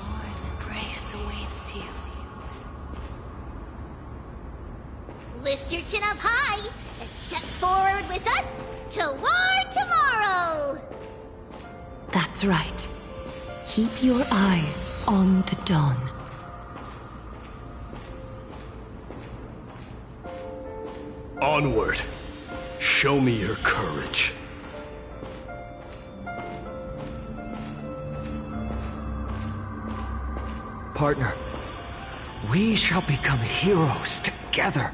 Warm embrace awaits you. Lift your chin up high and step forward with us toward tomorrow! That's right. Keep your eyes on the dawn. Onward. Show me your courage. Partner, we shall become heroes together.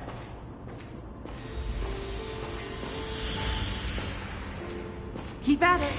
Keep at it.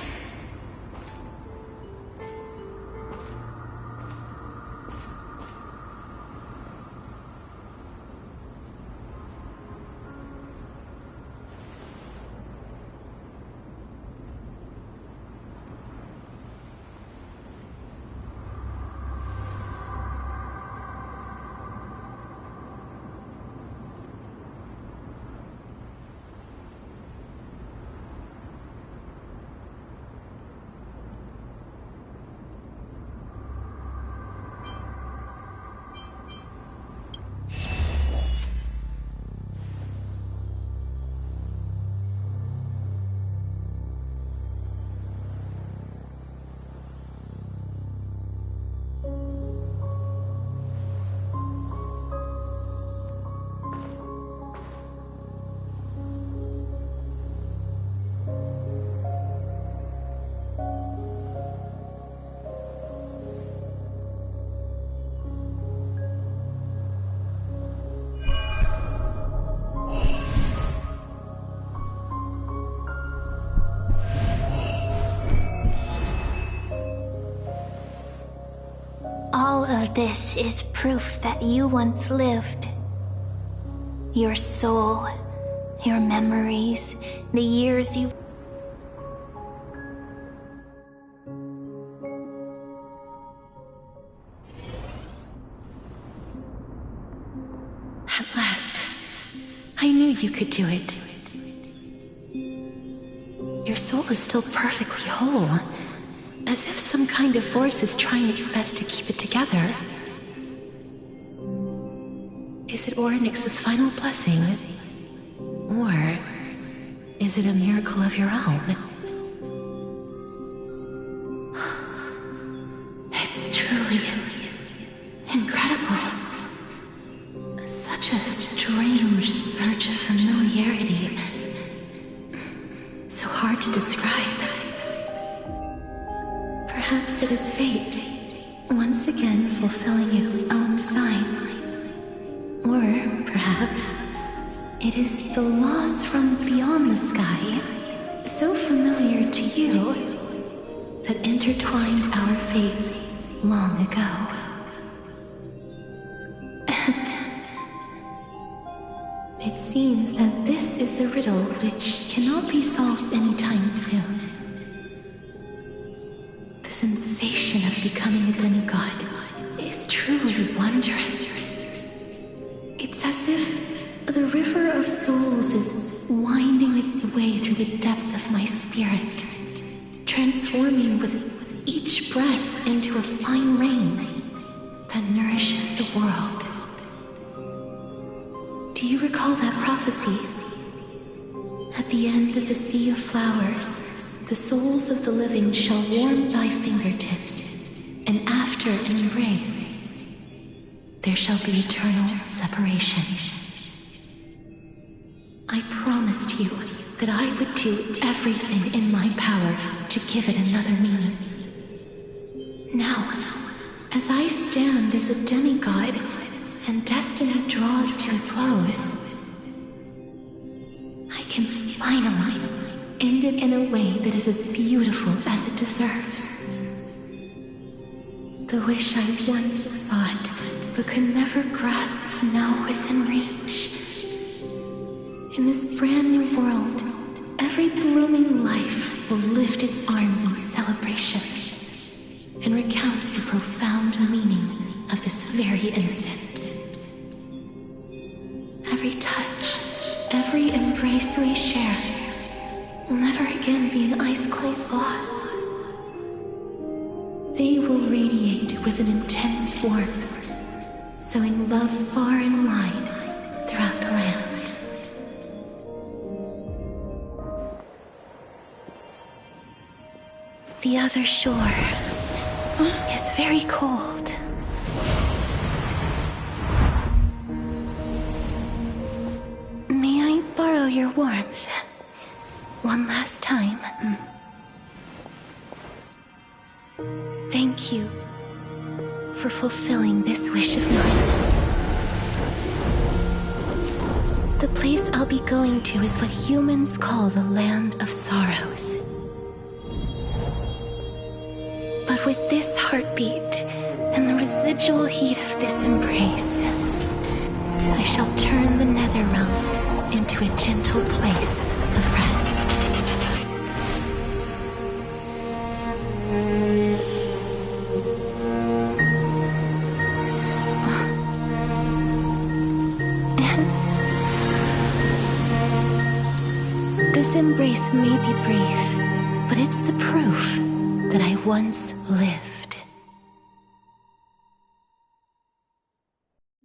of this is proof that you once lived. Your soul, your memories, the years you've... At last, I knew you could do it. Your soul is still perfectly whole, as if some kind of force is trying its best to keep it together. Is it Orynyx's final blessing? Or is it a miracle of your own? It's truly incredible. Such a strange surge of familiarity. So hard to describe. Perhaps it is fate, once again fulfilling its own design. Or perhaps it is the laws from beyond the sky, so familiar to you, that intertwined our fates long ago. It seems that this is the riddle which cannot be solved anytime soon. The sensation of becoming a demigod is truly wondrous. It's as if the river of souls is winding its way through the depths of my spirit, transforming with each breath into a fine rain that nourishes the world. Do you recall that prophecy? At the end of the sea of flowers, the souls of the living shall warm thy fingertips, and after an embrace, there shall be eternal separation. I promised you that I would do everything in my power to give it another meaning. Now, as I stand as a demigod, and destiny draws to a close, I can finally end it in a way that is as beautiful as it deserves. The wish I once sought, but could never grasp, is now within reach. In this brand new world, every blooming life will lift its arms in celebration and recount the profound meaning of this very instant. Every touch, every embrace we share will never again be an ice-cold loss. They will radiate with an intense warmth, sowing love far and wide throughout the land. The other shore is very cold. May I borrow your warmth one last time? Thank you for fulfilling this wish of mine. The place I'll be going to is what humans call the Land of Sorrows. But with this heartbeat and the residual heat of this embrace, I shall turn the nether realm into a gentle place of rest. This embrace may be brief, but it's the proof that I once lived.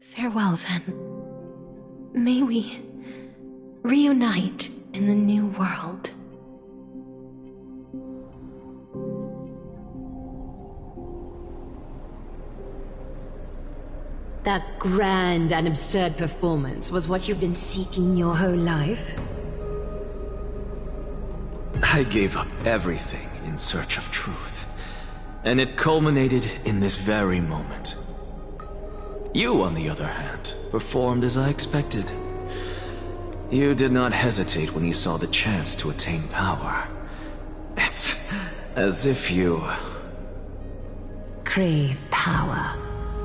Farewell, then. May we reunite in the new world. That grand and absurd performance was what you've been seeking your whole life? I gave up everything in search of truth, and it culminated in this very moment. You, on the other hand, performed as I expected. You did not hesitate when you saw the chance to attain power. It's as if you... crave power.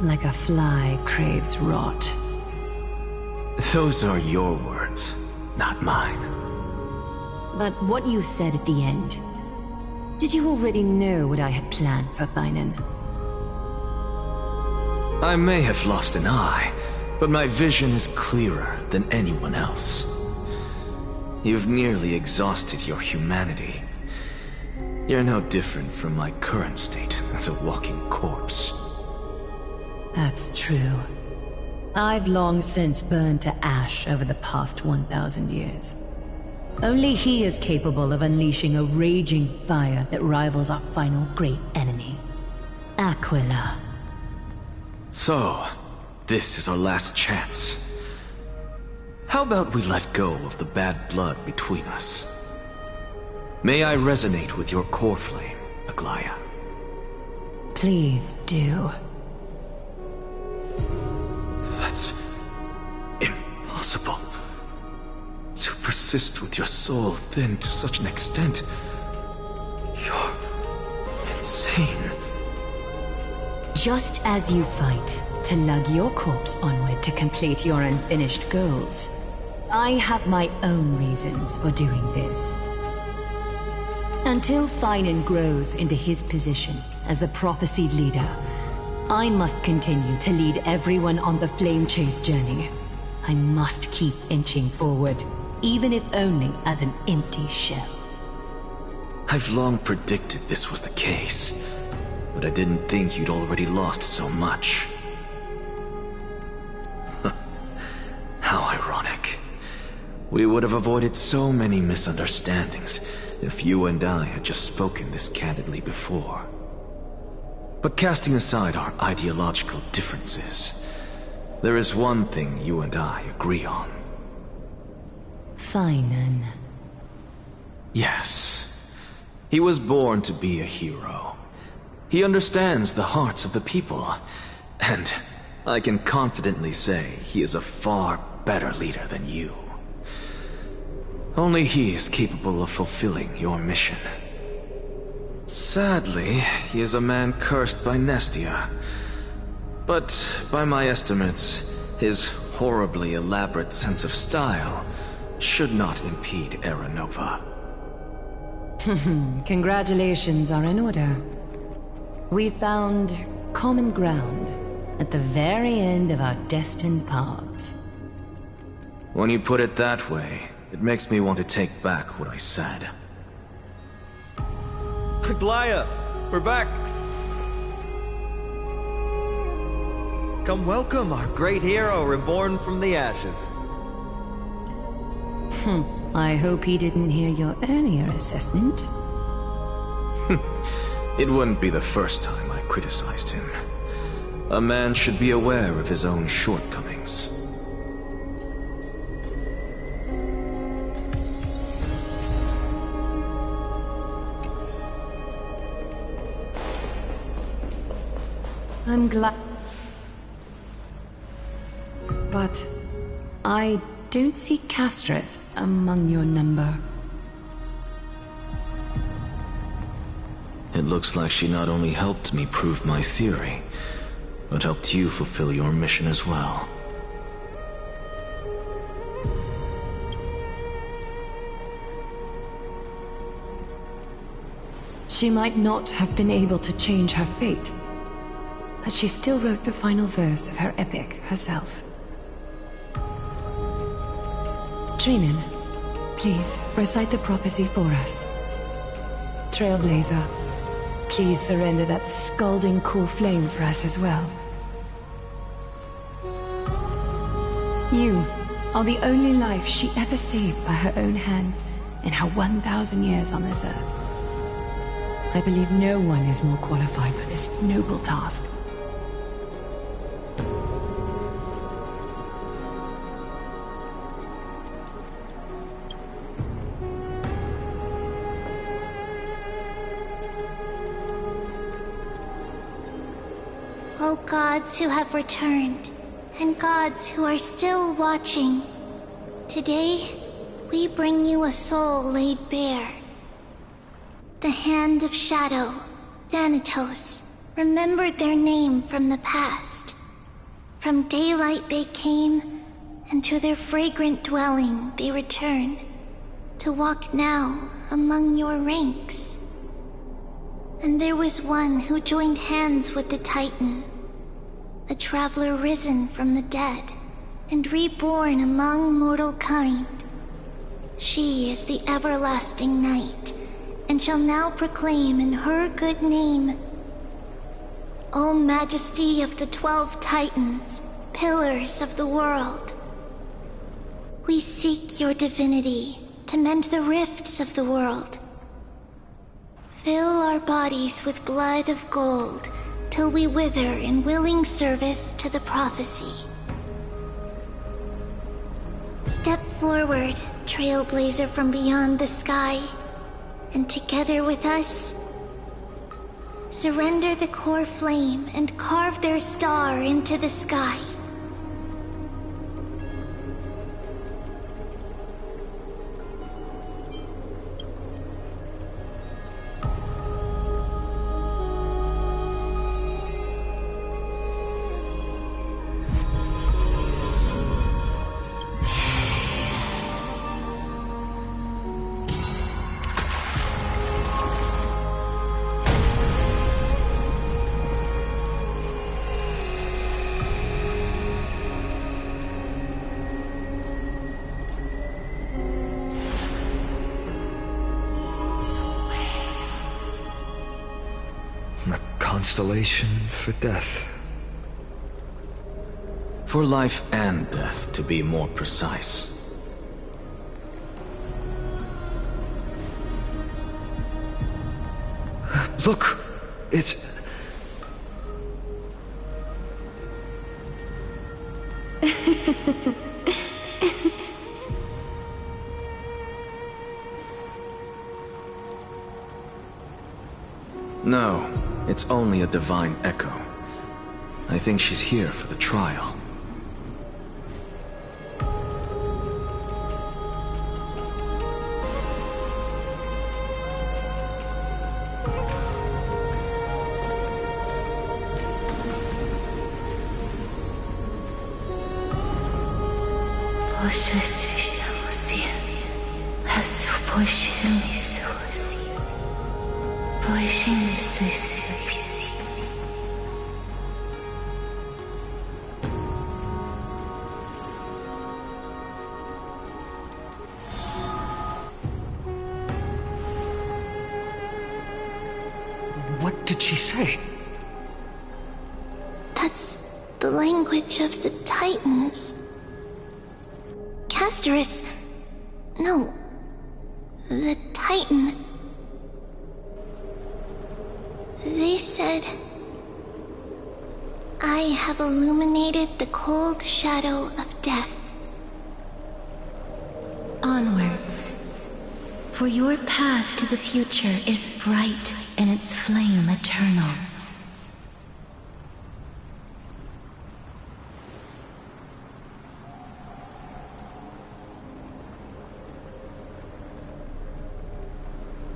like a fly craves rot. Those are your words, not mine. But what you said at the end, did you already know what I had planned for Thainan? I may have lost an eye, but my vision is clearer than anyone else. You've nearly exhausted your humanity. You're no different from my current state as a walking corpse. That's true. I've long since burned to ash over the past 1,000 years. Only he is capable of unleashing a raging fire that rivals our final great enemy, Aquila. So, this is our last chance. How about we let go of the bad blood between us? May I resonate with your core flame, Aglaya? Please do. That's impossible. To persist with your soul thinned to such an extent. You're insane. Just as you fight to lug your corpse onward to complete your unfinished goals, I have my own reasons for doing this. Until Thainan grows into his position as the prophesied leader, I must continue to lead everyone on the flame chase journey. I must keep inching forward, even if only as an empty shell. I've long predicted this was the case, but I didn't think you'd already lost so much. How ironic. We would have avoided so many misunderstandings if you and I had just spoken this candidly before. But casting aside our ideological differences, there is one thing you and I agree on. Thainan. Yes. He was born to be a hero. He understands the hearts of the people, and I can confidently say he is a far better leader than you. Only he is capable of fulfilling your mission. Sadly, he is a man cursed by Nestia. But by my estimates, his horribly elaborate sense of style should not impede Era Nova. Congratulations are in order. We found common ground at the very end of our destined paths. When you put it that way, it makes me want to take back what I said. Aglaya, we're back. Come welcome our great hero reborn from the ashes. I hope he didn't hear your earlier assessment. It wouldn't be the first time I criticized him. A man should be aware of his own shortcomings. I'm glad. But I don't see Castris among your number. It looks like she not only helped me prove my theory, but helped you fulfill your mission as well. She might not have been able to change her fate, but she still wrote the final verse of her epic herself. Trinan, please recite the prophecy for us. Trailblazer, please surrender that scalding cool flame for us as well. You are the only life she ever saved by her own hand in her 1,000 years on this earth. I believe no one is more qualified for this noble task. O gods who have returned, and gods who are still watching, today we bring you a soul laid bare. The hand of shadow, Thanatos, remembered their name from the past. From daylight they came, and to their fragrant dwelling they return, to walk now among your ranks. And there was one who joined hands with the Titan, a traveler risen from the dead, and reborn among mortal kind. She is the everlasting night, and shall now proclaim in her good name, O Majesty of the 12 Titans, pillars of the world. We seek your divinity to mend the rifts of the world. Fill our bodies with blood of gold, till we wither in willing service to the prophecy. Step forward, trailblazer from beyond the sky, and together with us, surrender the core flame and carve their star into the sky. Constellation for death. For life and death, to be more precise. Look! It's... No, it's only a divine echo. I think she's here for the trial. What did she say? That's the language of the Titans. Castorus... No. The Titan... They said... I have illuminated the cold shadow of death. Onwards. For your path to the future is bright and its flame eternal.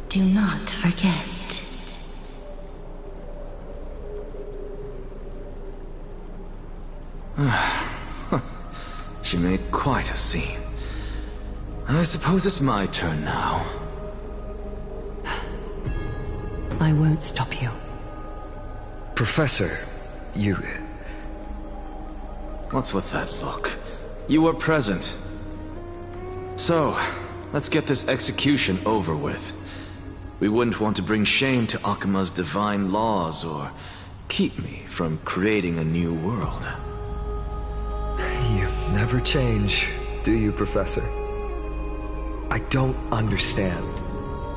Do not forget. She made quite a scene. I suppose it's my turn now. I won't stop you. Professor, you... What's with that look? You were present. So, let's get this execution over with. We wouldn't want to bring shame to Akima's divine laws or keep me from creating a new world. You never change, do you, Professor? I don't understand.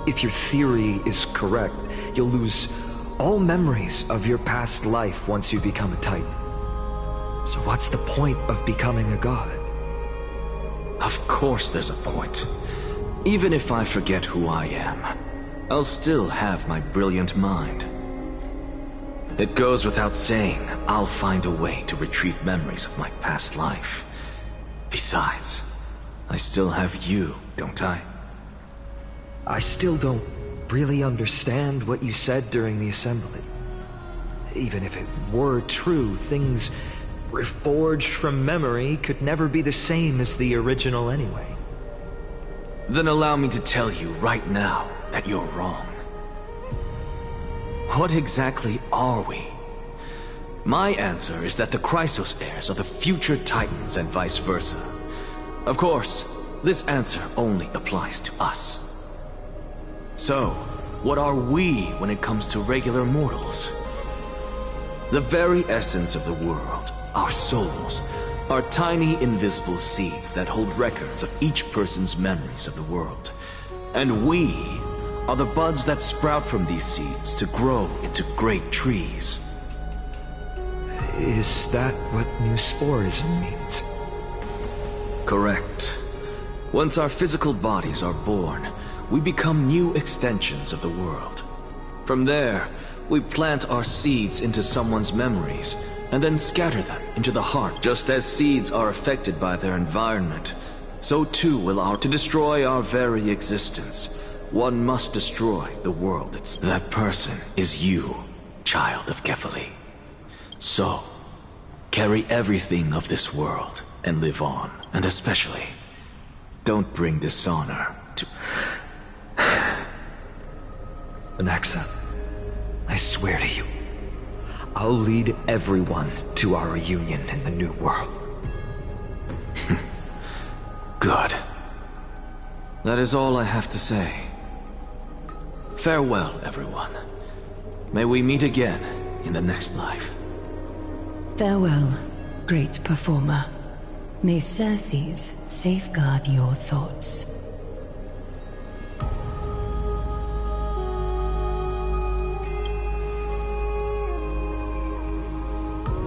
If your theory is correct, you'll lose all memories of your past life once you become a Titan. So what's the point of becoming a god? Of course there's a point. Even if I forget who I am, I'll still have my brilliant mind. It goes without saying, I'll find a way to retrieve memories of my past life. Besides, I still have you, don't I? I still don't really understand what you said during the assembly. even if it were true, things reforged from memory could never be the same as the original anyway. Then allow me to tell you right now that you're wrong. What exactly are we? My answer is that the Chrysos heirs are the future Titans and vice versa. Of course, this answer only applies to us. So, what are we when it comes to regular mortals? The very essence of the world, our souls, are tiny invisible seeds that hold records of each person's memories of the world. And we are the buds that sprout from these seeds to grow into great trees. Is that what new sporism means? Correct. Once our physical bodies are born, we become new extensions of the world. From there, we plant our seeds into someone's memories, and then scatter them into the heart. Just as seeds are affected by their environment, so too will to destroy our very existence. One must destroy the world itself. That person is you, child of Kefali. So, carry everything of this world and live on. And especially, don't bring dishonor to... Anaxa, I swear to you, I'll lead everyone to our reunion in the new world. Good. That is all I have to say. Farewell, everyone. May we meet again in the next life. Farewell, great performer. May Circes safeguard your thoughts.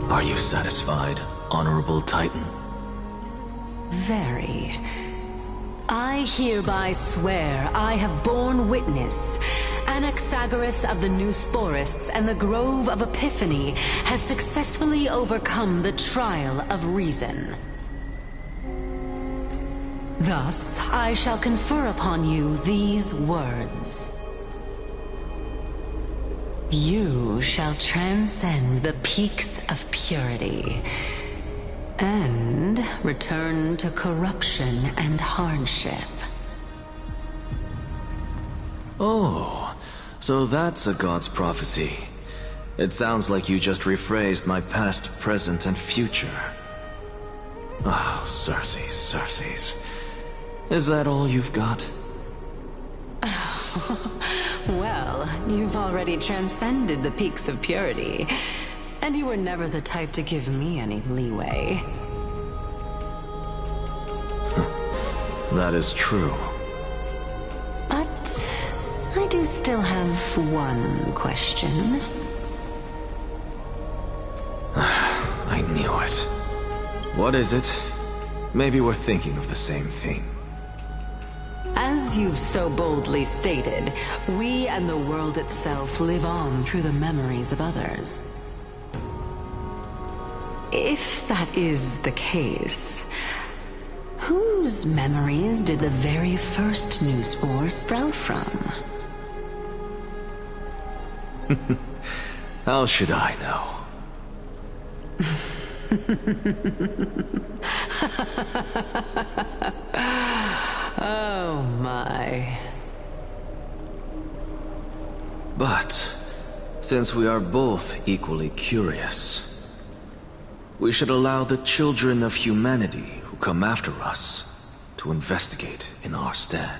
Are you satisfied, Honorable Titan? Very. I hereby swear I have borne witness. Anaxagoras of the New Sporists and the Grove of Epiphany has successfully overcome the trial of reason. Thus, I shall confer upon you these words. You shall transcend the peaks of purity and return to corruption and hardship. Oh, so that's a god's prophecy. It sounds like you just rephrased my past, present, and future. Oh, Circes. Is that all you've got? Well, you've already transcended the peaks of purity, and you were never the type to give me any leeway. That is true. But I do still have one question. I knew it. What is it? Maybe we're thinking of the same thing. As you've so boldly stated, we and the world itself live on through the memories of others. If that is the case, whose memories did the very first new spore sprout from? How should I know? Oh my. But, since we are both equally curious, we should allow the children of humanity who come after us to investigate in our stead.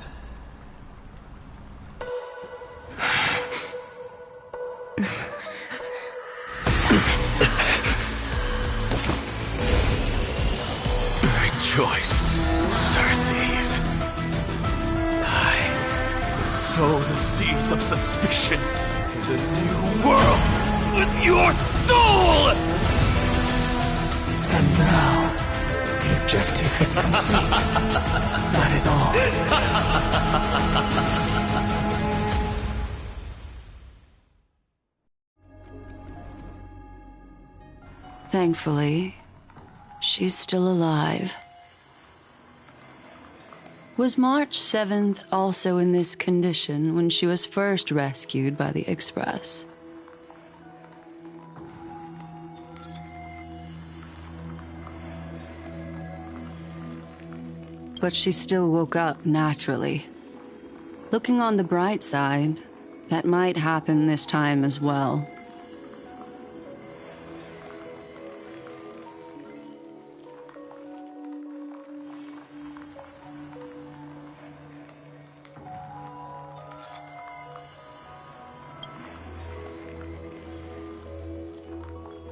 Rejoice, Circes. I sow the seeds of suspicion in the new world with your soul! And now, the objective is complete. That is all. Thankfully, she's still alive. Was March 7th also in this condition when she was first rescued by the Express? but she still woke up naturally. Looking on the bright side, that might happen this time as well.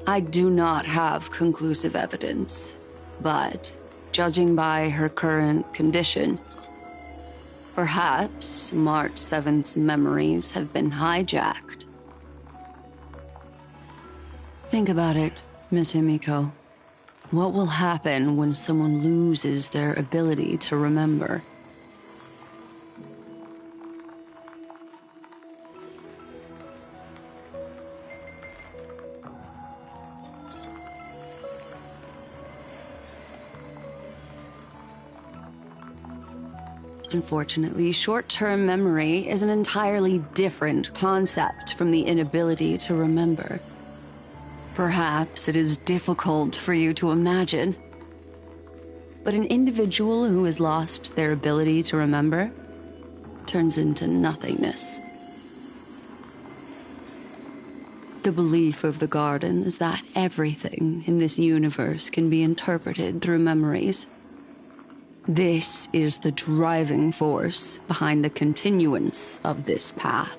I do not have conclusive evidence, but judging by her current condition, perhaps March 7th's memories have been hijacked. Think about it, Miss Himiko. What will happen when someone loses their ability to remember? Unfortunately, short-term memory is an entirely different concept from the inability to remember. Perhaps it is difficult for you to imagine, but an individual who has lost their ability to remember turns into nothingness. The belief of the Garden is that everything in this universe can be interpreted through memories. This is the driving force behind the continuance of this path.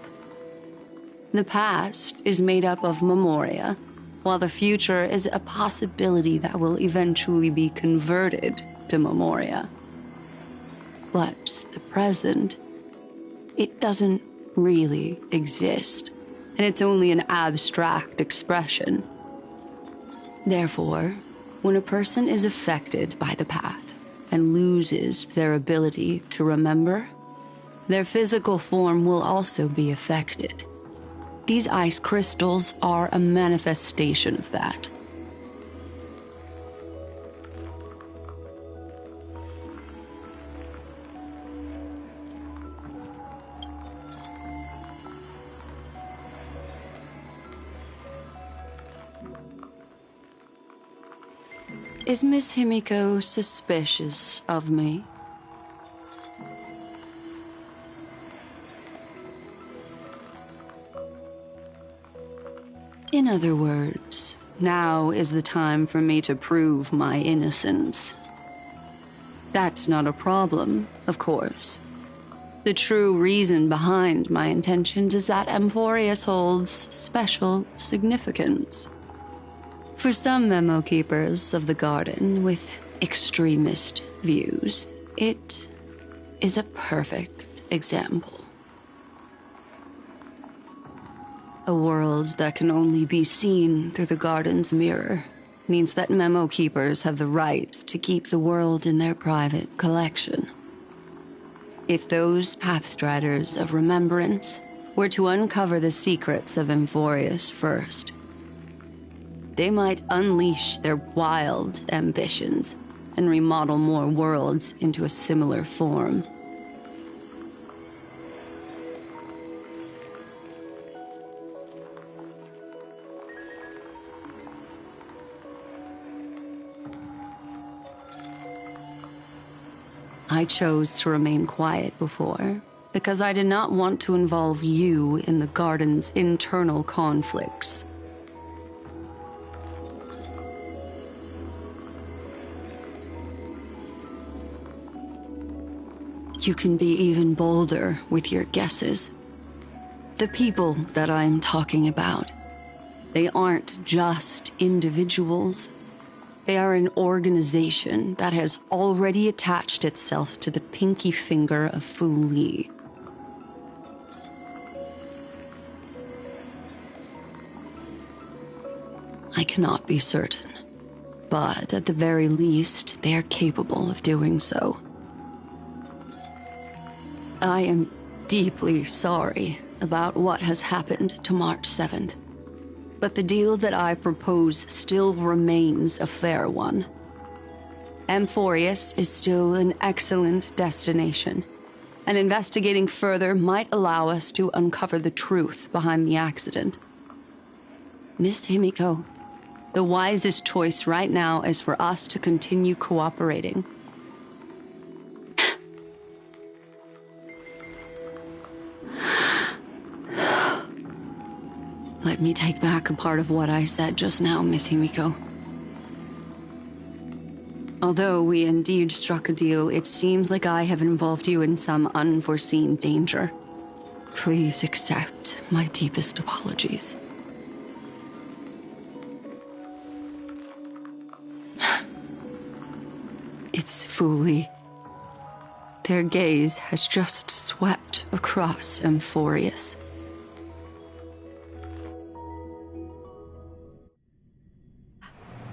The past is made up of memoria, while the future is a possibility that will eventually be converted to memoria. But the present, it doesn't really exist, and it's only an abstract expression. Therefore, when a person is affected by the path, and loses their ability to remember, their physical form will also be affected. These ice crystals are a manifestation of that. Is Miss Himiko suspicious of me? In other words, now is the time for me to prove my innocence. That's not a problem, of course. The true reason behind my intentions is that Amphorius holds special significance. For some memo keepers of the Garden with extremist views, it is a perfect example. A world that can only be seen through the Garden's mirror means that memo keepers have the right to keep the world in their private collection. If those Pathstriders of Remembrance were to uncover the secrets of Amphorius first, they might unleash their wild ambitions and remodel more worlds into a similar form. I chose to remain quiet before, because I did not want to involve you in the Garden's internal conflicts. You can be even bolder with your guesses. The people that I'm talking about, they aren't just individuals. They are an organization that has already attached itself to the pinky finger of Fu Li. I cannot be certain, but at the very least, they are capable of doing so. I am deeply sorry about what has happened to March 7th. But the deal that I propose still remains a fair one. Amphorius is still an excellent destination, and investigating further might allow us to uncover the truth behind the accident. Miss Himiko, the wisest choice right now is for us to continue cooperating. Let me take back a part of what I said just now, Miss Himiko. Although we indeed struck a deal, it seems like I have involved you in some unforeseen danger. Please accept my deepest apologies. It's Fuli. Their gaze has just swept across Amphorius.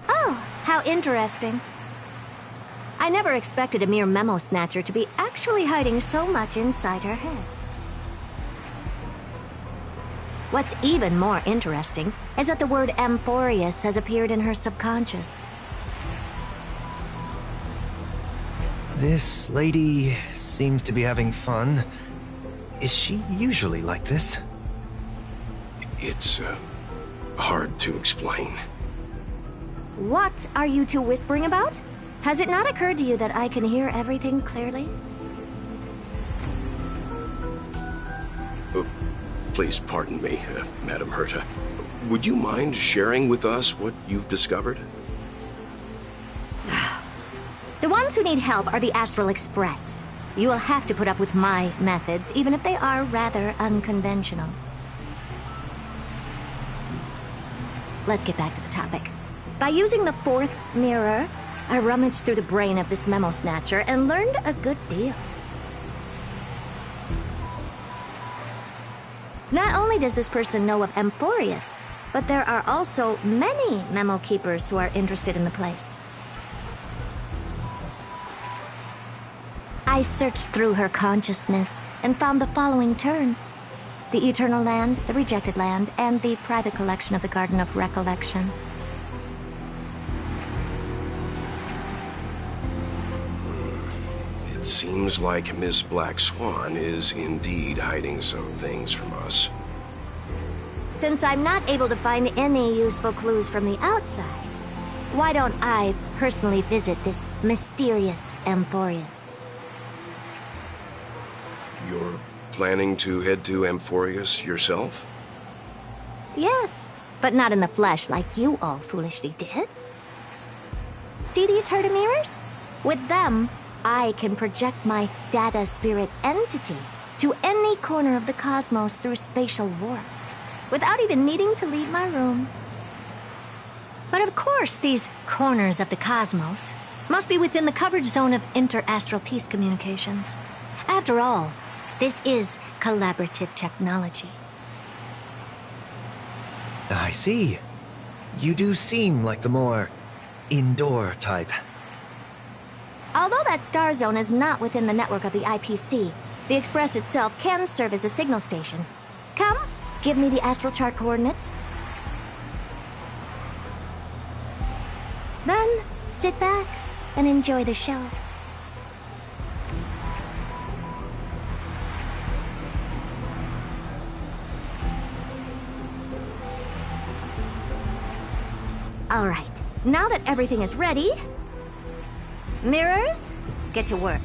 Oh, how interesting. I never expected a mere memo snatcher to be actually hiding so much inside her head. What's even more interesting is that the word Amphorius has appeared in her subconscious. This lady seems to be having fun. Is she usually like this? It's, hard to explain. What are you two whispering about? Has it not occurred to you that I can hear everything clearly? Please pardon me, Madam Herta. Would you mind sharing with us what you've discovered? The ones who need help are the Astral Express. You will have to put up with my methods, even if they are rather unconventional. Let's get back to the topic. By using the fourth mirror, I rummaged through the brain of this memo snatcher and learned a good deal. Not only does this person know of Amphorius, but there are also many memo keepers who are interested in the place. I searched through her consciousness and found the following terms: the Eternal Land, the Rejected Land, and the private collection of the Garden of Recollection. It seems like Miss Black Swan is indeed hiding some things from us. Since I'm not able to find any useful clues from the outside, why don't I personally visit this mysterious Amphorius? You're planning to head to Amphorius yourself? Yes, but not in the flesh like you all foolishly did. See these Herta mirrors? With them, I can project my data spirit entity to any corner of the cosmos through spatial warps, without even needing to leave my room. But of course, these corners of the cosmos must be within the coverage zone of inter-astral peace communications. After all, this is collaborative technology. I see. You do seem like the more indoor type. Although that star zone is not within the network of the IPC, the Express itself can serve as a signal station. Come, give me the astral chart coordinates. Then, sit back and enjoy the show. All right, now that everything is ready, mirrors, get to work.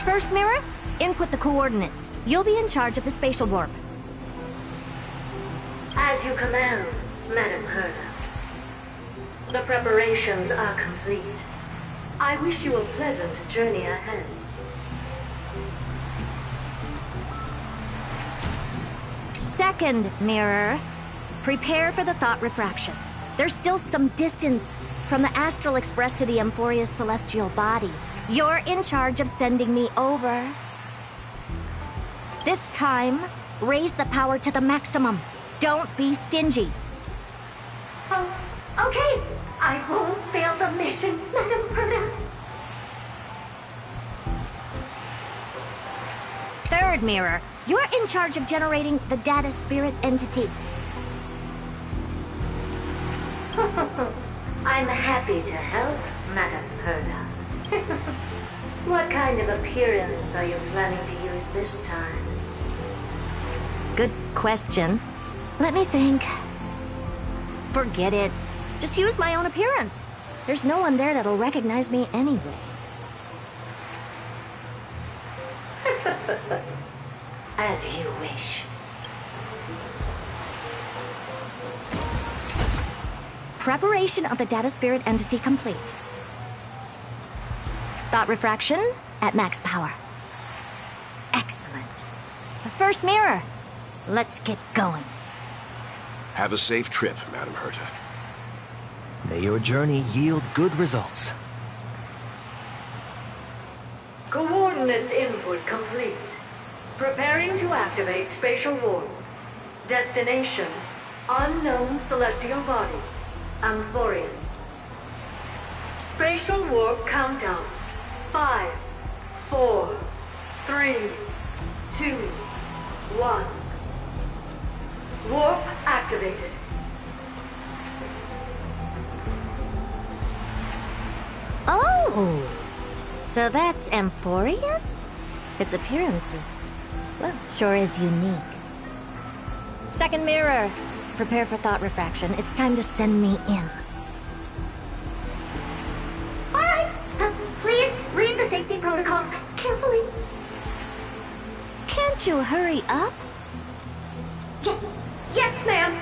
First mirror, input the coordinates. You'll be in charge of the spatial warp. As you command, Madam Herta. The preparations are complete. I wish you a pleasant journey ahead. Second mirror, prepare for the thought refraction. There's still some distance from the Astral Express to the Amphorius celestial body. You're in charge of sending me over. This time, raise the power to the maximum. Don't be stingy. Oh, okay. I won't fail the mission, Madam Herta. Third mirror, you're in charge of generating the data spirit entity. I'm happy to help, Madam Herta. What kind of appearance are you planning to use this time? Good question. Let me think. Forget it. Just use my own appearance. There's no one there that'll recognize me anyway. As you wish. Preparation of the data spirit entity complete. Thought refraction at max power. Excellent. The first mirror. Let's get going. Have a safe trip, Madam Herta. May your journey yield good results. Coordinates input complete. Preparing to activate spatial warp. Destination, unknown celestial body. Amphorius. Spatial warp countdown. 5, 4, 3, 2, 1. Warp activated. Oh! So that's Amphorius? Its appearance is, well, sure is unique. Second mirror. Prepare for thought refraction. It's time to send me in. Alright, please read the safety protocols carefully. Can't you hurry up? Yes, ma'am.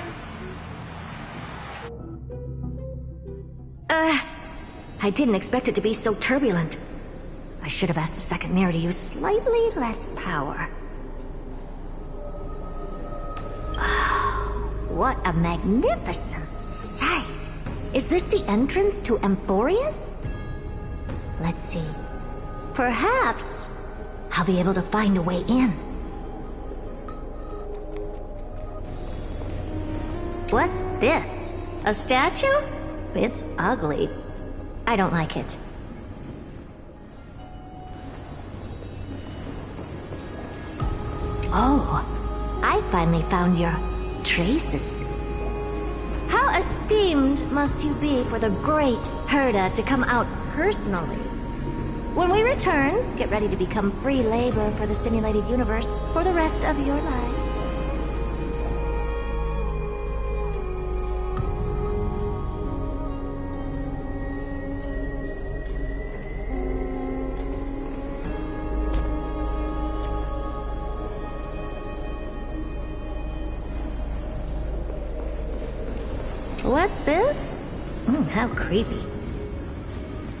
I didn't expect it to be so turbulent. I should have asked the second mirror to use slightly less power. What a magnificent sight! Is this the entrance to Amphorius? Let's see. Perhaps I'll be able to find a way in. What's this? A statue? It's ugly. I don't like it. Oh, I finally found your traces. How esteemed must you be for the great Herta to come out personally? When we return, get ready to become free labor for the simulated universe for the rest of your lives. What's this? How creepy.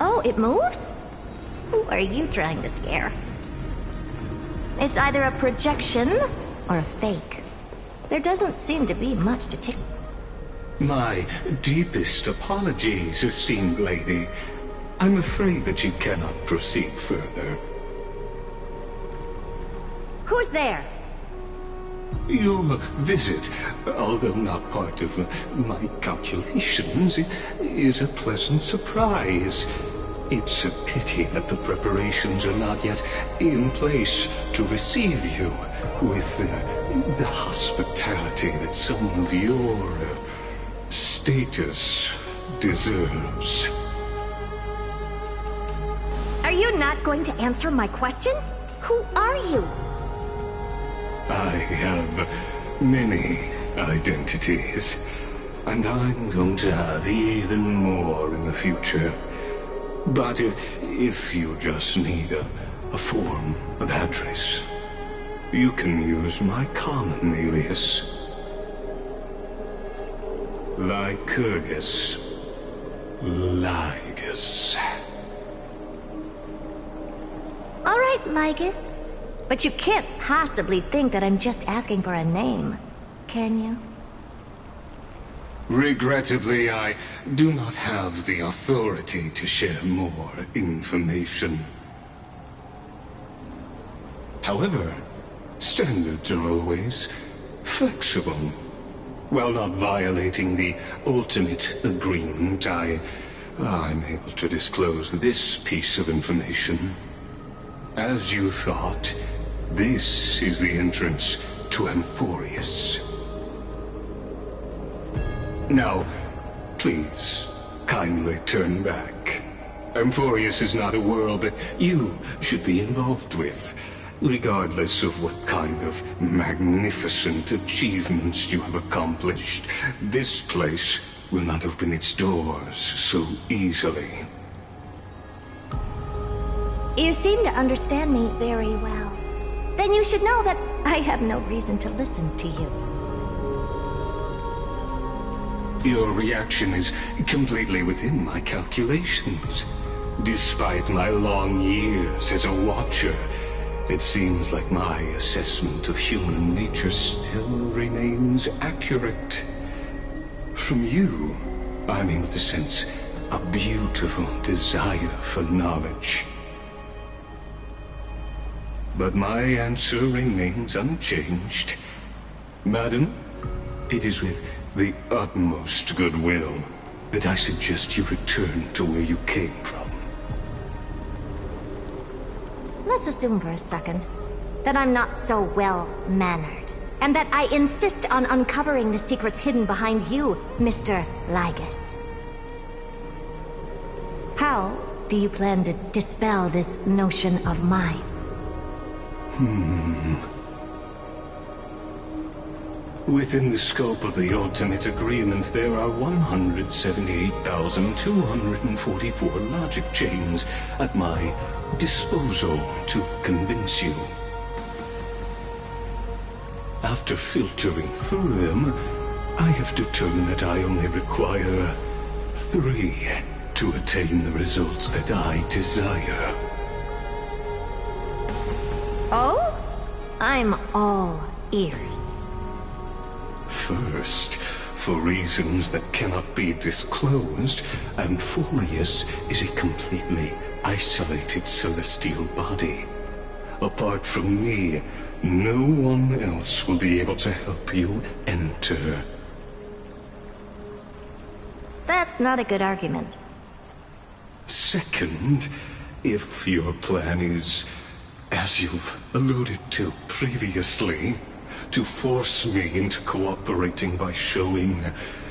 Oh, it moves? Who are you trying to scare? It's either a projection or a fake. There doesn't seem to be much to take. My deepest apologies, esteemed lady. I'm afraid that you cannot proceed further. Who's there? Your visit, although not part of my calculations, is a pleasant surprise. It's a pity that the preparations are not yet in place to receive you with the hospitality that someone of your status deserves. Are you not going to answer my question? Who are you? I have many identities, and I'm going to have even more in the future. But if you just need a form of address, you can use my common alias. Lycurgus. Lygus. All right, Lygus. But you can't possibly think that I'm just asking for a name, can you? Regrettably, I do not have the authority to share more information. However, standards are always flexible. While not violating the ultimate agreement, I'm able to disclose this piece of information. As you thought, this is the entrance to Amphorius. Now, please, kindly turn back. Amphorius is not a world that you should be involved with, regardless of what kind of magnificent achievements you have accomplished. This place will not open its doors so easily. You seem to understand me very well. then you should know that I have no reason to listen to you. Your reaction is completely within my calculations. Despite my long years as a watcher, it seems like my assessment of human nature still remains accurate. From you, I'm able to sense a beautiful desire for knowledge. But my answer remains unchanged. Madam, it is with the utmost goodwill that I suggest you return to where you came from. Let's assume for a second that I'm not so well-mannered, and that I insist on uncovering the secrets hidden behind you, Mr. Lygus. How do you plan to dispel this notion of mine? Within the scope of the ultimate agreement, there are 178,244 logic chains at my disposal to convince you. After filtering through them, I have determined that I only require 3 to attain the results that I desire. Oh? I'm all ears. First, for reasons that cannot be disclosed, Amphorius is a completely isolated celestial body. Apart from me, no one else will be able to help you enter. That's not a good argument. Second, if your plan is, as you've alluded to previously, to force me into cooperating by showing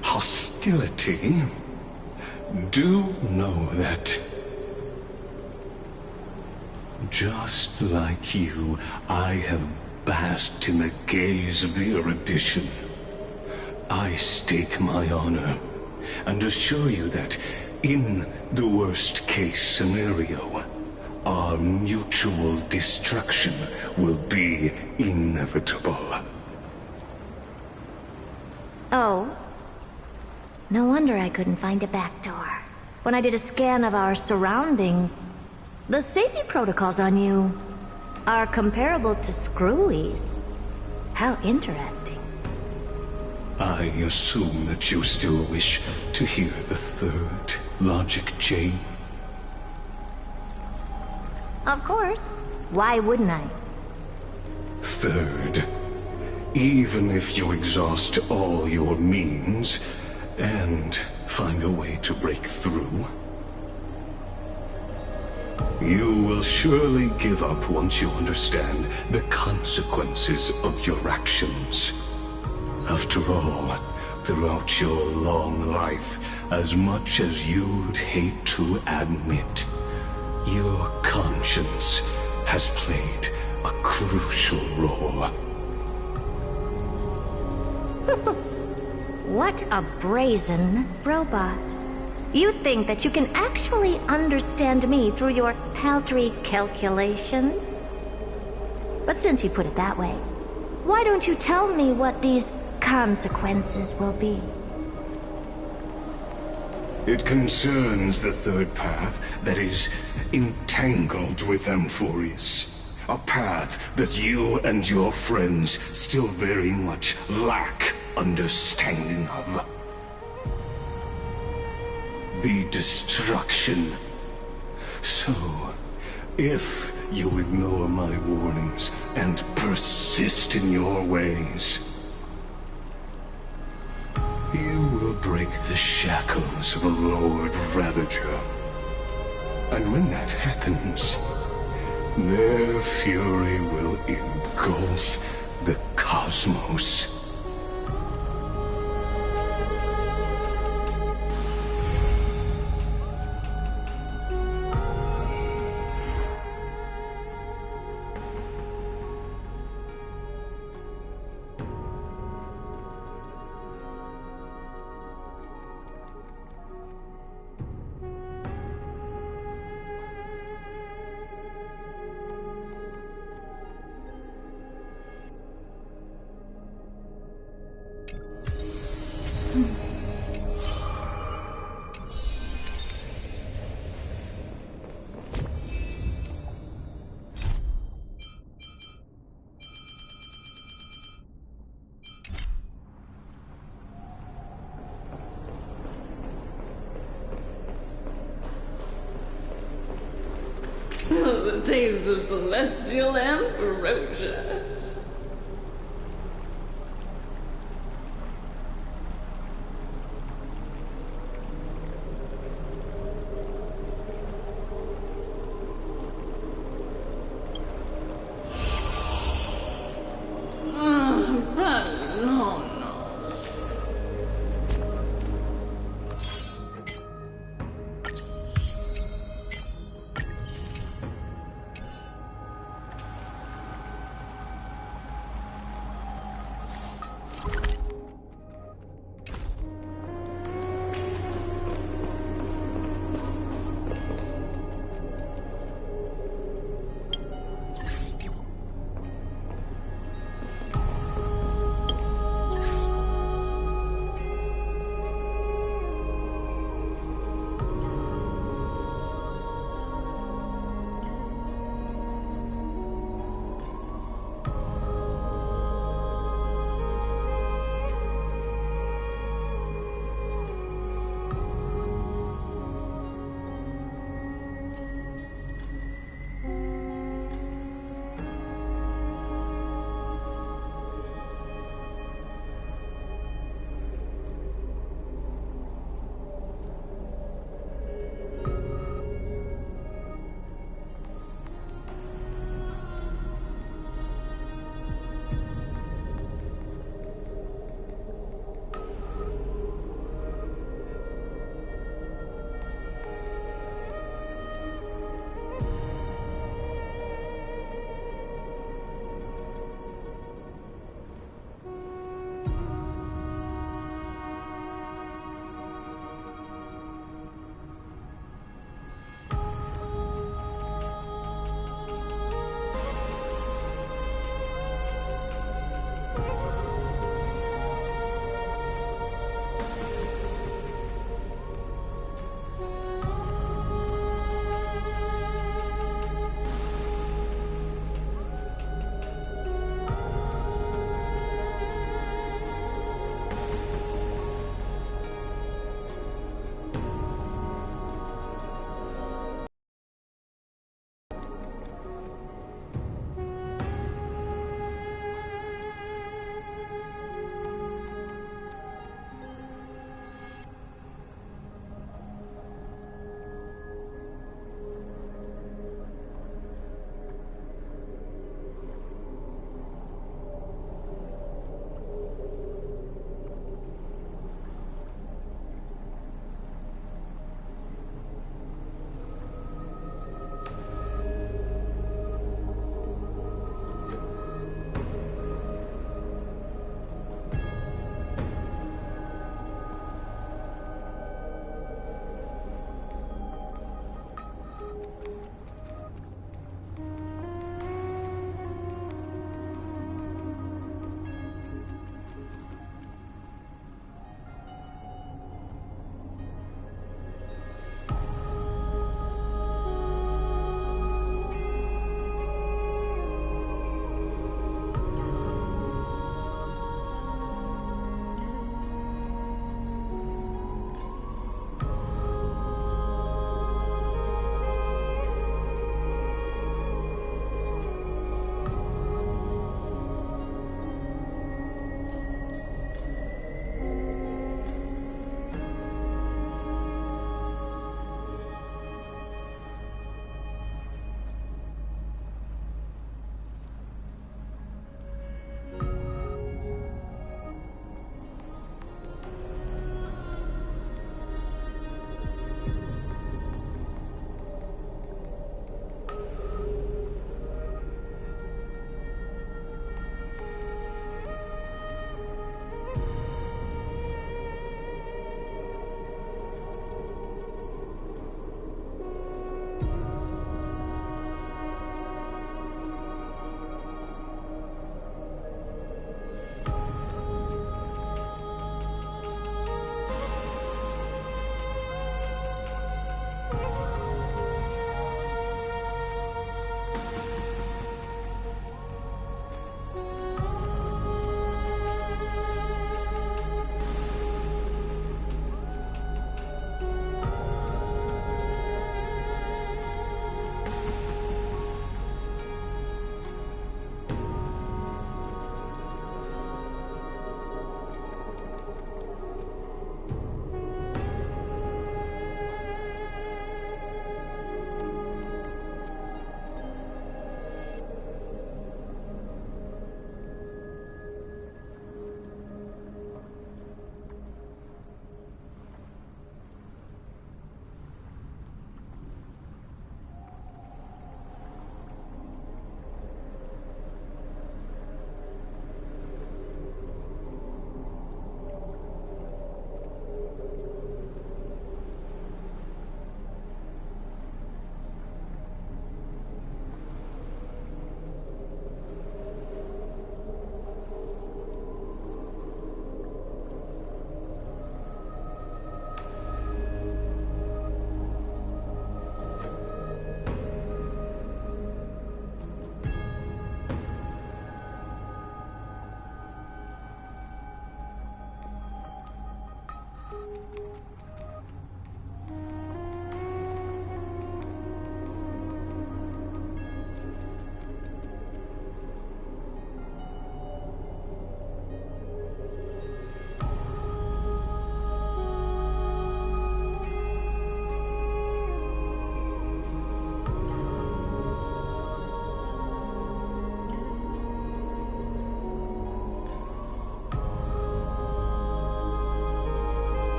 hostility, do know that, just like you, I have basked in the gaze of the erudition. I stake my honor and assure you that, in the worst-case scenario, our mutual destruction will be inevitable. Oh? No wonder I couldn't find a back door. When I did a scan of our surroundings, the safety protocols on you are comparable to Screwy's. How interesting. I assume that you still wish to hear the third logic chain? Of course. Why wouldn't I? Third, even if you exhaust all your means and find a way to break through, you will surely give up once you understand the consequences of your actions. After all, throughout your long life, as much as you'd hate to admit, your conscience has played a crucial role. What a brazen robot. You think that you can actually understand me through your paltry calculations? But since you put it that way, why don't you tell me what these consequences will be? It concerns the third path that is entangled with Amphorius. A path that you and your friends still very much lack understanding of. The destruction. So, if you ignore my warnings and persist in your ways, you will break the shackles of a Lord Ravager. And when that happens, their fury will engulf the cosmos. the taste of celestial ambrosia.